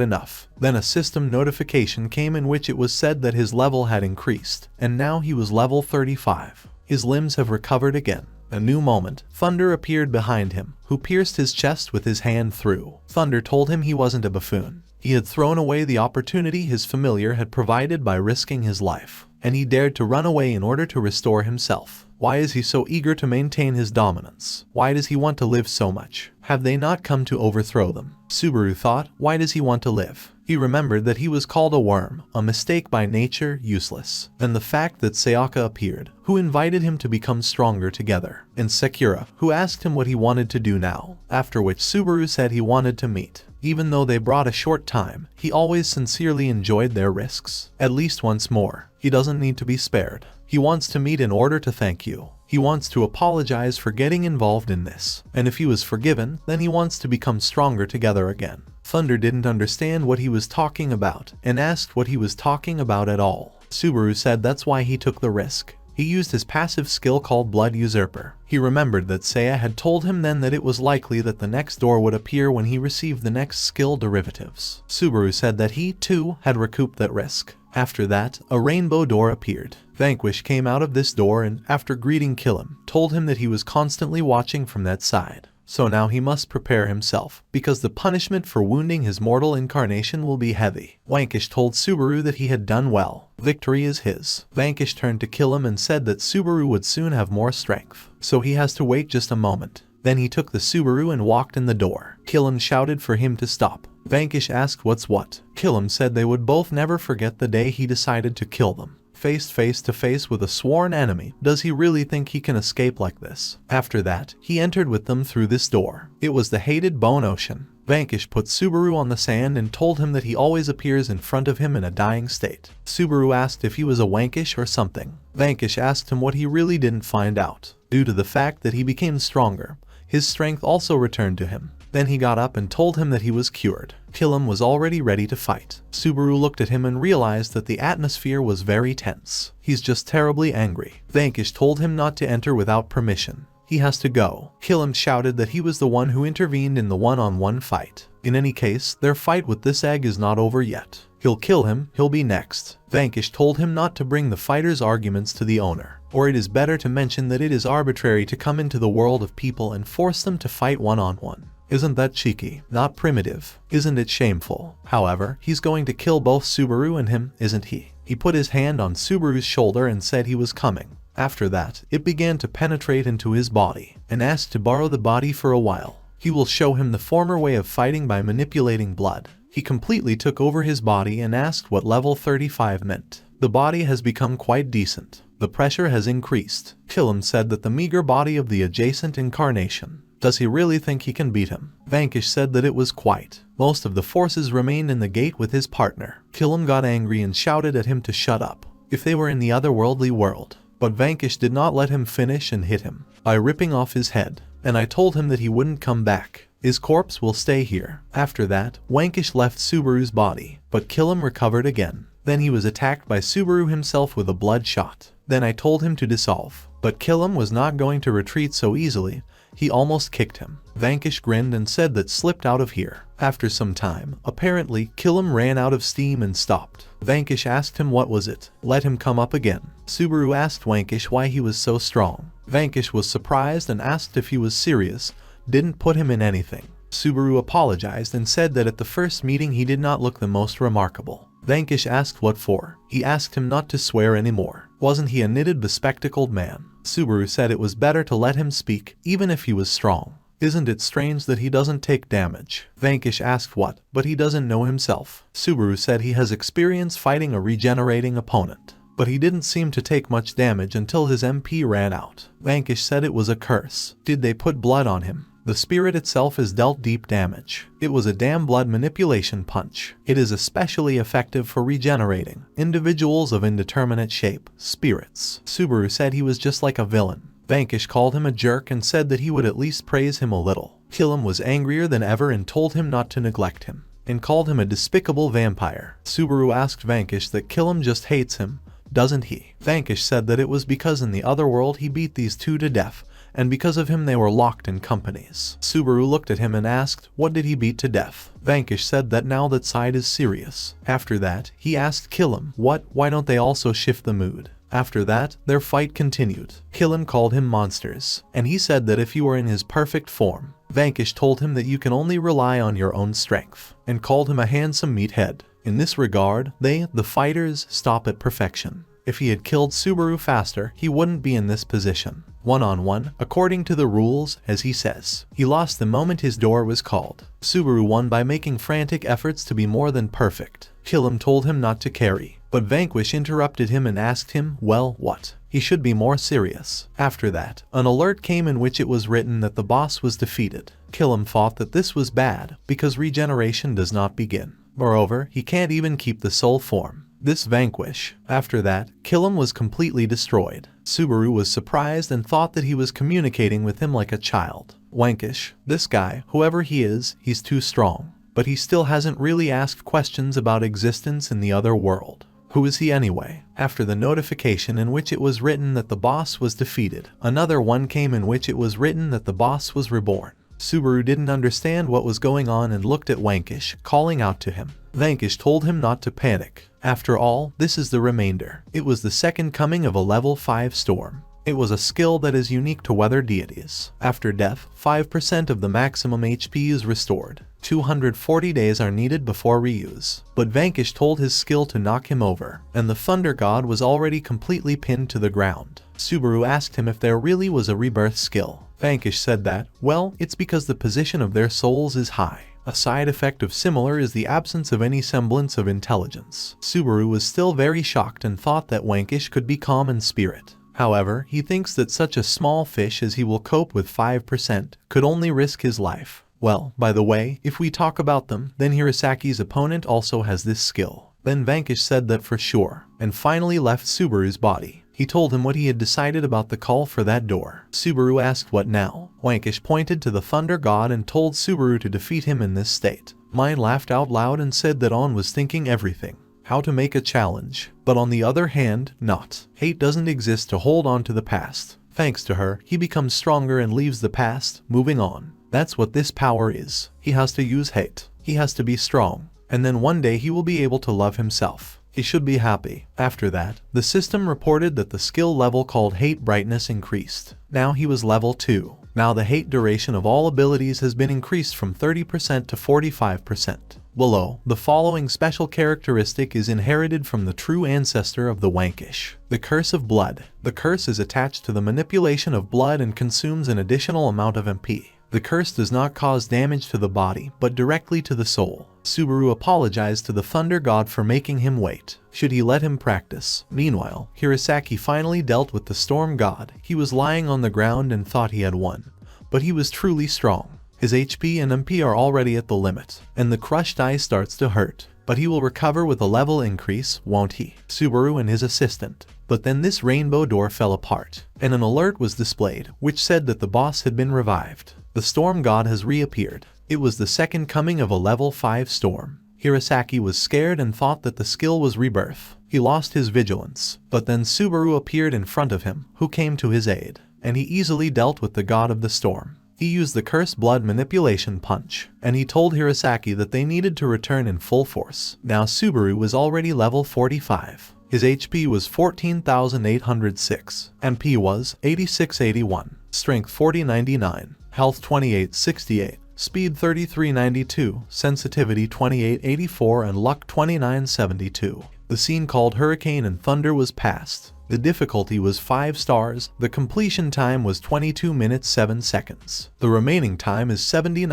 enough. Then a system notification came in which it was said that his level had increased, and now he was level 35. His limbs have recovered again. A new moment, Thunder appeared behind him, who pierced his chest with his hand through. Thunder told him he wasn't a buffoon. He had thrown away the opportunity his familiar had provided by risking his life, and he dared to run away in order to restore himself. Why is he so eager to maintain his dominance? Why does he want to live so much? Have they not come to overthrow them? Subaru thought, why does he want to live? He remembered that he was called a worm, a mistake by nature, useless. And the fact that Sayaka appeared, who invited him to become stronger together, and Sakura, who asked him what he wanted to do now, after which Subaru said he wanted to meet. Even though they brought a short time, he always sincerely enjoyed their risks. At least once more. He doesn't need to be spared. He wants to meet in order to thank you. He wants to apologize for getting involved in this. And if he was forgiven, then he wants to become stronger together again. Thunder didn't understand what he was talking about, and asked what he was talking about at all. Subaru said that's why he took the risk. He used his passive skill called Blood Usurper. He remembered that Seiya had told him then that it was likely that the next door would appear when he received the next skill derivatives. Subaru said that he, too, had recouped that risk. After that, a rainbow door appeared. Vanquish came out of this door and, after greeting Killam, told him that he was constantly watching from that side. So now he must prepare himself, because the punishment for wounding his mortal incarnation will be heavy. Vanquish told Subaru that he had done well. Victory is his. Vanquish turned to Killam and said that Subaru would soon have more strength, so he has to wait just a moment. Then he took the Subaru and walked in the door. Killam shouted for him to stop. Vanquish asked what's what. Killam said they would both never forget the day he decided to kill them. Faced face to face with a sworn enemy, does he really think he can escape like this? After that, he entered with them through this door. It was the hated Bone Ocean. Vanquish put Subaru on the sand and told him that he always appears in front of him in a dying state. Subaru asked if he was a Vanquish or something. Vanquish asked him what he really didn't find out. Due to the fact that he became stronger, his strength also returned to him. Then he got up and told him that he was cured. Killam was already ready to fight. Subaru looked at him and realized that the atmosphere was very tense. He's just terribly angry. Vanquish told him not to enter without permission. He has to go. Killam shouted that he was the one who intervened in the one-on-one fight. In any case, their fight with this egg is not over yet. He'll kill him, he'll be next. Vanquish told him not to bring the fighter's arguments to the owner, or it is better to mention that it is arbitrary to come into the world of people and force them to fight one-on-one. Isn't that cheeky? Not primitive. Isn't it shameful? However, he's going to kill both Subaru and him, isn't he? He put his hand on Subaru's shoulder and said he was coming. After that, it began to penetrate into his body, and asked to borrow the body for a while. He will show him the former way of fighting by manipulating blood. He completely took over his body and asked what level 35 meant. The body has become quite decent. The pressure has increased. Killam said that the meager body of the adjacent incarnation. Does he really think he can beat him? Vanquish said that it was quite. Most of the forces remained in the gate with his partner. Killam got angry and shouted at him to shut up. If they were in the otherworldly world. But Vanquish did not let him finish and hit him by ripping off his head. And I told him that he wouldn't come back. His corpse will stay here. After that, Vanquish left Subaru's body, but Killam recovered again. Then he was attacked by Subaru himself with a blood shot. Then I told him to dissolve. But Killam was not going to retreat so easily. He almost kicked him. Vanquish grinned and said that slipped out of here. After some time, apparently, Killam ran out of steam and stopped. Vanquish asked him what was it. Let him come up again. Subaru asked Vanquish why he was so strong. Vanquish was surprised and asked if he was serious. Didn't put him in anything. Subaru apologized and said that at the first meeting he did not look the most remarkable. Vanquish asked what for. He asked him not to swear anymore. Wasn't he a knitted bespectacled man? Subaru said it was better to let him speak, even if he was strong. Isn't it strange that he doesn't take damage? Vanquish asked what, but he doesn't know himself. Subaru said he has experience fighting a regenerating opponent. But he didn't seem to take much damage until his MP ran out. Vanquish said it was a curse. Did they put blood on him? The spirit itself is dealt deep damage. It was a damn blood manipulation punch. It is especially effective for regenerating individuals of indeterminate shape, spirits. Subaru said he was just like a villain. Vanquish called him a jerk and said that he would at least praise him a little. Killam was angrier than ever and told him not to neglect him, and called him a despicable vampire. Subaru asked Vanquish that Killam just hates him, doesn't he? Vanquish said that it was because in the other world he beat these two to death, and because of him they were locked in companies. Subaru looked at him and asked, what did he beat to death? Vanquish said that now that side is serious. After that, he asked Killam, why don't they also shift the mood? After that, their fight continued. Killam called him monsters, and he said that if he were in his perfect form, Vanquish told him that you can only rely on your own strength, and called him a handsome meathead. In this regard, the fighters, stop at perfection. If he had killed Subaru faster, he wouldn't be in this position. One-on-one, according to the rules, as he says. He lost the moment his door was called. Subaru won by making frantic efforts to be more than perfect. Killam told him not to carry, but Vanquish interrupted him and asked him, well, what? He should be more serious. After that, an alert came in which it was written that the boss was defeated. Killam thought that this was bad, because regeneration does not begin. Moreover, he can't even keep the soul form. This Vanquish. After that, Killam was completely destroyed. Subaru was surprised and thought that he was communicating with him like a child. Vanquish, this guy, whoever he is, he's too strong. But he still hasn't really asked questions about existence in the other world. Who is he anyway? After the notification in which it was written that the boss was defeated, another one came in which it was written that the boss was reborn. Subaru didn't understand what was going on and looked at Vanquish, calling out to him. Vanquish told him not to panic. After all, this is the remainder. It was the second coming of a level 5 storm. It was a skill that is unique to weather deities. After death, 5% of the maximum HP is restored. 240 days are needed before reuse. But Vanquish told his skill to knock him over, and the Thunder God was already completely pinned to the ground. Subaru asked him if there really was a rebirth skill. Vanquish said that, well, it's because the position of their souls is high. A side effect of similar is the absence of any semblance of intelligence. Subaru was still very shocked and thought that Vanquish could be calm in spirit. However, he thinks that such a small fish as he will cope with 5% could only risk his life. Well, by the way, if we talk about them, then Hirasaki's opponent also has this skill. Then Vanquish said that for sure, and finally left Subaru's body. He told him what he had decided about the call for that door. Subaru asked what now. Vanquish pointed to the Thunder God and told Subaru to defeat him in this state. Mine laughed out loud and said that On was thinking everything. How to make a challenge. But on the other hand, not. Hate doesn't exist to hold on to the past. Thanks to her, he becomes stronger and leaves the past, moving on. That's what this power is. He has to use hate. He has to be strong. And then one day he will be able to love himself. He should be happy. After that, the system reported that the skill level called Hate Brightness increased. Now he was level 2. Now the hate duration of all abilities has been increased from 30% to 45%. Below, the following special characteristic is inherited from the true ancestor of the Vanquish. The Curse of Blood. The curse is attached to the manipulation of blood and consumes an additional amount of MP. The curse does not cause damage to the body, but directly to the soul. Subaru apologized to the Thunder God for making him wait. Should he let him practice? Meanwhile, Hirasaki finally dealt with the Storm God. He was lying on the ground and thought he had won. But he was truly strong. His HP and MP are already at the limit, and the crushed eye starts to hurt. But he will recover with a level increase, won't he? Subaru and his assistant. But then this rainbow door fell apart, and an alert was displayed, which said that the boss had been revived. The Storm God has reappeared. It was the second coming of a level 5 storm. Hirasaki was scared and thought that the skill was rebirth. He lost his vigilance, but then Subaru appeared in front of him, who came to his aid, and he easily dealt with the god of the storm. He used the cursed blood manipulation punch, and he told Hirasaki that they needed to return in full force. Now Subaru was already level 45. His HP was 14,806, MP was 8681, Strength 4099, Health 2868, Speed 3392, Sensitivity 2884 and Luck 2972. The scene called Hurricane and Thunder was passed. The difficulty was 5 stars, the completion time was 22 minutes 7 seconds. The remaining time is 17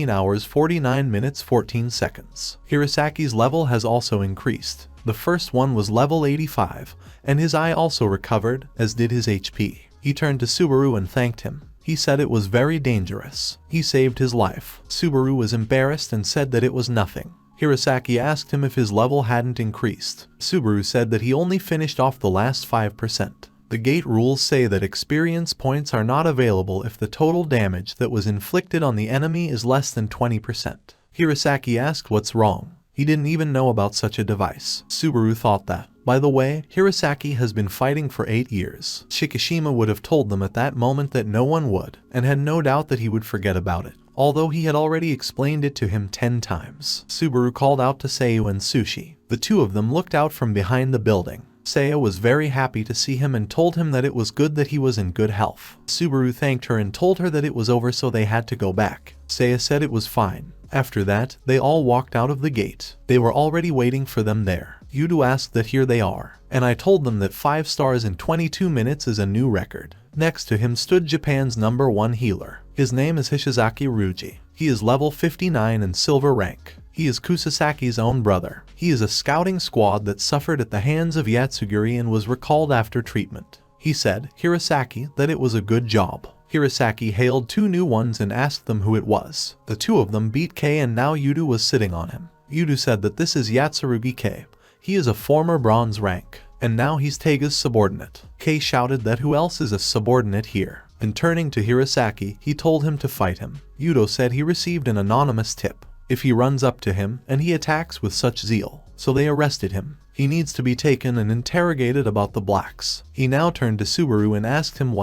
hours 49 minutes 14 seconds. Hirasaki's level has also increased. The first one was level 85, and his eye also recovered, as did his HP. He turned to Subaru and thanked him. He said it was very dangerous. He saved his life. Subaru was embarrassed and said that it was nothing. Hirasaki asked him if his level hadn't increased. Subaru said that he only finished off the last 5%. The gate rules say that experience points are not available if the total damage that was inflicted on the enemy is less than 20%. Hirasaki asked what's wrong. He didn't even know about such a device. Subaru thought that. By the way, Hirasaki has been fighting for 8 years. Shikishima would have told them at that moment that no one would, and had no doubt that he would forget about it, although he had already explained it to him 10 times. Subaru called out to Seiyu and Sushi. The two of them looked out from behind the building. Seiya was very happy to see him and told him that it was good that he was in good health. Subaru thanked her and told her that it was over, so they had to go back. Seiya said it was fine. After that, they all walked out of the gate. They were already waiting for them there. Yudo asked that here they are, and I told them that 5 stars in 22 minutes is a new record. Next to him stood Japan's #1 healer. His name is Hishizaki Ryuji. He is level 59 and silver rank. He is Kusasaki's own brother. He is a scouting squad that suffered at the hands of Yatsuguri and was recalled after treatment. He said, Hirasaki, that it was a good job. Hirasaki hailed 2 new ones and asked them who it was. The 2 of them beat K, and now Yudo was sitting on him. Yudo said that this is Yatsurugi K. He is a former bronze rank, and now he's Taiga's subordinate. K shouted that who else is a subordinate here, and turning to Hirasaki, he told him to fight him. Yudo said he received an anonymous tip. If he runs up to him, and he attacks with such zeal, so they arrested him. He needs to be taken and interrogated about the blacks. He now turned to Subaru and asked him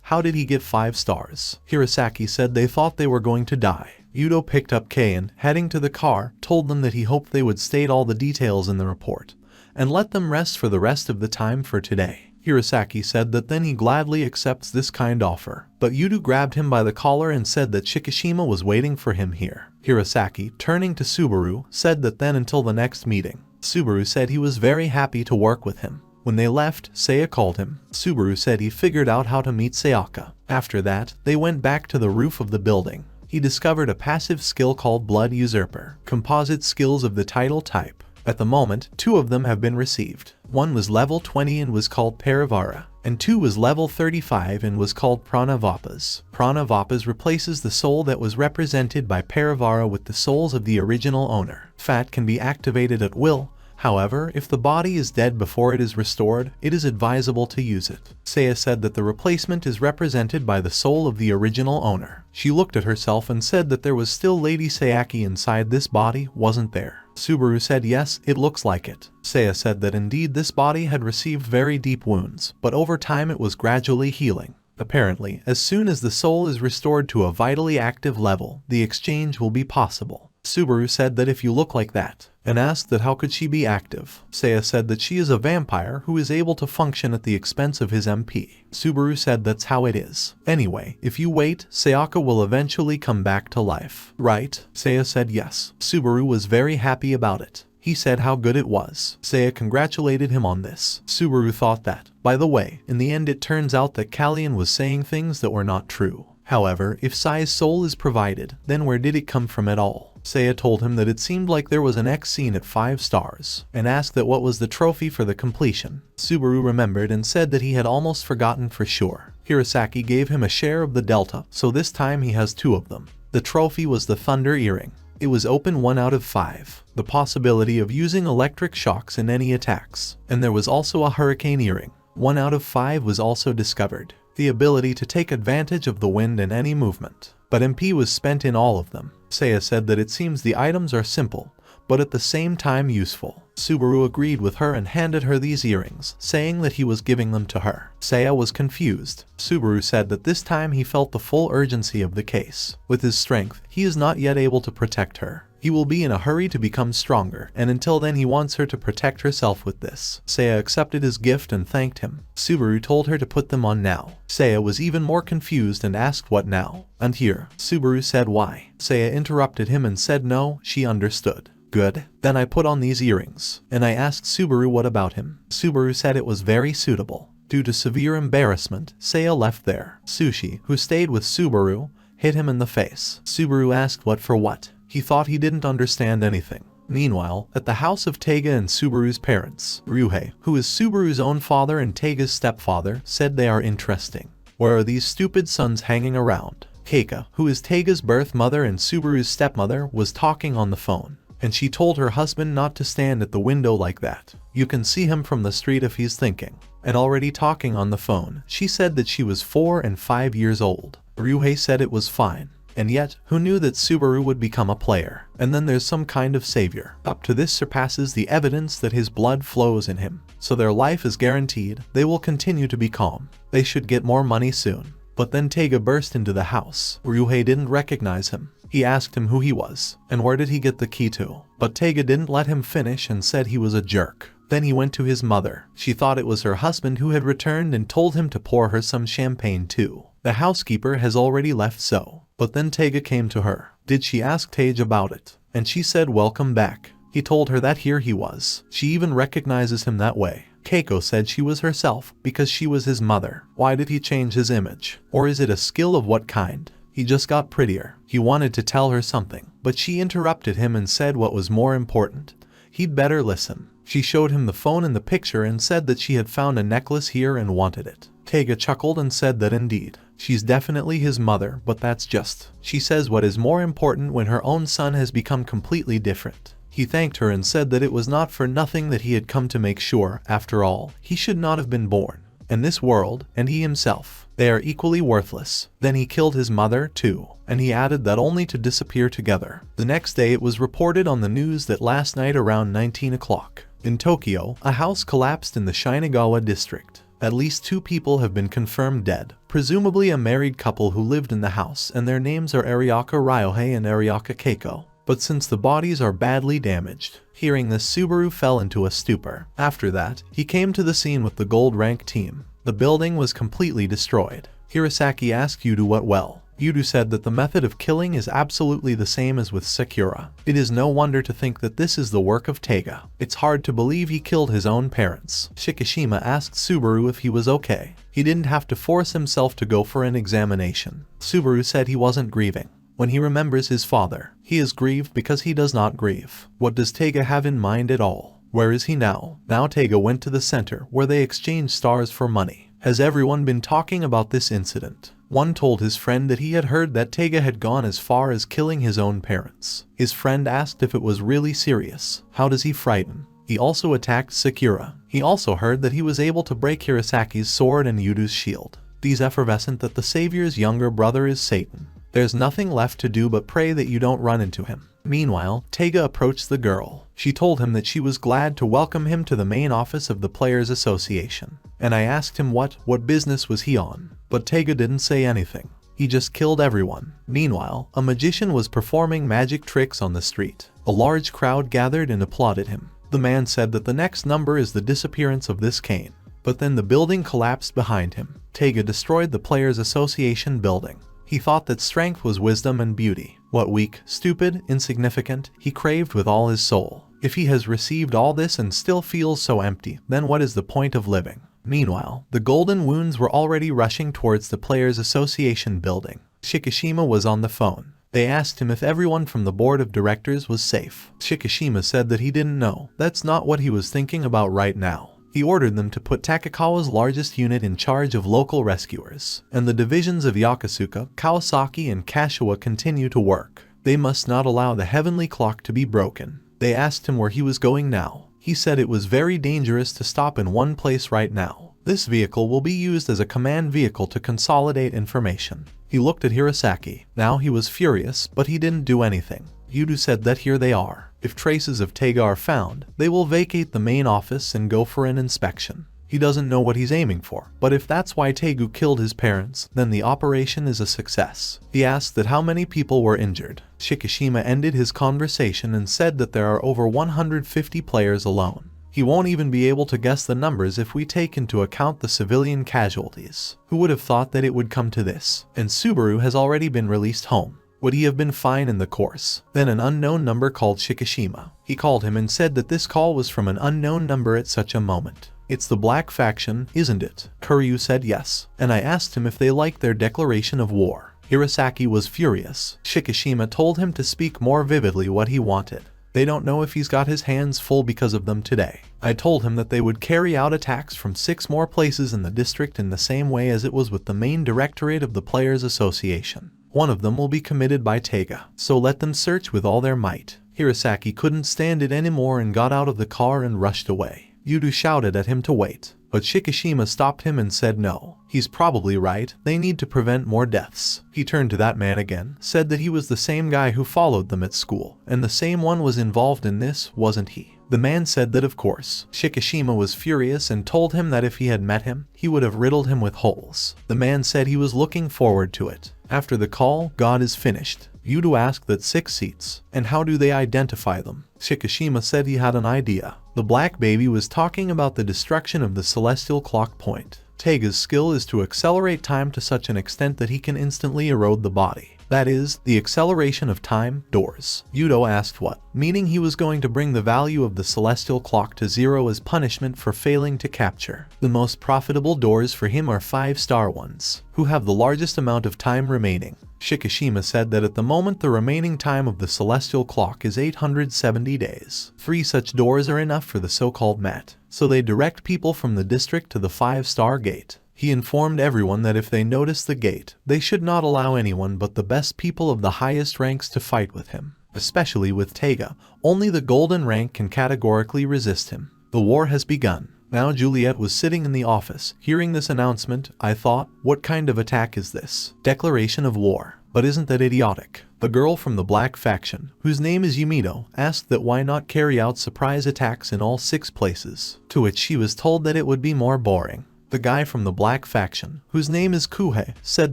how did he get 5 stars? Hirasaki said they thought they were going to die. Yudo picked up K and, heading to the car, told them that he hoped they would state all the details in the report, and let them rest for the rest of the time for today. Hirasaki said that then he gladly accepts this kind offer, but Yudo grabbed him by the collar and said that Shikishima was waiting for him here. Hirasaki, turning to Subaru, said that then until the next meeting. Subaru said he was very happy to work with him. When they left, Seiya called him. Subaru said he figured out how to meet Sayaka. After that, they went back to the roof of the building. He discovered a passive skill called Blood Usurper, composite skills of the title type. At the moment, 2 of them have been received. One was level 20 and was called Parivara, and 2 was level 35 and was called Pranavapas. Pranavapas replaces the soul that was represented by Parivara with the souls of the original owner. Fat can be activated at will. However, if the body is dead before it is restored, it is advisable to use it. Seiya said that the replacement is represented by the soul of the original owner. She looked at herself and said that there was still Lady Sayaki inside this body, wasn't there? Subaru said yes, it looks like it. Seiya said that indeed this body had received very deep wounds, but over time it was gradually healing. Apparently, as soon as the soul is restored to a vitally active level, the exchange will be possible. Subaru said that if you look like that, and asked that how could she be active. Seiya said that she is a vampire who is able to function at the expense of his MP. Subaru said that's how it is. Anyway, if you wait, Sayaka will eventually come back to life. Right? Seiya said yes. Subaru was very happy about it. He said how good it was. Seiya congratulated him on this. Subaru thought that, by the way, in the end it turns out that Kallian was saying things that were not true. However, if Sai's soul is provided, then where did it come from at all? Seiya told him that it seemed like there was an X scene at 5 stars, and asked that what was the trophy for the completion. Subaru remembered and said that he had almost forgotten for sure. Hirasaki gave him a share of the delta, so this time he has 2 of them. The trophy was the Thunder Earring. It was open 1 out of 5, the possibility of using electric shocks in any attacks, and there was also a Hurricane Earring. 1 out of 5 was also discovered, the ability to take advantage of the wind and any movement, but MP was spent in all of them. Seiya said that it seems the items are simple, but at the same time useful. Subaru agreed with her and handed her these earrings, saying that he was giving them to her. Seiya was confused. Subaru said that this time he felt the full urgency of the case. With his strength, he is not yet able to protect her. He will be in a hurry to become stronger, and until then he wants her to protect herself with this. Seiya accepted his gift and thanked him. Subaru told her to put them on now. Seiya was even more confused and asked what now. And here, Subaru said why. Seiya interrupted him and said no, she understood. Good. Then I put on these earrings, and I asked Subaru what about him. Subaru said it was very suitable. Due to severe embarrassment, Seiya left there. Sushi, who stayed with Subaru, hit him in the face. Subaru asked what for what. He thought he didn't understand anything. Meanwhile, at the house of Taiga and Subaru's parents, Ryuhei, who is Subaru's own father and Taiga's stepfather, said they are interesting. Where are these stupid sons hanging around? Keika, who is Taiga's birth mother and Subaru's stepmother, was talking on the phone, and she told her husband not to stand at the window like that. You can see him from the street if he's thinking. And already talking on the phone, she said that she was 4 and 5 years old. Ryuhei said it was fine. And yet, who knew that Subaru would become a player? And then there's some kind of savior. Up to this surpasses the evidence that his blood flows in him. So their life is guaranteed. They will continue to be calm. They should get more money soon. But then Taiga burst into the house. Ryuhei didn't recognize him. He asked him who he was, and where did he get the key to. But Taiga didn't let him finish and said he was a jerk. Then he went to his mother. She thought it was her husband who had returned and told him to pour her some champagne too. The housekeeper has already left so. But then Taiga came to her. Did she ask Tage about it? And she said welcome back. He told her that here he was. She even recognizes him that way. Keiko said she was herself because she was his mother. Why did he change his image? Or is it a skill of what kind? He just got prettier. He wanted to tell her something, but she interrupted him and said what was more important. He'd better listen. She showed him the phone in the picture and said that she had found a necklace here and wanted it. Taiga chuckled and said that indeed, she's definitely his mother, but that's just. She says what is more important when her own son has become completely different. He thanked her and said that it was not for nothing that he had come to make sure, after all, he should not have been born. And this world, and he himself, they are equally worthless. Then he killed his mother, too, and he added that only to disappear together. The next day it was reported on the news that last night around 19 o'clock, in Tokyo, a house collapsed in the Shinagawa district. At least 2 people have been confirmed dead, presumably a married couple who lived in the house, and their names are Ariake Ryuhei and Ariake Keiko. But since the bodies are badly damaged, hearing this, Subaru fell into a stupor. After that, he came to the scene with the gold rank team. The building was completely destroyed. Hirasaki asked Yudu what well. Yudu said that the method of killing is absolutely the same as with Sakura. It is no wonder to think that this is the work of Taiga. It's hard to believe he killed his own parents. Shikishima asked Subaru if he was okay. He didn't have to force himself to go for an examination. Subaru said he wasn't grieving. When he remembers his father, he is grieved because he does not grieve. What does Taiga have in mind at all? Where is he now? Now Taiga went to the center where they exchanged stars for money. Has everyone been talking about this incident? One told his friend that he had heard that Taiga had gone as far as killing his own parents. His friend asked if it was really serious. How does he frighten? He also attacked Sakura. He also heard that he was able to break Hirasaki's sword and Yudu's shield. These effervescent that the savior's younger brother is Satan. There's nothing left to do but pray that you don't run into him. Meanwhile, Taiga approached the girl. She told him that she was glad to welcome him to the main office of the Players Association. And I asked him what business was he on. But Taiga didn't say anything. He just killed everyone. Meanwhile, a magician was performing magic tricks on the street. A large crowd gathered and applauded him. The man said that the next number is the disappearance of this cane. But then the building collapsed behind him. Taiga destroyed the Players Association building. He thought that strength was wisdom and beauty. What weak, stupid, insignificant, he craved with all his soul. If he has received all this and still feels so empty, then what is the point of living? Meanwhile, the golden wounds were already rushing towards the Players Association building. Shikishima was on the phone. They asked him if everyone from the board of directors was safe. Shikishima said that he didn't know. That's not what he was thinking about right now. He ordered them to put Takakawa's largest unit in charge of local rescuers, and the divisions of Yokosuka, Kawasaki, and Kashiwa continue to work. They must not allow the heavenly clock to be broken. They asked him where he was going now. He said it was very dangerous to stop in one place right now. This vehicle will be used as a command vehicle to consolidate information. He looked at Hirasaki. Now he was furious, but he didn't do anything. Yudu said that here they are. If traces of Taiga are found, they will vacate the main office and go for an inspection. He doesn't know what he's aiming for, but if that's why Tegu killed his parents, then the operation is a success. He asked that how many people were injured. Shikishima ended his conversation and said that there are over 150 players alone. He won't even be able to guess the numbers if we take into account the civilian casualties. Who would have thought that it would come to this? And Subaru has already been released home. Would he have been fine in the course? Then an unknown number called Shikishima. He called him and said that this call was from an unknown number at such a moment. It's the Black Faction, isn't it? Kuryu said yes, and I asked him if they liked their declaration of war. Hirasaki was furious. Shikishima told him to speak more vividly what he wanted. They don't know if he's got his hands full because of them today. I told him that they would carry out attacks from 6 more places in the district in the same way as it was with the main directorate of the Players Association. One of them will be committed by Taiga, so let them search with all their might. Hirasaki couldn't stand it anymore and got out of the car and rushed away. Yudu shouted at him to wait, but Shikishima stopped him and said no. He's probably right, they need to prevent more deaths. He turned to that man again, said that he was the same guy who followed them at school, and the same one was involved in this, wasn't he? The man said that of course. Shikishima was furious and told him that if he had met him, he would have riddled him with holes. The man said he was looking forward to it. After the call, God is finished. Yudu asked that 6 seats, and how do they identify them? Shikishima said he had an idea. The black baby was talking about the destruction of the celestial clock point. Taiga's skill is to accelerate time to such an extent that he can instantly erode the body. That is, the acceleration of time, doors. Yudo asked what, meaning he was going to bring the value of the celestial clock to 0 as punishment for failing to capture. The most profitable doors for him are 5-star ones, who have the largest amount of time remaining. Shikishima said that at the moment the remaining time of the celestial clock is 870 days. 3 such doors are enough for the so-called mat, so they direct people from the district to the 5-star gate. He informed everyone that if they notice the gate, they should not allow anyone but the best people of the highest ranks to fight with him. Especially with Taiga, only the golden rank can categorically resist him. The war has begun. Now Juliet was sitting in the office. Hearing this announcement, I thought, what kind of attack is this? Declaration of war. But isn't that idiotic? The girl from the Black Faction, whose name is Yumito, asked that why not carry out surprise attacks in all 6 places, to which she was told that it would be more boring. The guy from the Black Faction, whose name is Kuhei, said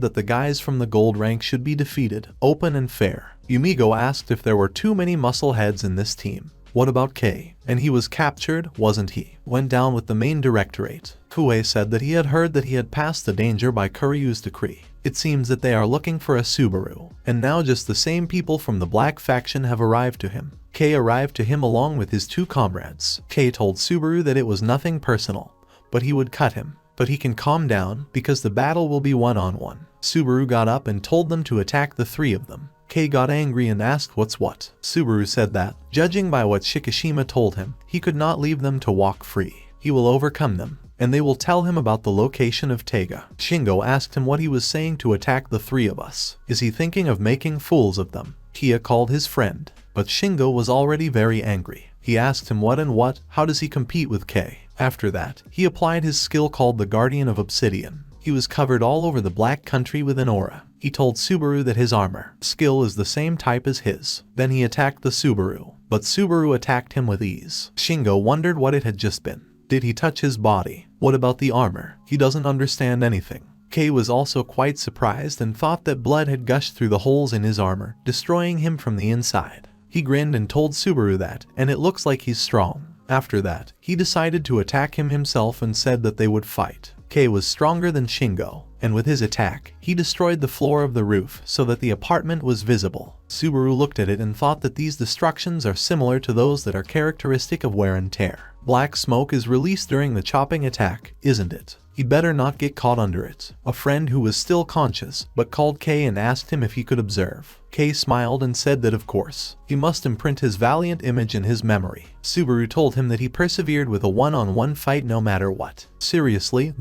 that the guys from the gold rank should be defeated, open and fair. Yumiko asked if there were too many muscle heads in this team. What about Kei? And he was captured, wasn't he? Went down with the main directorate. Kuhei said that he had heard that he had passed the danger by Kuryu's decree. It seems that they are looking for a Subaru, and now just the same people from the Black Faction have arrived to him. Kei arrived to him along with his 2 comrades. Kei told Subaru that it was nothing personal, but he would cut him. But he can calm down, because the battle will be one-on-one. Subaru got up and told them to attack the 3 of them. Kei got angry and asked what's what. Subaru said that, judging by what Shikishima told him, he could not leave them to walk free. He will overcome them, and they will tell him about the location of Taiga. Shingo asked him what he was saying to attack the 3 of us. Is he thinking of making fools of them? Kia called his friend, but Shingo was already very angry. He asked him what, how does he compete with Kei? After that, he applied his skill called the Guardian of Obsidian. He was covered all over the Black Country with an aura. He told Subaru that his armor skill is the same type as his. Then he attacked the Subaru, but Subaru attacked him with ease. Shingo wondered what it had just been. Did he touch his body? What about the armor? He doesn't understand anything. Kei was also quite surprised and thought that blood had gushed through the holes in his armor, destroying him from the inside. He grinned and told Subaru that, and it looks like he's strong. After that, he decided to attack him himself and said that they would fight. Kei was stronger than Shingo, and with his attack, he destroyed the floor of the roof so that the apartment was visible. Subaru looked at it and thought that these destructions are similar to those that are characteristic of wear and tear. Black smoke is released during the chopping attack, isn't it? He'd better not get caught under it. A friend who was still conscious, but called K and asked him if he could observe. K smiled and said that of course. He must imprint his valiant image in his memory. Subaru told him that he persevered with a one-on-one fight no matter what. Seriously,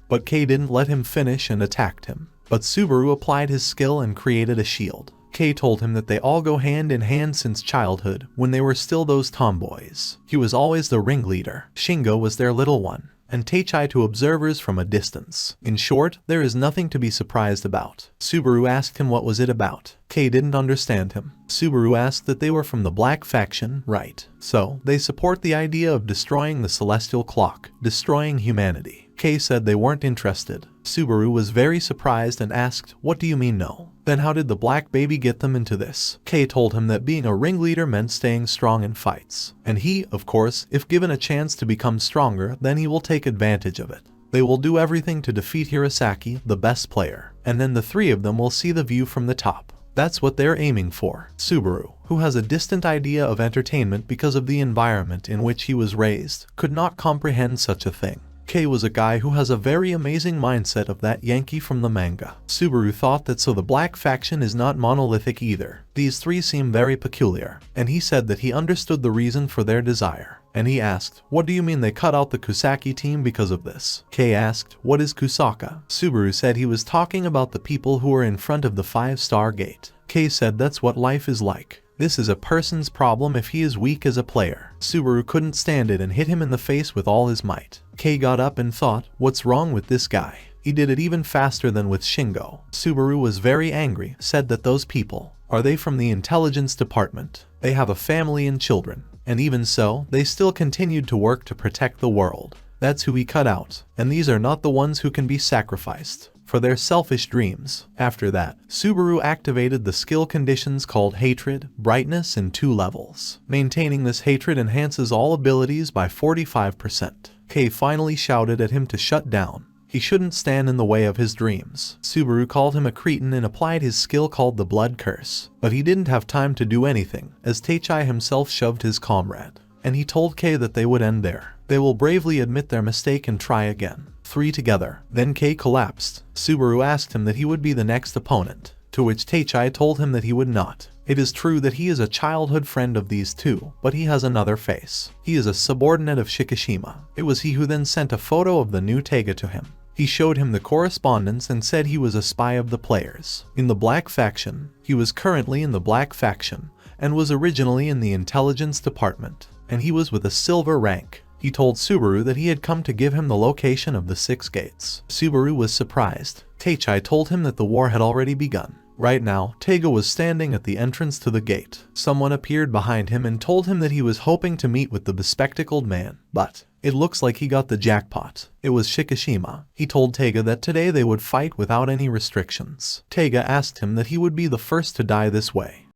but K didn't let him finish and attacked him. But Subaru applied his skill and created a shield. K told him that they all go hand in hand since childhood, when they were still those tomboys. He was always the ringleader. Shingo was their little one, and Teichai to observers from a distance. In short, there is nothing to be surprised about. Subaru asked him what was it about. K didn't understand him. Subaru asked that they were from the Black Faction, right? So, they support the idea of destroying the celestial clock, destroying humanity. K said they weren't interested. Subaru was very surprised and asked, "What do you mean no? Then how did the black baby get them into this?" K told him that being a ringleader meant staying strong in fights. And he, of course, if given a chance to become stronger, then he will take advantage of it. They will do everything to defeat Hirasaki, the best player, and then the three of them will see the view from the top. That's what they're aiming for. Subaru, who has a distant idea of entertainment because of the environment in which he was raised, could not comprehend such a thing. K was a guy who has a very amazing mindset of that Yankee from the manga. Subaru thought that so the Black Faction is not monolithic either. These three seem very peculiar, and he said that he understood the reason for their desire. And he asked, "What do you mean they cut out the Kusaki team because of this?" K asked, "What is Kusaka?" Subaru said he was talking about the people who were in front of the 5-star gate. K said that's what life is like. This is a person's problem if he is weak as a player. Subaru couldn't stand it and hit him in the face with all his might. K got up and thought, what's wrong with this guy? He did it even faster than with Shingo. Subaru was very angry, said that those people, are they from the intelligence department? They have a family and children. And even so, they still continued to work to protect the world. That's who he cut out. And these are not the ones who can be sacrificed for their selfish dreams. After that, Subaru activated the skill conditions called Hatred, Brightness in 2 levels. Maintaining this hatred enhances all abilities by 45%. K finally shouted at him to shut down. He shouldn't stand in the way of his dreams. Subaru called him a cretin and applied his skill called the Blood Curse. But he didn't have time to do anything, as Teichai himself shoved his comrade. And he told K that they would end there. They will bravely admit their mistake and try again. 3 together. Then K collapsed. Subaru asked him that he would be the next opponent, to which Teichai told him that he would not. It is true that he is a childhood friend of these two, but he has another face. He is a subordinate of Shikishima. It was he who then sent a photo of the new Teiga to him. He showed him the correspondence and said he was a spy of the players. In the Black Faction, he was currently in the Black Faction, and was originally in the intelligence department, and he was with a silver rank. He told Subaru that he had come to give him the location of the 6 gates. Subaru was surprised. Teichai told him that the war had already begun. Right now, Teiga was standing at the entrance to the gate. Someone appeared behind him and told him that he was hoping to meet with the bespectacled man, but it looks like he got the jackpot. It was Shikishima. He told Teiga that today they would fight without any restrictions. Teiga asked him that he would be the first to die this way.